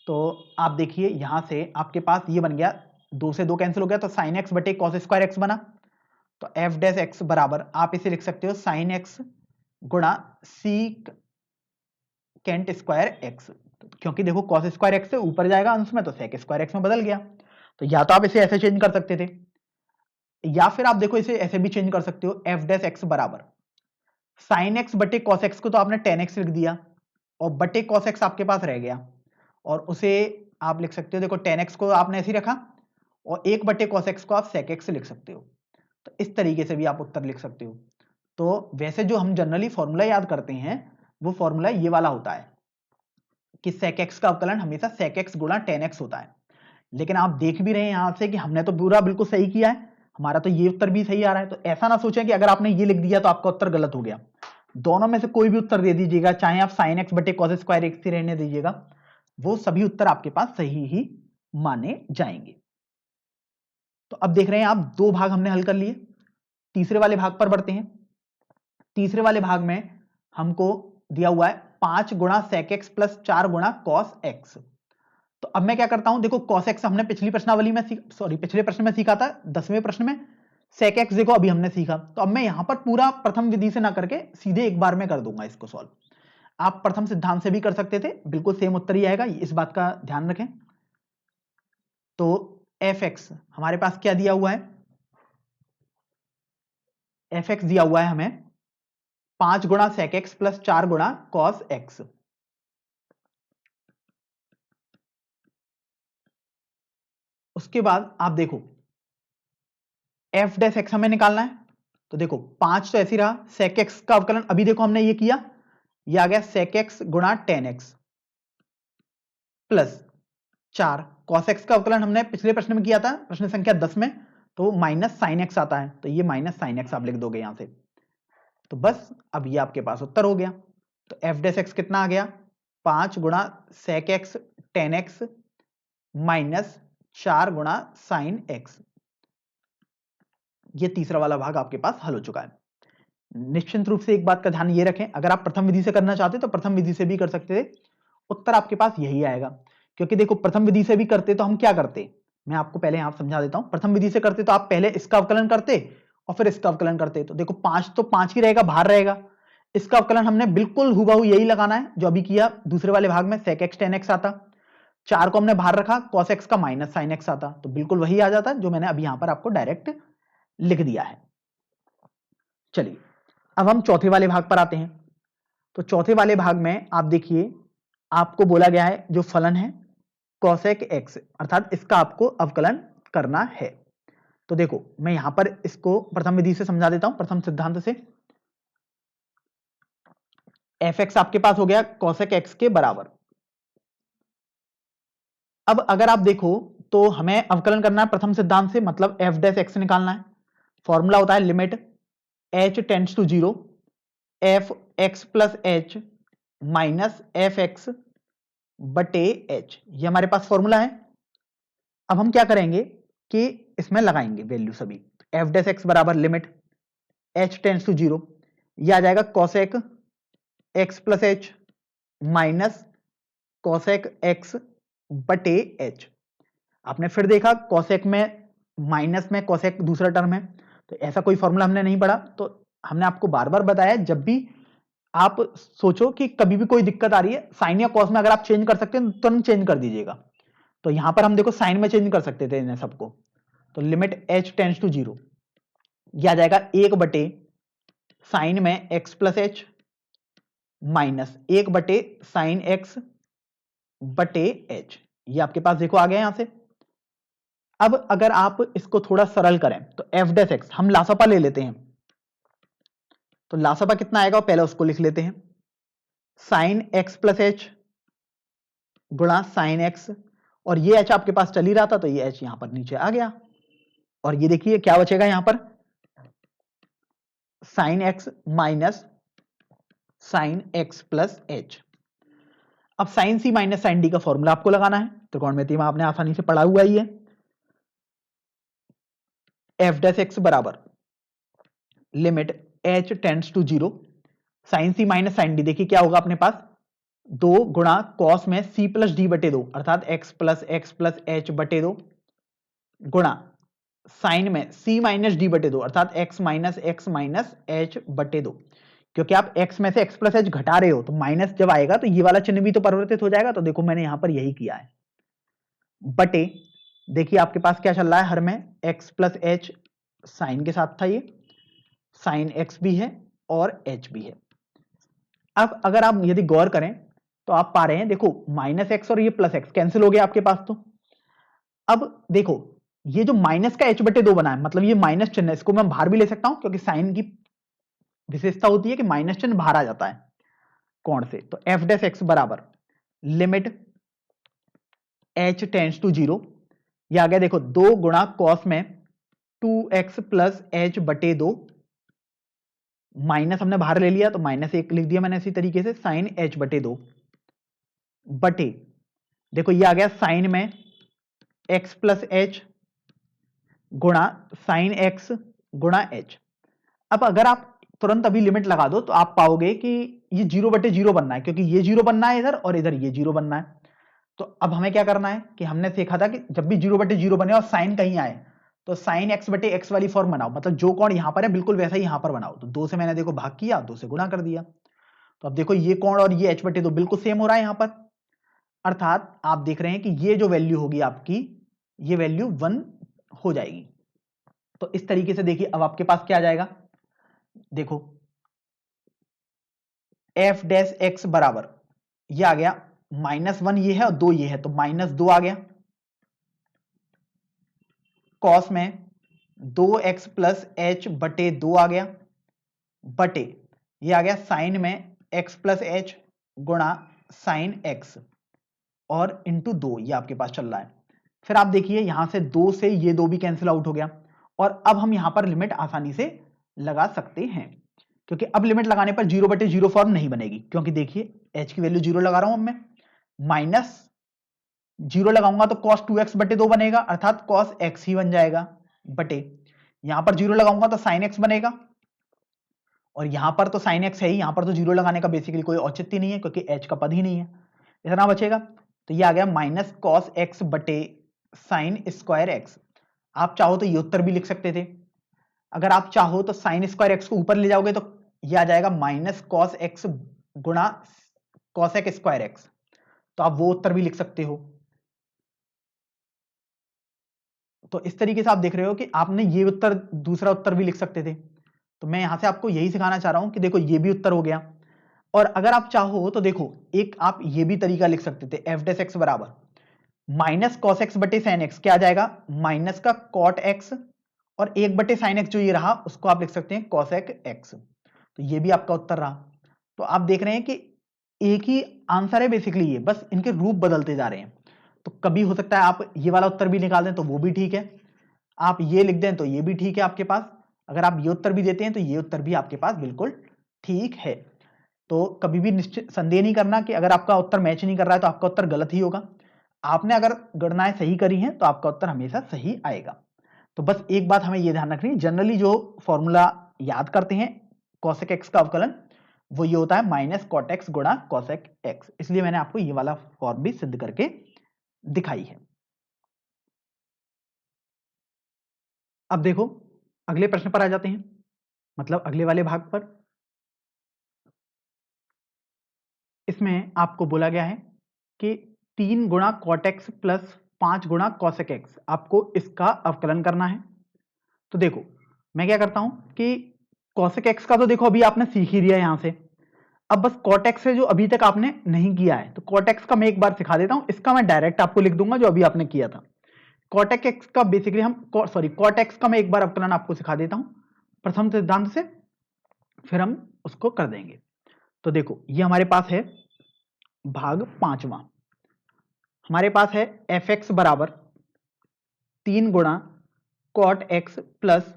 तो आप देखिए यहां से आपके पास ये बन गया, 2 से 2 कैंसिल हो गया तो साइन x बटे cos स्क्वायर x बना। तो एफ डैश एक्स बराबर आप इसे लिख सकते हो साइन एक्स गुणा सीक कैंट स्क्वायर एक्स, क्योंकि देखो cos स्क्वायर एक्स से ऊपर जाएगा अंश में तो sec स्क्वायर एक्स में बदल गया। तो या तो आप इसे ऐसे चेंज कर सकते थे या फिर आप देखो इसे ऐसे भी चेंज कर सकते हो, एफ डैश एक्स बराबर साइन एक्स बटे cos एक्स को तो आपने tan x लिख दिया और बटे cos एक्स आपके पास रह गया और उसे आप लिख सकते हो, देखो tan x को आपने ऐसे ही रखा और 1 बटे cos एक्स को आप sec x लिख सकते हो। तो इस तरीके से भी आप उत्तर लिख सकते हो। तो वैसे जो हम जनरली फॉर्मूला याद करते हैं वो फॉर्मूला ये वाला होता है कि sec x का अवकलन हमेशा sec x गुणा tan x होता है। लेकिन आप देख भी रहे हैं यहां से कि हमने तो पूरा बिल्कुल सही किया है, हमारा तो ये उत्तर भी सही आ रहा है। तो ऐसा ना सोचें कि अगर आपने ये लिख दिया तो आपका उत्तर गलत हो गया। दोनों में से कोई भी उत्तर दे दीजिएगा, चाहे आप साइन x बटे cos स्क्वायर x ही रहने दीजिएगा, वो सभी उत्तर आपके पास सही ही माने जाएंगे। तो अब देख रहे हैं आप 2 भाग हमने हल कर लिए। तीसरे वाले भाग पर बढ़ते हैं। तीसरे वाले भाग में हमको दिया हुआ है 5 गुणा sec x प्लस 4 गुणा cos x। तो अब मैं क्या करता हूं, देखो cos x हमने पिछली प्रश्नावली में पिछले प्रश्न में सीखा था, 10वें प्रश्न में। sec x देखो अभी हमने सीखा, तो अब मैं यहां पर पूरा प्रथम विधि से ना करके सीधे एक बार में कर दूंगा इसको सॉल्व। आप प्रथम सिद्धांत से भी कर सकते थे, बिल्कुल सेम उत्तर ही आएगा, इस बात का ध्यान रखें। तो एफ एक्स हमारे पास क्या दिया हुआ है, एफ एक्स दिया हुआ है हमें 5 गुणा sec x प्लस 4 गुणा cos x। उसके बाद आप देखो एफ डैश एक्स हमें निकालना है। तो देखो 5 तो ऐसे रहा, sec x का अवकलन अभी देखो हमने ये किया, ये आ गया sec x गुणा tan x plus 4 cos x का अवकलन हमने पिछले प्रश्न में किया था, प्रश्न संख्या 10 में, तो माइनस साइन एक्स आता है, तो ये माइनस साइन एक्स आप लिख दोगे यहां से। तो बस अब ये आपके पास उत्तर हो गया। तो एफ डैश एक्स कितना आ गया, 5 गुणा sec x tan x minus 4 गुणा साइन एक्स। ये तीसरा वाला भाग आपके पास हल हो चुका है। निश्चित रूप से एक बात का ध्यान ये रखें, अगर आप प्रथम विधि से करना चाहते तो प्रथम विधि से भी कर सकते थे, उत्तर आपके पास यही आएगा। क्योंकि देखो प्रथम विधि से भी करते तो हम क्या करते, मैं आपको पहले यहां समझा देता हूं। प्रथम विधि से करते तो आप पहले इसका अवकलन करते और फिर इसका अवकलन करते। तो देखो 5 तो 5 ही रहेगा, बाहर रहेगा। इसका अवकलन हमने बिल्कुल हुबहू यही लगाना है जो अभी किया दूसरे वाले भाग में, sec x tan x आता, 4 को हमने बाहर रखा, cos x का माइनस साइन x आता, तो बिल्कुल वही आ जाता जो मैंने अभी यहां पर आपको डायरेक्ट लिख दिया है। चलिए अब हम चौथे वाले भाग पर आते हैं। तो चौथे वाले भाग में आप देखिए आपको बोला गया है जो फलन है cosec x, अर्थात इसका आपको अवकलन करना है। तो देखो मैं यहां पर इसको प्रथम विधि से समझा देता हूं, प्रथम सिद्धांत से। fx आपके पास हो गया cosec x के बराबर। अब अगर आप देखो तो हमें अवकलन करना है प्रथम सिद्धांत से, मतलब f डैश x निकालना है। फॉर्मूला होता है limit h tends to 0 F X plus H minus F X बटे एच, ये हमारे पास फॉर्मूला है। अब हम क्या करेंगे कि इसमें लगाएंगे वैल्यू सभी। एफ डैश एक्स बराबर लिमिट एच टेंड्स टू 0, ये आ जाएगा cosec x plus H minus cosec x बटे एच। आपने फिर देखा कॉसेक में माइनस में कॉसेक दूसरा टर्म है, तो ऐसा कोई फॉर्मूला हमने नहीं पढ़ा। तो हमने आपको बार बार बताया जब भी आप सोचो कि कभी भी कोई दिक्कत आ रही है, साइन या कॉस में अगर आप चेंज कर सकते हैं तो तुरंत चेंज कर दीजिएगा। तो यहां पर हम देखो साइन में चेंज कर सकते थे इन्हें सबको, तो लिमिट h टेंड्स टू 0 यह आ जाएगा 1 बटे साइन में x प्लस एच माइनस 1 बटे साइन x बटे h। ये आपके पास देखो आ गया यहां से। अब अगर आप इसको थोड़ा सरल करें तो f डैश x हम लासपा ले लेते हैं, तो लासपा कितना आएगा पहले उसको लिख लेते हैं, साइन x प्लस एच गुणा साइन x, और ये h आपके पास चल ही रहा था तो ये h यहां पर नीचे आ गया, और ये देखिए क्या बचेगा यहां पर sine x minus sine x plus H. अब sine C minus sine D का फॉर्मूला आपको लगाना है, त्रिकोणमिति में आपने आसानी से पढ़ा हुआ ही है। एफ डैश एक्स बराबर limit h tends to 0 sine C minus sine D, देखिए क्या होगा अपने पास 2 गुणा कॉस में c प्लस डी बटे 2 अर्थात x प्लस h बटे 2 गुणा साइन में c माइनस डी बटे 2 अर्थात x माइनस h बटे 2। क्योंकि आप x में से x प्लस h घटा रहे हो तो माइनस जब आएगा तो ये वाला चिन्ह भी तो परिवर्तित हो जाएगा, तो देखो मैंने यहां पर यही किया है बटे, देखिए आपके पास क्या चल रहा है हर में x प्लस h साइन के साथ था, ये साइन x भी है और h भी है। अब अगर आप यदि गौर करें तो आप पा रहे हैं देखो माइनस x और ये प्लस x कैंसिल हो गया आपके पास। तो अब देखो ये जो माइनस का h बटे 2 बना है मतलब ये माइनस चिन्ह है, इसको मैं बाहर भी ले सकता हूं क्योंकि साइन की विशेषता होती है कि माइनस चिन्ह बाहर आ जाता है कोण से। तो एफ डैश एक्स बराबर लिमिट h टेंड्स टू 0, ये आ गया देखो 2 गुणा कॉस में 2x प्लस h बटे 2 माइनस हमने बाहर ले लिया तो माइनस 1 लिख दिया मैंने इसी तरीके से साइन h बटे 2 बटे, देखो ये आ गया साइन में x प्लस h गुणा साइन x गुणा h। अब अगर आप तुरंत अभी लिमिट लगा दो तो आप पाओगे कि ये 0 बटे 0 बनना है, क्योंकि ये 0 बनना है इधर और इधर ये 0 बनना है। तो अब हमें क्या करना है कि हमने सीखा था कि जब भी 0 बटे 0 बने और साइन कहीं आए तो साइन x बटे x वाली फॉर्म बनाओ, मतलब जो कोण यहां पर है बिल्कुल वैसा ही यहां पर बनाओ। तो 2 से मैंने देखो भाग किया, 2 से गुणा कर दिया, तो अब देखो ये कोण और ये h बटे 2 बिल्कुल सेम हो रहा है यहां पर, अर्थात आप देख रहे हैं कि ये जो वैल्यू होगी आपकी ये वैल्यू 1 हो जाएगी। तो इस तरीके से देखिए अब आपके पास क्या आ जाएगा, देखो एफ डैश एक्स बराबर ये आ गया -1 ये है और 2 ये है तो -2 आ गया, कॉस में 2x प्लस एच बटे 2 आ गया बटे, ये आ गया साइन में x प्लस एच गुणा साइन x और इंटू 2 ये आपके पास चल रहा है। फिर आप देखिए यहां से 2 से ये 2 भी कैंसिल आउट हो गया, और अब हम यहां पर लिमिट आसानी से लगा सकते हैं, क्योंकि अब लिमिट लगाने पर 0 बटे 0 फॉर्म नहीं बनेगी, क्योंकि देखिए h की वैल्यू 0 लगा रहा हूं अब मैं, माइनस 0 लगाऊंगा तो cos 2x बटे 2 बनेगा अर्थात cos x ही बन जाएगा बटे, यहां पर 0 लगाऊंगा तो sin x बनेगा, और यहां पर तो sin x है ही, यहां पर तो 0 लगाने का बेसिकली कोई औचित्य नहीं है क्योंकि h का पद ही नहीं है, इतना बचेगा। तो ये आ गया माइनस कॉस एक्स बटे साइन स्क्वायर एक्स। आप चाहो तो ये उत्तर भी लिख सकते थे, अगर आप चाहो तो साइन स्क्वायर एक्स को ऊपर ले जाओगे तो ये आ जाएगा माइनस कॉस एक्स गुणा कॉसेक स्क्वायर एक्स, तो आप वो उत्तर भी लिख सकते हो। तो इस तरीके से आप देख रहे हो कि आपने ये उत्तर दूसरा उत्तर भी लिख सकते थे। तो मैं यहां से आपको यही सिखाना चाह रहा हूं कि देखो ये भी उत्तर हो गया, और अगर आप चाहो तो देखो एक आप ये भी तरीका लिख सकते थे, एफ डेस एक्स बराबर माइनस कॉस एक्स बटे साइन एक्स, क्या आ जाएगा माइनस का कॉट एक्स और 1 बटे साइन एक्स जो ये रहा उसको आप लिख सकते हैं कॉसेक एक्स, तो ये भी आपका उत्तर रहा। तो आप देख रहे हैं कि एक ही आंसर है बेसिकली, ये बस इनके रूप बदलते जा रहे हैं। तो कभी हो सकता है आप ये वाला उत्तर भी निकाल दें तो वो भी ठीक है, आप ये लिख दें तो ये भी ठीक है आपके पास, अगर आप ये उत्तर भी देते हैं तो ये उत्तर भी आपके पास बिल्कुल ठीक है। तो कभी भी निश्चित संदेह नहीं करना कि अगर आपका उत्तर मैच नहीं कर रहा है तो आपका उत्तर गलत ही होगा, आपने अगर गणनाएं सही करी हैं तो आपका उत्तर हमेशा सही आएगा। तो बस एक बात हमें यह ध्यान रखनी है, जनरली जो फॉर्मूला याद करते हैं कॉसेक एक्स का अवकलन वो ये होता है माइनस कॉट एक्स गुणा कॉसेक एक्स, इसलिए मैंने आपको ये वाला फॉर्म भी सिद्ध करके दिखाई है। अब देखो अगले प्रश्न पर आ जाते हैं, मतलब अगले वाले भाग पर। इसमें आपको बोला गया है कि 3 गुणा कॉट एक्स प्लस 5 गुणा कॉसेक एक्स, आपको इसका अवकलन करना है। तो देखो मैं क्या करता हूं कि कॉसेक एक्स का तो देखो अभी आपने सीख ही लिया यहां से, अब बस कॉट एक्स है जो अभी तक आपने नहीं किया है, तो कॉट एक्स का मैं एक बार सिखा देता हूं, इसका मैं डायरेक्ट आपको लिख दूंगा जो अभी आपने किया था। कॉट एक्स का बेसिकली हम कॉट एक्स का मैं एक बार अवकलन आपको सिखा देता हूं प्रथम सिद्धांत से, फिर हम उसको कर देंगे। तो देखो ये हमारे पास है भाग 5वां, हमारे पास है एफ एक्स बराबर 3 गुणा कॉट एक्स प्लस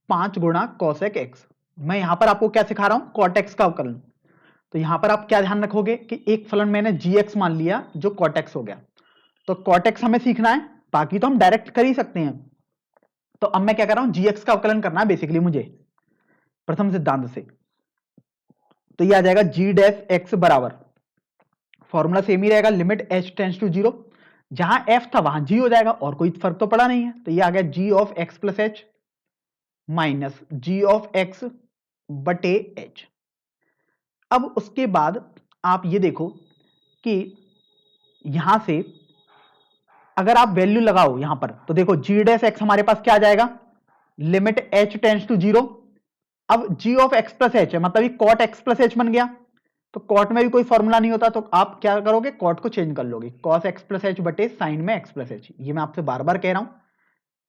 5 गुणा कॉसेक एक्स। मैं यहां पर आपको क्या सिखा रहा हूं, कॉट एक्स का अवकलन। तो यहां पर आप क्या ध्यान रखोगे कि एक फलन मैंने जी एक्स मान लिया जो कॉट एक्स हो गया, तो कॉट एक्स हमें सीखना है, बाकी तो हम डायरेक्ट कर ही सकते हैं। तो अब मैं क्या कर रहा हूं, जी एक्स का अवकलन करना है बेसिकली मुझे प्रथम सिद्धांत से। तो ये आ जाएगा जी डैश एक्स बराबर, फॉर्मूला सेम ही रहेगा, लिमिट एच टेंस टू 0, जहां एफ था वहां जी हो जाएगा और कोई फर्क तो पड़ा नहीं है। तो ये आ गया g of x plus H minus g of x बटे एच। अब उसके बाद आप ये देखो कि यहां से अगर आप वैल्यू लगाओ यहां पर, तो देखो जी डैश एक्स हमारे पास क्या आ जाएगा, लिमिट एच टेंस टू 0। अब G of x plus H है, मतलब ये कॉट एक्स प्लस एच बन गया, तो कॉट में भी कोई फॉर्मूला नहीं होता, तो आप क्या करोगे, कॉट को चेंज कर लोगे, कॉस एक्स प्लस एच बटे साइन में एक्स प्लस एच। ये मैं आपसे बार बार कह रहा हूं,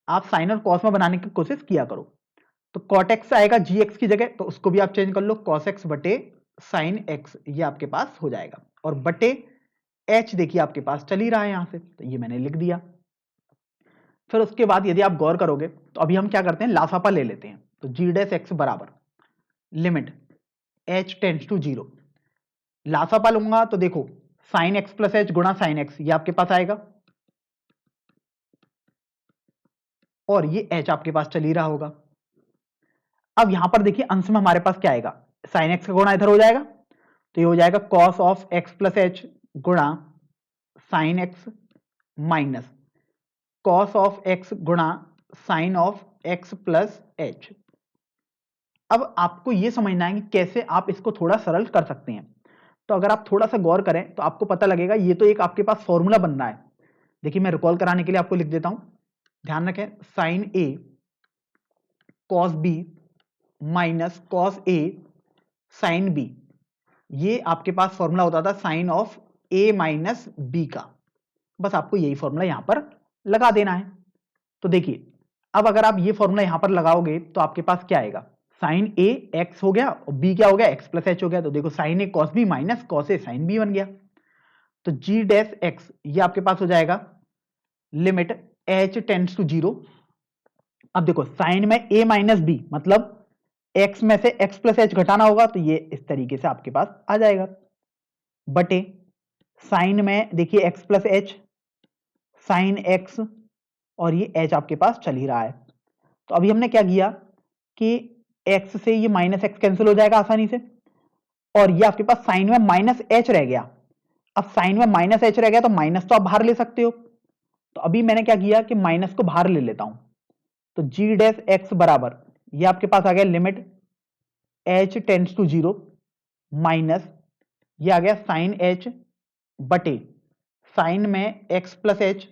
आप साइन और कॉस में बनाने की कोशिश किया करो। तो कॉट एक्स आएगा जी एक्स की जगह, तो उसको भी आप चेंज कर लो, कॉस एक्स बटे साइन एक्स, ये आपके पास हो जाएगा, और बटे एच देखिए आपके पास चल ही रहा है यहां से, तो ये मैंने लिख दिया। फिर उसके बाद यदि आप गौर करोगे तो अभी हम क्या करते हैं, लासापा ले लेते हैं। तो जी डैश एक्स बराबर लिमिट एच टेंस टू 0, लासापा लूंगा तो देखो साइन एक्स प्लस एच गुणा साइन एक्स, ये आपके पास आएगा, और ये एच आपके पास चल ही रहा होगा। अब यहां पर देखिए अंश में हमारे पास क्या आएगा, साइन एक्स का गुणा इधर हो जाएगा, तो ये हो जाएगा cos of x plus H गुणा sine x minus cos of x गुणा sine of x plus H. अब आपको यह समझना है कि कैसे आप इसको थोड़ा सरल कर सकते हैं। तो अगर आप थोड़ा सा गौर करें तो आपको पता लगेगा, ये तो एक आपके पास फॉर्मूला बन रहा है। देखिए मैं रिकॉल कराने के लिए आपको लिख देता हूं, ध्यान रखें, sine A cos B minus cos A sine B, ये आपके पास फॉर्मूला होता था sine of A minus B का। बस आपको यही फॉर्मूला यहां पर लगा देना है। तो देखिए अब अगर आप ये फॉर्मूला यहां पर लगाओगे तो आपके पास क्या आएगा, साइन ए एक्स हो गया और बी क्या हो गया, एक्स प्लस एच हो गया। तो देखो sign A cos B minus cos A sine B बन गया। तो जी डैश एक्स ये आपके पास हो जाएगा लिमिट एच टेंस टू 0। अब देखो साइन में ए माइनस बी मतलब एक्स में से एक्स प्लस एच घटाना होगा, तो ये इस तरीके से आपके पास आ जाएगा, बटे साइन में देखिए x plus h sine x, और ये एच आपके पास चल ही रहा है। तो अभी हमने क्या किया कि एक्स से ये माइनस एक्स कैंसिल हो जाएगा आसानी से, और ये आपके पास साइन में माइनस एच रह गया। अब साइन में माइनस एच रह गया तो माइनस तो आप बाहर ले सकते हो, तो अभी मैंने क्या किया कि माइनस को बाहर ले लेता हूं। तो जी डैश एक्स बराबर ये आपके पास आ गया limit H tends to 0 minus ये आ गया साइन एच बटे साइन में एक्स प्लस एच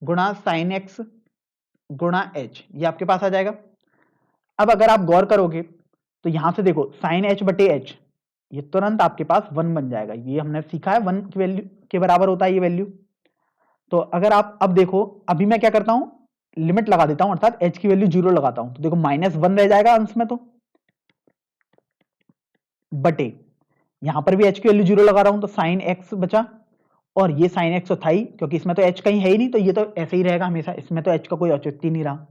गुणा साइन एक्स गुणा एच, ये आपके पास आ जाएगा। अब अगर आप गौर करोगे तो यहां से देखो साइन एच बटे एच, ये तुरंत आपके पास 1 बन जाएगा, ये हमने सीखा है 1 की वैल्यू के बराबर होता है ये वैल्यू। तो अगर आप अब देखो, अभी मैं क्या करता हूं, लिमिट लगा देता हूं, अर्थात एच की वैल्यू 0 लगाता हूं, तो देखो -1 रह जाएगा अंश में, तो बटे यहां पर भी एच की वैल्यू 0 लगा रहा हूं, तो साइन एक्स बचा, और ये साइन एक्स तो था ही, क्योंकि इसमें तो एच कहीं है ही नहीं, तो ये तो ऐसे ही रहेगा हमेशा, इसमें तो एच का कोई औचित्य नहीं रहा।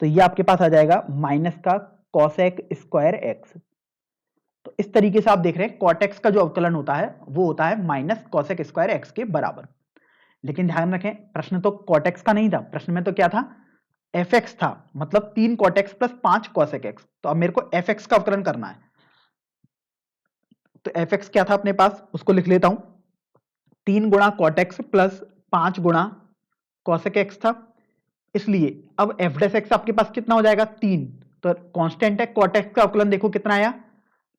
तो ये आपके पास आ जाएगा माइनस का कॉसेक स्क्वायर एक्स। तो इस तरीके से आप देख रहे हैं कॉट एक्स का जो अवकलन होता है वो होता है माइनस कॉसेक स्क्वायर एक्स के बराबर। लेकिन ध्यान रखें प्रश्न तो कॉट एक्स का नहीं था, प्रश्न में तो क्या था, एफ एक्स था, मतलब 3 cot X plus 5 cosec X. तो अब मेरे को एफ एक्स का अवकलन करना है। तो एफ एक्स क्या था अपने पास, उसको लिख लेता हूं, 3 गुणा कॉट एक्स प्लस 5 गुणा कॉसेक एक्स था। इसलिए अब एफ डैश एक्स आपके पास कितना हो जाएगा, 3, तो कांस्टेंट है, कॉट एक्स का अवकलन देखो कितना आया,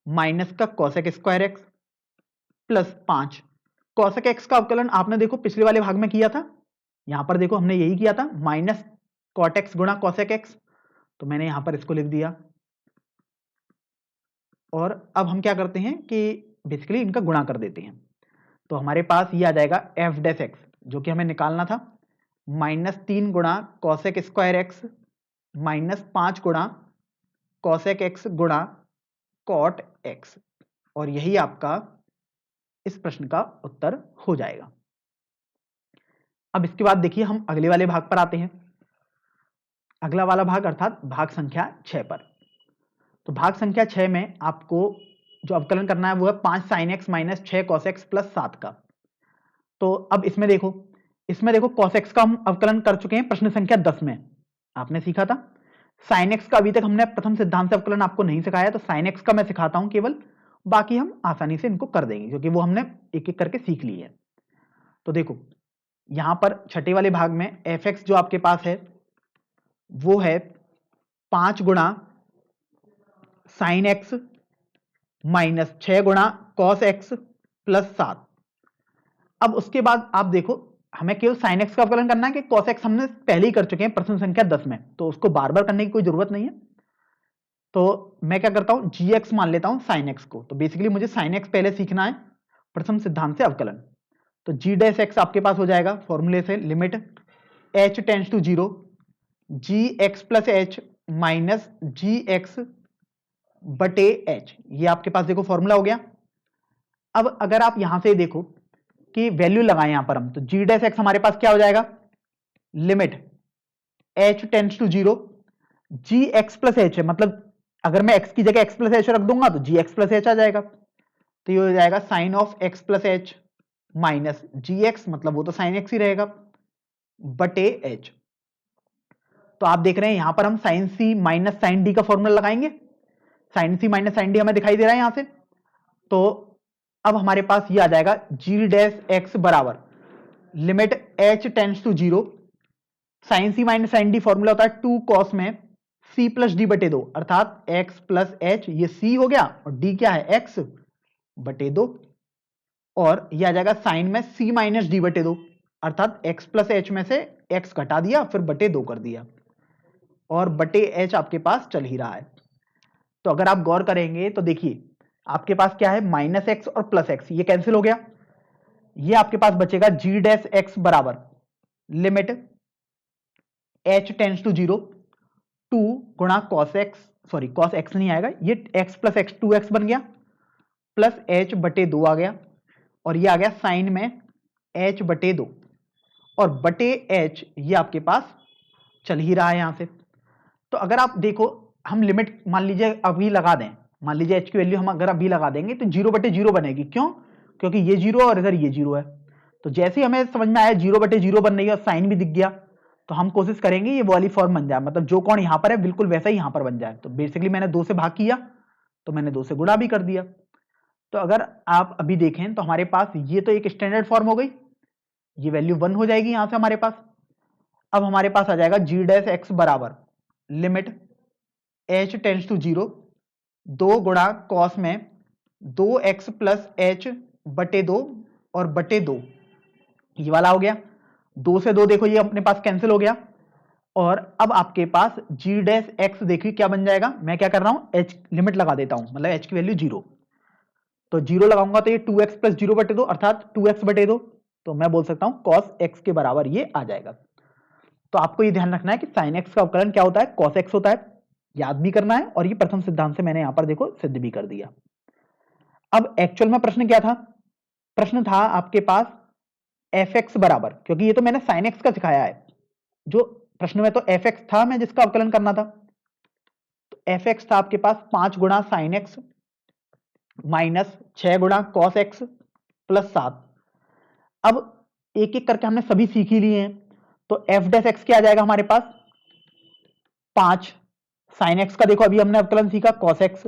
माइनस का cosec square x plus 5। Cosec x का अवकलन आपने देखो पिछले वाले भाग में किया था, यहां पर देखो हमने यही किया था, माइनस कॉट एक्स गुणा कॉसेक एक्स, तो मैंने यहां पर इसको लिख दिया। और अब हम क्या करते हैं कि बेसिकली इनका गुणा कर देते हैं, तो हमारे पास ये आ जाएगा एफ डैश एक्स जो कि हमें निकालना था, -3 गुणा कॉसेक स्क्वायर एक्स -5 गुणा कॉसेक एक्स गुणा कॉट एक्स, और यही आपका इस प्रश्न का उत्तर हो जाएगा। अब इसके बाद देखिए हम अगले वाले भाग पर आते हैं। अगला वाला भाग अर्थात भाग संख्या 6 पर। तो भाग संख्या 6 में आपको जो अवकलन करना है वो है 5 sin x minus 6 cos x plus 7 का। तो अब इसमें देखो cos x का हम अवकलन कर चुके हैं प्रश्न संख्या 10 में, आपने सीखा था। sin x का अभी तक हमने प्रथम सिद्धांत से अवकलन आपको नहीं सिखाया, तो sin x का मैं सिखाता हूं केवल, बाकी हम आसानी से इनको कर देंगे क्योंकि वो हमने एक एक करके सीख ली है। तो देखो यहां पर छठे वाले भाग में fx जो आपके पास है वो है 5 गुणा साइन एक्स माइनस 6 गुणा कॉस एक्स प्लस 7। अब उसके बाद आप देखो हमें केवल साइन एक्स का अवकलन करना है कि कॉस एक्स हमने पहले ही कर चुके हैं प्रश्न संख्या 10 में, तो उसको बार बार करने की कोई जरूरत नहीं है। तो मैं क्या करता हूं, जी एक्स मान लेता हूं साइन एक्स को, तो बेसिकली मुझे साइन एक्स पहले सीखना है प्रथम सिद्धांत से अवकलन। तो जी डैश एक्स आपके पास हो जाएगा फॉर्मूले से, limit H tends to 0 G X plus H minus G X बटे एच, ये आपके पास देखो फॉर्मूला हो गया। अब अगर आप यहां से देखो कि वैल्यू लगाएं यहां पर हम, तो जी डैश एक्स हमारे पास क्या हो जाएगा, limit H tends to 0 G X plus H है, मतलब अगर मैं एक्स की जगह एक्स प्लस एच रख दूंगा तो जी एक्स प्लस एच आ जाएगा, तो ये हो जाएगा sine of x plus H minus G X, मतलब वो तो साइन एक्स ही रहेगा, बटे एच। तो आप देख रहे हैं यहां पर हम sign C minus sine D का फॉर्मूला लगाएंगे, sign C minus sine D हमें दिखाई दे रहा है यहां से। तो अब हमारे पास ये आ जाएगा जी डैश एक्स बराबर limit H tends to 0 sine C minus sine D formula होता है 2 कॉस में सी प्लस डी बटे 2, अर्थात एक्स प्लस एच, ये सी हो गया और डी क्या है एक्स बटे 2, और ये आ जाएगा साइन में सी माइनस डी बटे 2, अर्थात एक्स प्लस एच में से एक्स घटा दिया फिर बटे 2 कर दिया, और बटे एच आपके पास चल ही रहा है। तो अगर आप गौर करेंगे तो देखिए आपके पास क्या है, माइनस एक्स और प्लस एक्स ये कैंसिल हो गया, ये आपके पास बचेगा जी डैश एक्स बराबर लिमिट एच टेंड्स टू 0 2 गुणा cos x, sorry cos x नहीं आएगा, ये एक्स प्लस एक्स 2x बन गया प्लस एच बटे 2 आ गया, और ये आ गया साइन में एच बटे 2 और बटे एच, ये आपके पास चल ही रहा है यहां से। तो अगर आप देखो हम लिमिट मान लीजिए अभी लगा दें, मान लीजिए एच की वैल्यू हम अगर अभी लगा देंगे तो 0 बटे 0 बनेगी, क्यों, क्योंकि ये 0 और इधर ये 0 है। तो जैसे ही हमें समझ में आया 0 बटे 0 बन रही है और साइन भी दिख गया, तो हम कोशिश करेंगे ये वाली फॉर्म बन जाए, मतलब जो कोण यहां पर है बिल्कुल वैसा ही यहां पर बन जाए। तो बेसिकली मैंने 2 से भाग किया तो मैंने 2 से गुणा भी कर दिया। तो अगर आप अभी देखें तो हमारे पास ये तो एक स्टैंडर्ड फॉर्म हो गई, ये वैल्यू 1 हो जाएगी यहां से हमारे पास। अब हमारे पास आ जाएगा जी डैश एक्स बराबर लिमिट एच टेंड्स टू 0 2 गुणा कॉस में 2x प्लस एच बटे 2 और बटे 2, ये वाला हो गया। 2 से 2 देखो ये अपने पास कैंसिल हो गया, और अब आपके पास जी डैश एक्स देखिए क्या बन जाएगा, मैं क्या कर रहा हूं एच लिमिट लगा देता हूं, मतलब एच की वैल्यू 0, तो 0 लगाऊंगा तो ये 2x प्लस 0 बटे 2 अर्थात 2x बटे 2, तो मैं बोल सकता हूं कॉस एक्स के बराबर ये आ जाएगा। तो आपको ये ध्यान रखना है कि साइन एक्स का अवकलन क्या होता है, कॉस एक्स होता है, याद भी करना है, और ये प्रथम सिद्धांत से मैंने यहां पर देखो सिद्ध भी कर दिया। अब एक्चुअल में प्रश्न क्या था, प्रश्न था आपके पास एफ एक्स बराबर, क्योंकि ये तो मैंने साइन एक्स का सिखाया है, जो प्रश्न में तो एफ एक्स था मैं जिसका अवकलन करना था, तो एफ एक्स था आपके पास 5 गुणा साइन एक्स माइनस 6 गुणा कॉस एक्स प्लस 7। अब एक एक करके हमने सभी सीख ही लिए हैं, तो एफ डैश एक्स क्या आ जाएगा हमारे पास 5 साइन एक्स का देखो अभी हमने अवकलन सीखा cos x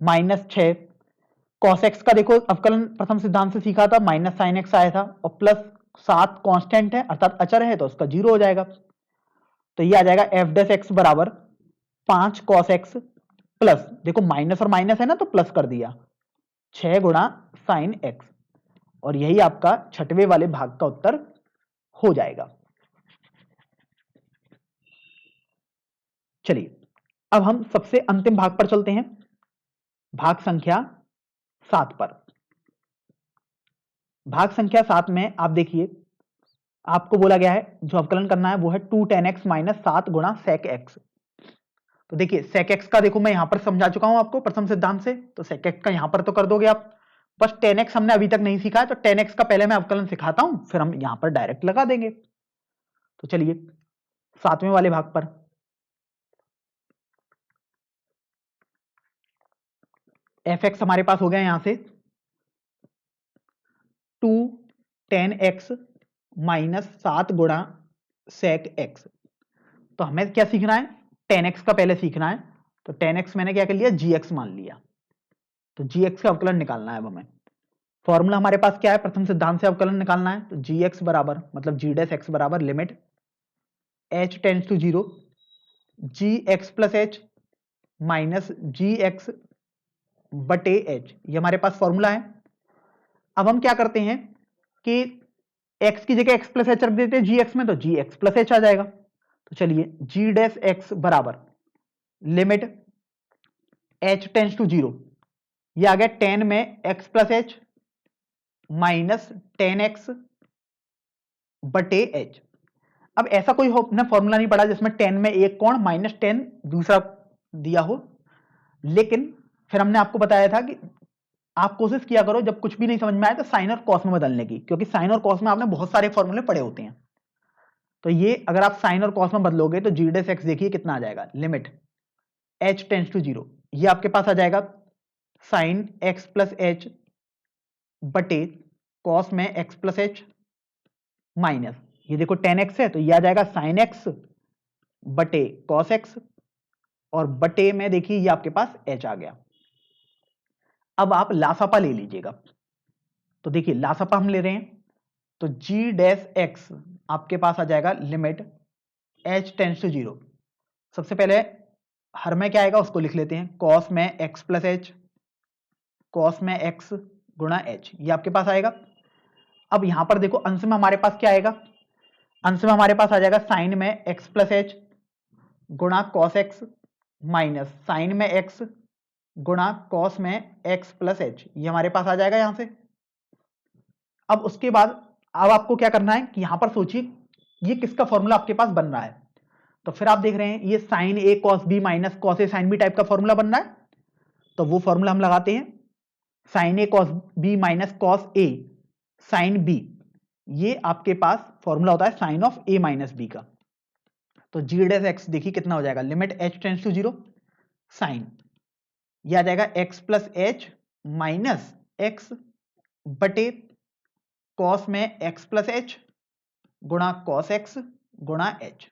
minus 6 cos x का देखो अवकलन प्रथम सिद्धांत से सीखा था, माइनस साइन एक्स आया था, और प्लस 7 कांस्टेंट है अर्थात अचर है तो उसका 0 हो जाएगा। तो ये आ जाएगा एफ डैश एक्स बराबर 5 कॉस एक्स प्लस, देखो माइनस और माइनस है ना तो प्लस कर दिया 6 गुणा साइन एक्स, और यही आपका छठवें वाले भाग का उत्तर हो जाएगा। चलिए अब हम सबसे अंतिम भाग पर चलते हैं, भाग संख्या 7 पर। भाग संख्या 7 में आप देखिए आपको बोला गया है जो अवकलन करना है वो है 2 tan x माइनस 7 गुणा sec x। तो देखिए sec x का देखो मैं यहां पर समझा चुका हूं आपको प्रथम सिद्धांत से, तो sec x का यहां पर तो कर दोगे आप। बस tan x हमने अभी तक नहीं सीखा है, तो tan x का पहले मैं अवकलन सिखाता हूं, फिर हम यहां पर डायरेक्ट लगा देंगे। तो चलिए 7वें वाले भाग पर, fx हमारे पास हो गया यहां से 2 tan x माइनस 7 गुणा sec x। तो हमें क्या सीखना है, tan x का पहले सीखना है, तो tan x मैंने क्या कर लिया, gx मान लिया। तो gx का अवकलन निकालना है अब हमें। फॉर्मूला हमारे पास क्या है, प्रथम सिद्धांत से अवकलन निकालना है, तो gx बराबर मतलब g डैश x बराबर limit h tends to 0 gx plus h minus gx बटे h, ये हमारे पास फॉर्मूला है। अब हम क्या करते हैं कि x की जगह x प्लस h रख देते हैं gx में, तो gx प्लस h आ जाएगा। तो चलिए g डैश x बराबर लिमिट h टेंड्स टू 0, ये आ गया tan में x plus h minus tan x बटे h। अब ऐसा कोई ना फॉर्मूला नहीं पड़ा जिसमें tan में एक कोण माइनस tan दूसरा दिया हो, लेकिन फिर हमने आपको बताया था कि आप कोशिश किया करो जब कुछ भी नहीं समझ में आए तो साइन और कॉस में बदलने की, क्योंकि साइन और कॉस में आपने बहुत सारे फॉर्मूले पढ़े होते हैं। तो ये अगर आप साइन और कॉस में बदलोगे तो जी डैश एक्स देखिए कितना आ जाएगा, लिमिट h टेंड्स टू 0, ये आपके पास आ जाएगा साइन x प्लस एच बटे कॉस में x प्लस एच माइनस, ये देखो tan x है तो ये आ जाएगा साइन x बटे कॉस x, और बटे में देखिए ये आपके पास h आ गया। अब आप लासापा ले लीजिएगा, तो देखिए लासापा हम ले रहे हैं, तो g डैश x आपके पास आ जाएगा लिमिट h टेंड्स टू 0। सबसे पहले हर में क्या आएगा उसको लिख लेते हैं, कॉस में x प्लस एच, कॉस में x गुणा h, ये आपके पास आएगा। अब यहां पर देखो अंश में हमारे पास क्या आएगा, अंश में हमारे पास आ जाएगा साइन में x प्लस एच गुणा कॉस एक्स माइनस साइन में x गुणा कॉस में x प्लस एच, ये हमारे पास आ जाएगा यहां से। अब उसके बाद अब आपको क्या करना है कि यहां पर सोचिए ये किसका फॉर्मूला आपके पास बन रहा है, तो फिर आप देख रहे हैं ये sine A cos B minus cos A sine B type का फॉर्मूला बन रहा है, तो वो फॉर्मूला हम लगाते हैं, sine A cos B minus cos A sine B, ये आपके पास फॉर्मूला होता है sine of A minus B का। तो जी डैश एक्स देखिए कितना हो जाएगा, limit h tends to 0 sine, ये आ जाएगा x plus H minus X बटे कॉस में x प्लस एच गुणा कॉस एक्स गुणा h।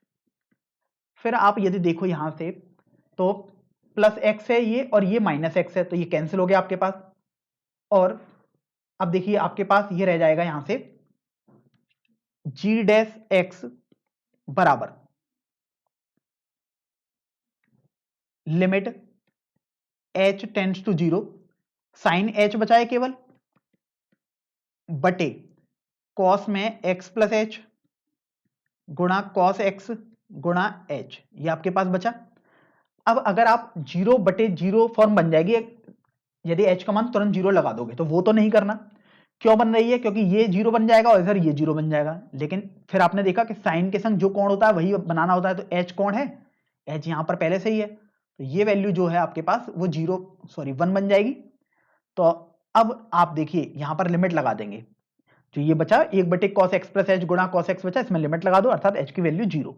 फिर आप यदि देखो यहां से तो प्लस एक्स है ये और ये माइनस एक्स है, तो ये कैंसिल हो गया आपके पास, और अब देखिए आपके पास ये रह जाएगा यहां से जी डैश एक्स बराबर limit h tends to 0 sine h बचा है केवल बटे कॉस में x प्लस एच गुणा कॉस एक्स गुणा h, ये आपके पास बचा। अब अगर आप 0 बटे 0 फॉर्म बन जाएगी यदि h का मान तुरंत 0 लगा दोगे, तो वो तो नहीं करना। क्यों बन रही है, क्योंकि ये 0 बन जाएगा और इधर ये 0 बन जाएगा, लेकिन फिर आपने देखा कि साइन के संग जो कोण होता है वही बनाना होता है, तो h कोण है, h यहां पर पहले से ही है, तो ये वैल्यू जो है आपके पास वो 1 बन जाएगी। तो अब आप देखिए यहां पर लिमिट लगा देंगे, जो ये बचा 1 बटे कॉस एक्स प्लस एच गुणा कॉस एक्स बचा, इसमें लिमिट लगा दो अर्थात h की वैल्यू 0,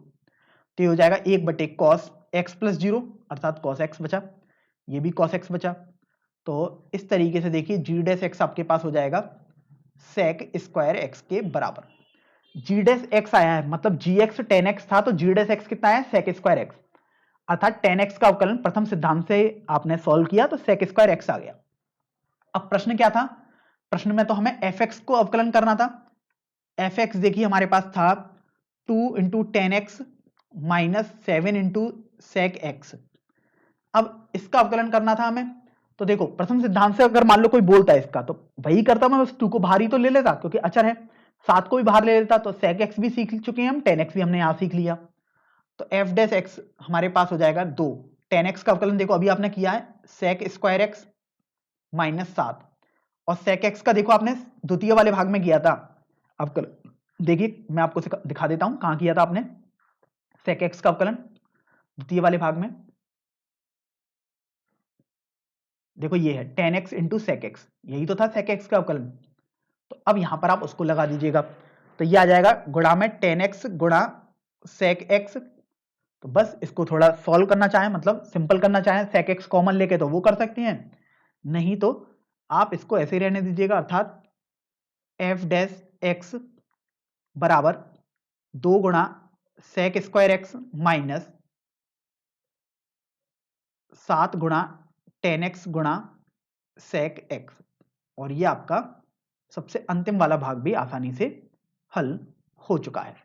तो ये हो जाएगा 1 बटे कॉस एक्स प्लस 0 अर्थात कॉस एक्स बचा, ये भी कॉस एक्स बचा। तो इस तरीके से देखिए जी डैश एक्स आपके पास हो जाएगा सेक स्क्वायर एक्स के बराबर। जी डैश एक्स आया है मतलब जी एक्स टेन एक्स था, तो जी डैश एक्स कितना है, सेक स्क्वायर एक्स, अर्थात टेन एक्स का अवकलन प्रथम सिद्धांत से आपने सॉल्व किया तो सेक स्क्वायर एक्स आ गया। अब प्रश्न क्या था, प्रश्न में तो हमें एफ एक्स को अवकलन करना था। एफ एक्स देखिए हमारे पास था 2 into tan X minus 7 into sec X. अब इसका अवकलन करना था हमें, तो देखो प्रथम सिद्धांत से अगर मान लो कोई बोलता है इसका, तो वही करता मैं, बस 2 को बाहर ही तो ले लेता क्योंकि अचर है, 7 को भी बाहर ले लेता, तो सेक एक्स भी सीख चुके हैं हम, टेन एक्स भी हमने यहां सीख लिया। तो एफ डैश एक्स हमारे पास हो जाएगा 2। टेन एक्स का अवकलन देखो अभी आपने किया है सेक स्क्वायर एक्स माइनस 7, और सेक एक्स का देखो आपने द्वितीय वाले भाग में किया था अवकलन। देखिए मैं आपको दिखा देता हूं कहां किया था आपने सेक एक्स का अवकलन, द्वितीय वाले भाग में। देखो ये है tan X into sec X, यही तो था सेक एक्स का अवकलन। तो अब यहां पर आप उसको लगा दीजिएगा, तो ये आ जाएगा गुणा में टेन एक्स गुणा सेक एक्स। तो बस इसको थोड़ा सॉल्व करना चाहें, मतलब सिंपल करना चाहें, सेक एक्स कॉमन लेके तो वो कर सकते हैं, नहीं तो आप इसको ऐसे ही रहने दीजिएगा, अर्थात एफ डैश एक्स बराबर 2 गुणा सेक स्क्वायर एक्स माइनस 7 गुणा टेन एक्स गुणा सेक एक्स। और ये आपका सबसे अंतिम वाला भाग भी आसानी से हल हो चुका है।